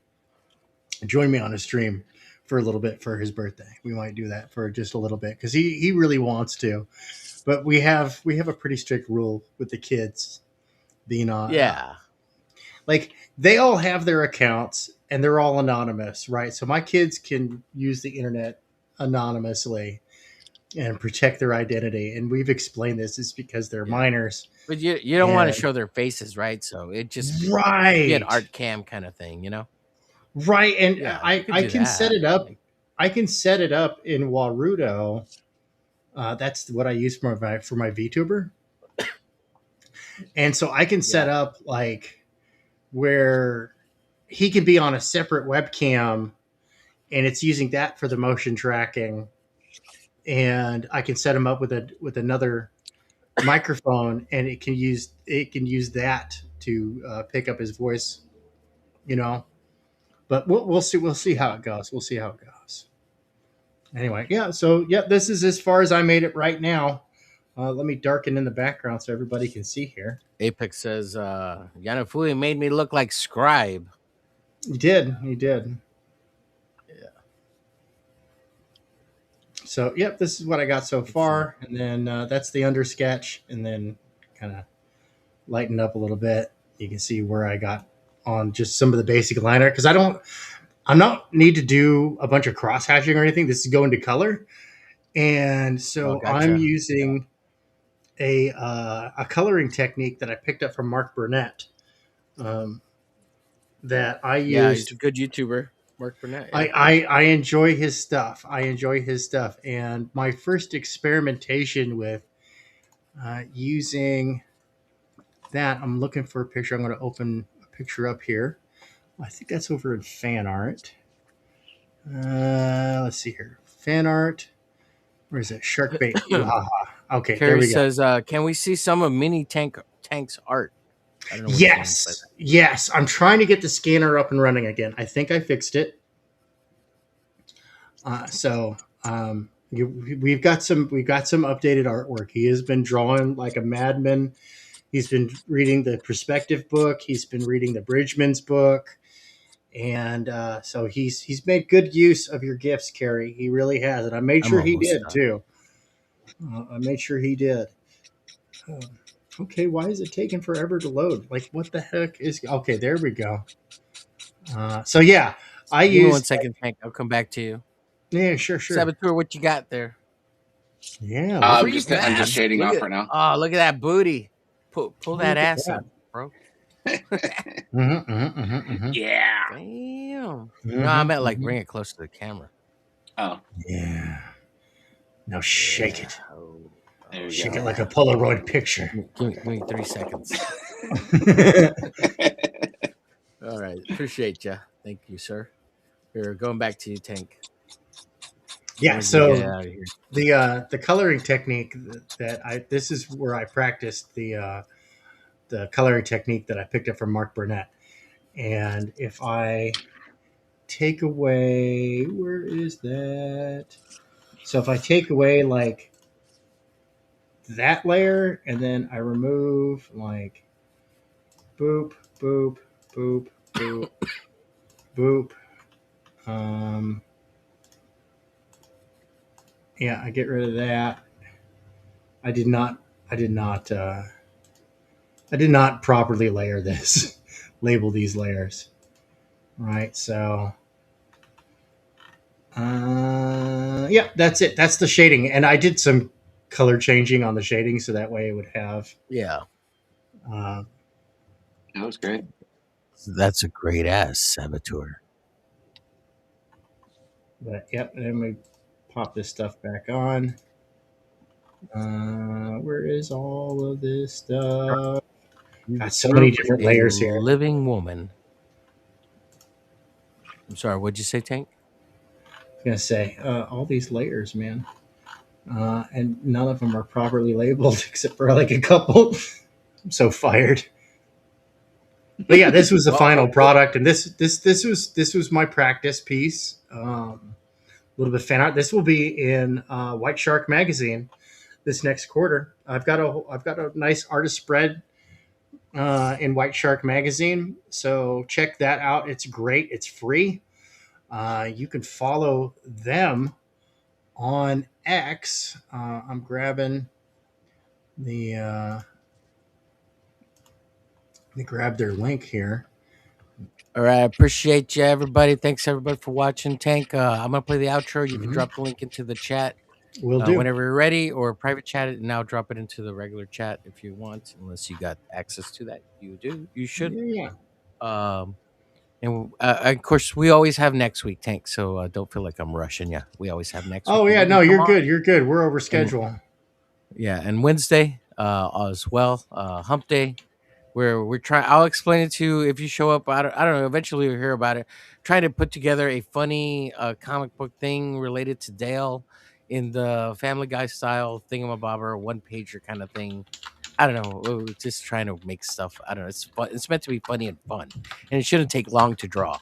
stream for a little bit for his birthday. We might do that for just a little bit because he really wants to. But we have a pretty strict rule with the kids being on. Yeah. Like they all have their accounts and they're all anonymous, right? So my kids can use the internet anonymously and protect their identity. And we've explained this is because they're minors. But you don't want to And- show their faces, right? So it just right, be an art cam kind of thing, you know? right. And Yeah, I you could do can that. set it up. I can set it up in Warudo. That's what I use for my VTuber. And so I can set up like where he can be on a separate webcam and it's using that for the motion tracking. And I can set him up with another microphone and it can use that to pick up his voice, you know. But we'll see how it goes. We'll see how it goes. Anyway, yeah. So yeah, this is as far as I made it right now. Let me darken in the background so everybody can see here. Apex says, Yanafui made me look like Scribe. You did. Yeah. So yep, this is what I got so far, and then that's the under sketch, and then kind of lighten up a little bit. You can see where I got on just some of the basic liner because I'm not need to do a bunch of cross hatching or anything. This is going to color, and so Gotcha. I'm using a coloring technique that I picked up from Mark Burnett. That I used. Yeah, he's a good YouTuber, Mark Burnett. Yeah. I enjoy his stuff. And my first experimentation with using that, I'm looking for a picture. I'm going to open a picture up here. I think that's over in fan art. Let's see here. Fan art. Where is it? Shark bait. Okay, there Carrie we go. says, can we see some of Mini Tank's art? I don't know what Yes. I'm trying to get the scanner up and running again. I think I fixed it. We've got some updated artwork. He has been drawing like a madman. He's been reading the perspective book. He's been reading the Bridgman's book. And so he's made good use of your gifts, Carrie. He really has. And I made sure he did, too. I made sure he did. Okay, why is it taking forever to load? Like, what the heck is... Okay, there we go. So, yeah, I Give me used... 1 second, Tank. I'll come back to you. Yeah, sure. Saboteur, what you got there? Yeah. I'm just shading Look off at- right now. Oh, look at that booty. Pull that at ass that. up, bro. Yeah. Damn. No, I meant like bring it close to the camera. Oh, Yeah. Now shake it. Oh, there you Shake go. it like a Polaroid picture. give me 3 seconds. All right. Appreciate you. Thank you, sir. We're going back to you, Tank. Yeah, Get so out of here. the coloring technique this is where I practiced the coloring technique that I picked up from Mark Burnett. And if I take away, where is that? So if I take away like that layer, and then I remove like boop, boop, boop, boop, boop. Yeah, I get rid of that. I did not properly layer this, label these layers. Right, so yeah, that's it. That's the shading, and I did some color changing on the shading, so that way it would have. Yeah, That was great. that's a great ass saboteur. But yep, and then we pop this stuff back on. Where is all of this stuff? Got so many different layers here. Living woman. I'm sorry, what'd you say, Tank? I was gonna say all these layers, man, and none of them are properly labeled except for like a couple. I'm so fired. But yeah, this was the final product, and this was my practice piece. A little bit of fan art. This will be in White Shark magazine this next quarter. I've got a nice artist spread in White Shark magazine, so check that out. It's great. It's free. You can follow them on X. I'm grabbing the. Let me grab their link here. All right, I appreciate you, everybody. Thanks, everybody, for watching. Tank, I'm going to play the outro. You can drop the link into the chat Will do. whenever you're ready, or private chat it, and now drop it into the regular chat if you want, unless you got access to that. You do. You should. Yeah. And of course, we always have next week, Tank, so don't feel like I'm rushing you. We always have next week. Oh, yeah. No, you're good. You're good. We're over schedule. Yeah, and Wednesday as well, Hump Day. Where we're trying, I'll explain it to you if you show up. I don't know. Eventually, you'll hear about it. Trying to put together a funny comic book thing related to Dale in the Family Guy style thingamabobber, one pager kind of thing. I don't know. We're just trying to make stuff. I don't know. It's fun. It's meant to be funny and fun, and it shouldn't take long to draw.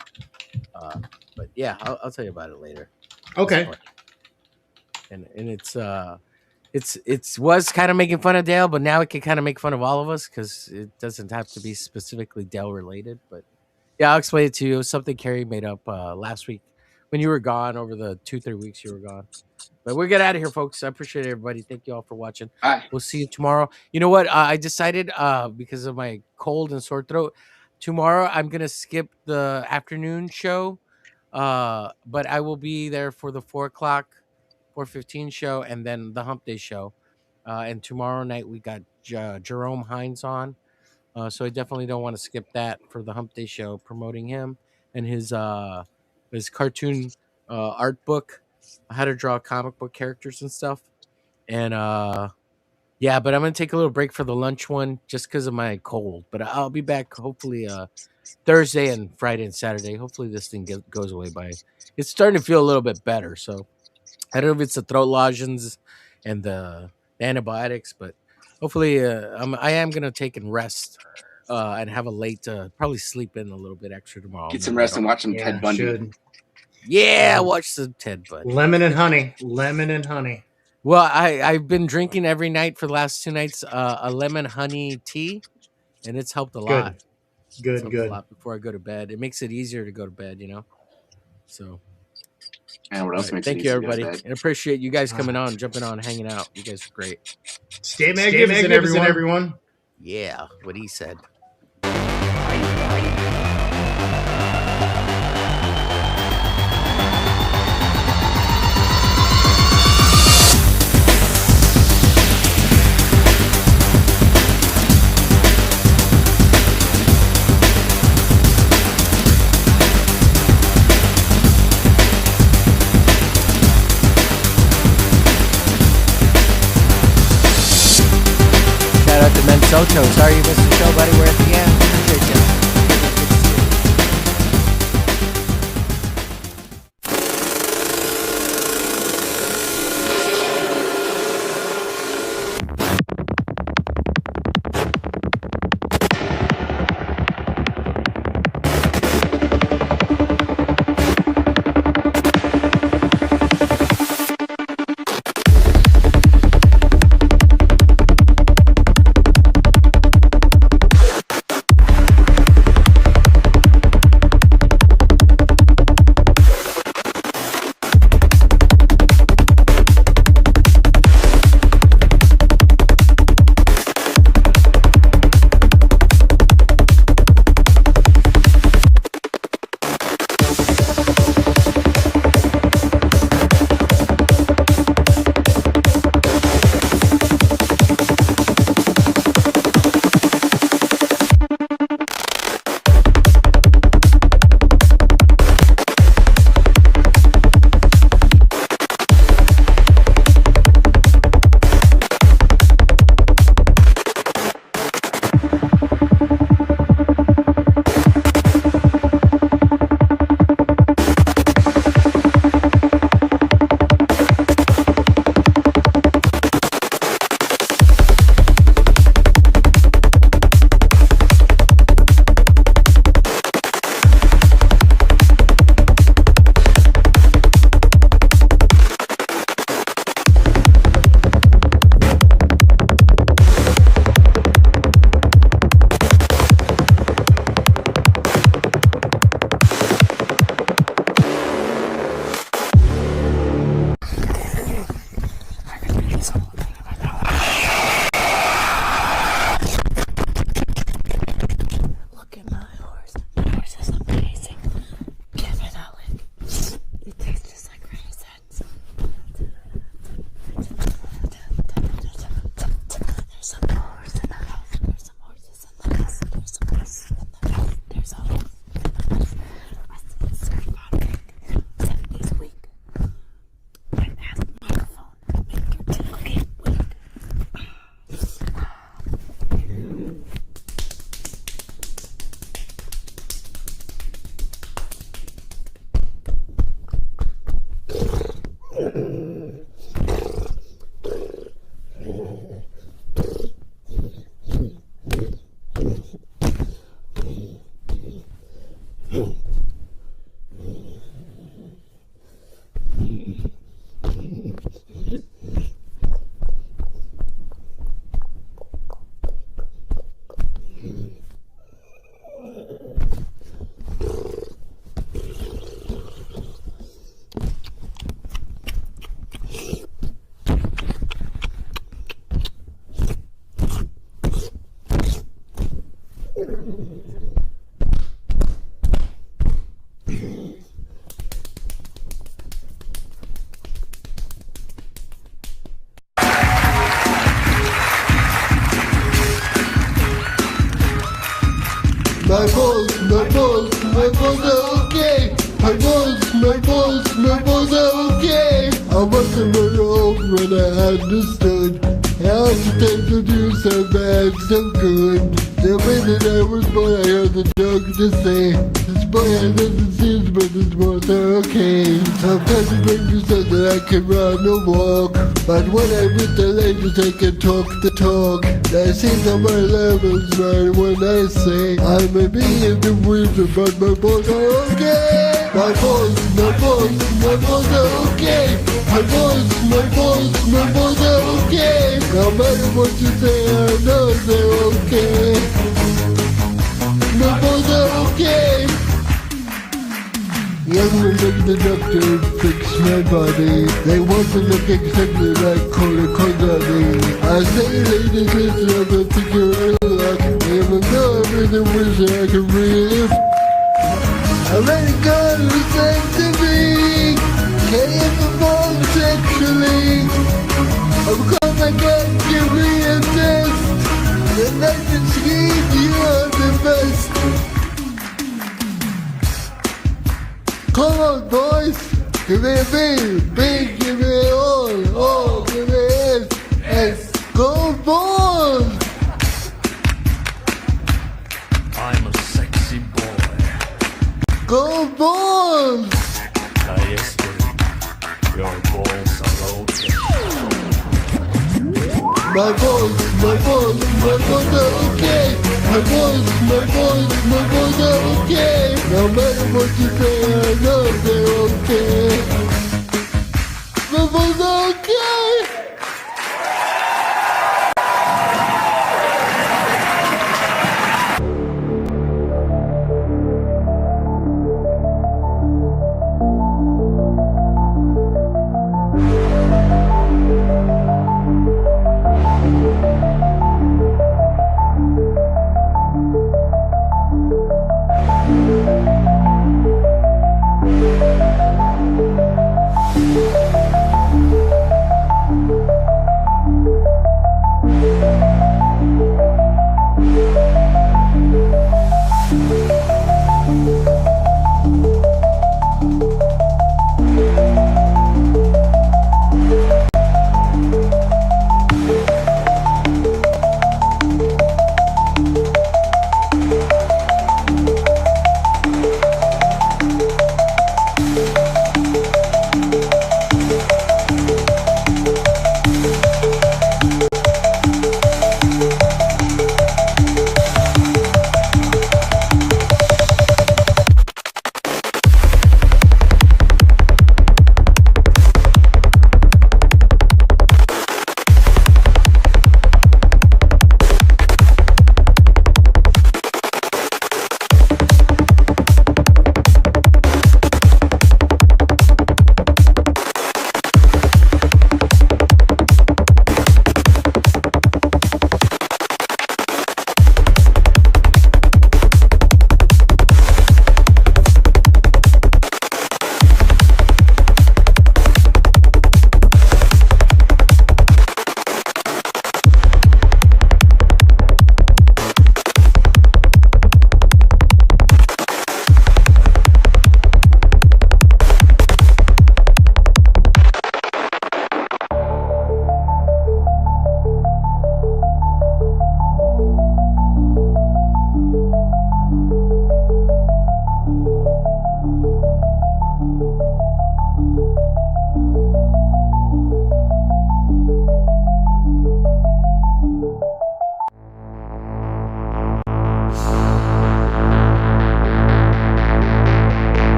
But yeah, I'll tell you about it later. Okay. And it's was kind of making fun of Dale, but now it can kind of make fun of all of us because it doesn't have to be specifically Dale related. But yeah, I'll explain it to you. It was something Carrie made up last week when you were gone, over the 2-3 weeks you were gone. But we'll get out of here, folks. I appreciate everybody. Thank you all for watching. Bye. We'll see you tomorrow. You know what? I decided because of my cold and sore throat, tomorrow I'm going to skip the afternoon show, but I will be there for the 4:15 show, and then the Hump Day show. And tomorrow night we got Jerome Hines on. So I definitely don't want to skip that for the Hump Day show, promoting him and his cartoon art book, how to draw comic book characters and stuff. And yeah, but I'm going to take a little break for the lunch one just because of my cold. But I'll be back hopefully Thursday and Friday and Saturday. Hopefully this thing goes away by. It's starting to feel a little bit better. So I don't know if it's the throat lozenges and the antibiotics, but hopefully I am going to take and rest and have a late, probably sleep in a little bit extra tomorrow. Get some rest and watch some Ted Bundy. Should. Yeah, watch some Ted Bundy. Lemon and honey. Lemon and honey. Well, I've been drinking every night for the last 2 nights a lemon honey tea, and it's helped a lot. Good. A lot before I go to bed. It makes it easier to go to bed, you know? So... And what else makes thank you, everybody, and appreciate you guys coming on, jumping on, hanging out. You guys are great. Stay magnificent, everyone. Yeah, what he said. Shout out to Mensoto. Sorry you missed the show, buddy. We're at the end. Appreciate you. My balls are okay. My balls are okay. I wasn't very old when I understood how to take the news so bad, so good. The minute I was born, I heard the doctor say, this boy has nothing serious, but his balls are okay. Sometimes it makes me so that I can run or walk, but when I'm with the ladies, I can talk the talk. I see that my levels right when I say, I may be in the winter, but my balls are okay. My balls are okay. My balls are okay. No matter what you say, I know they're okay. My balls are okay. Young women, the doctor fix my body. They want to look exactly like Cola-Cola. I say, ladies, listen, I'm a figure of luck. Even though I'm in the wizard, I can really I let it go, listen to me. Can't perform sexually. Of course I can't give me a test. The night that scheme, you are the best. Come on, boys. Give me a B, give me an O, give me an S. Go balls. I'm a sexy boy. Go balls. Yes, your balls are okay. My balls are okay. My balls are okay. No matter what you say, I know they're okay. My balls are okay.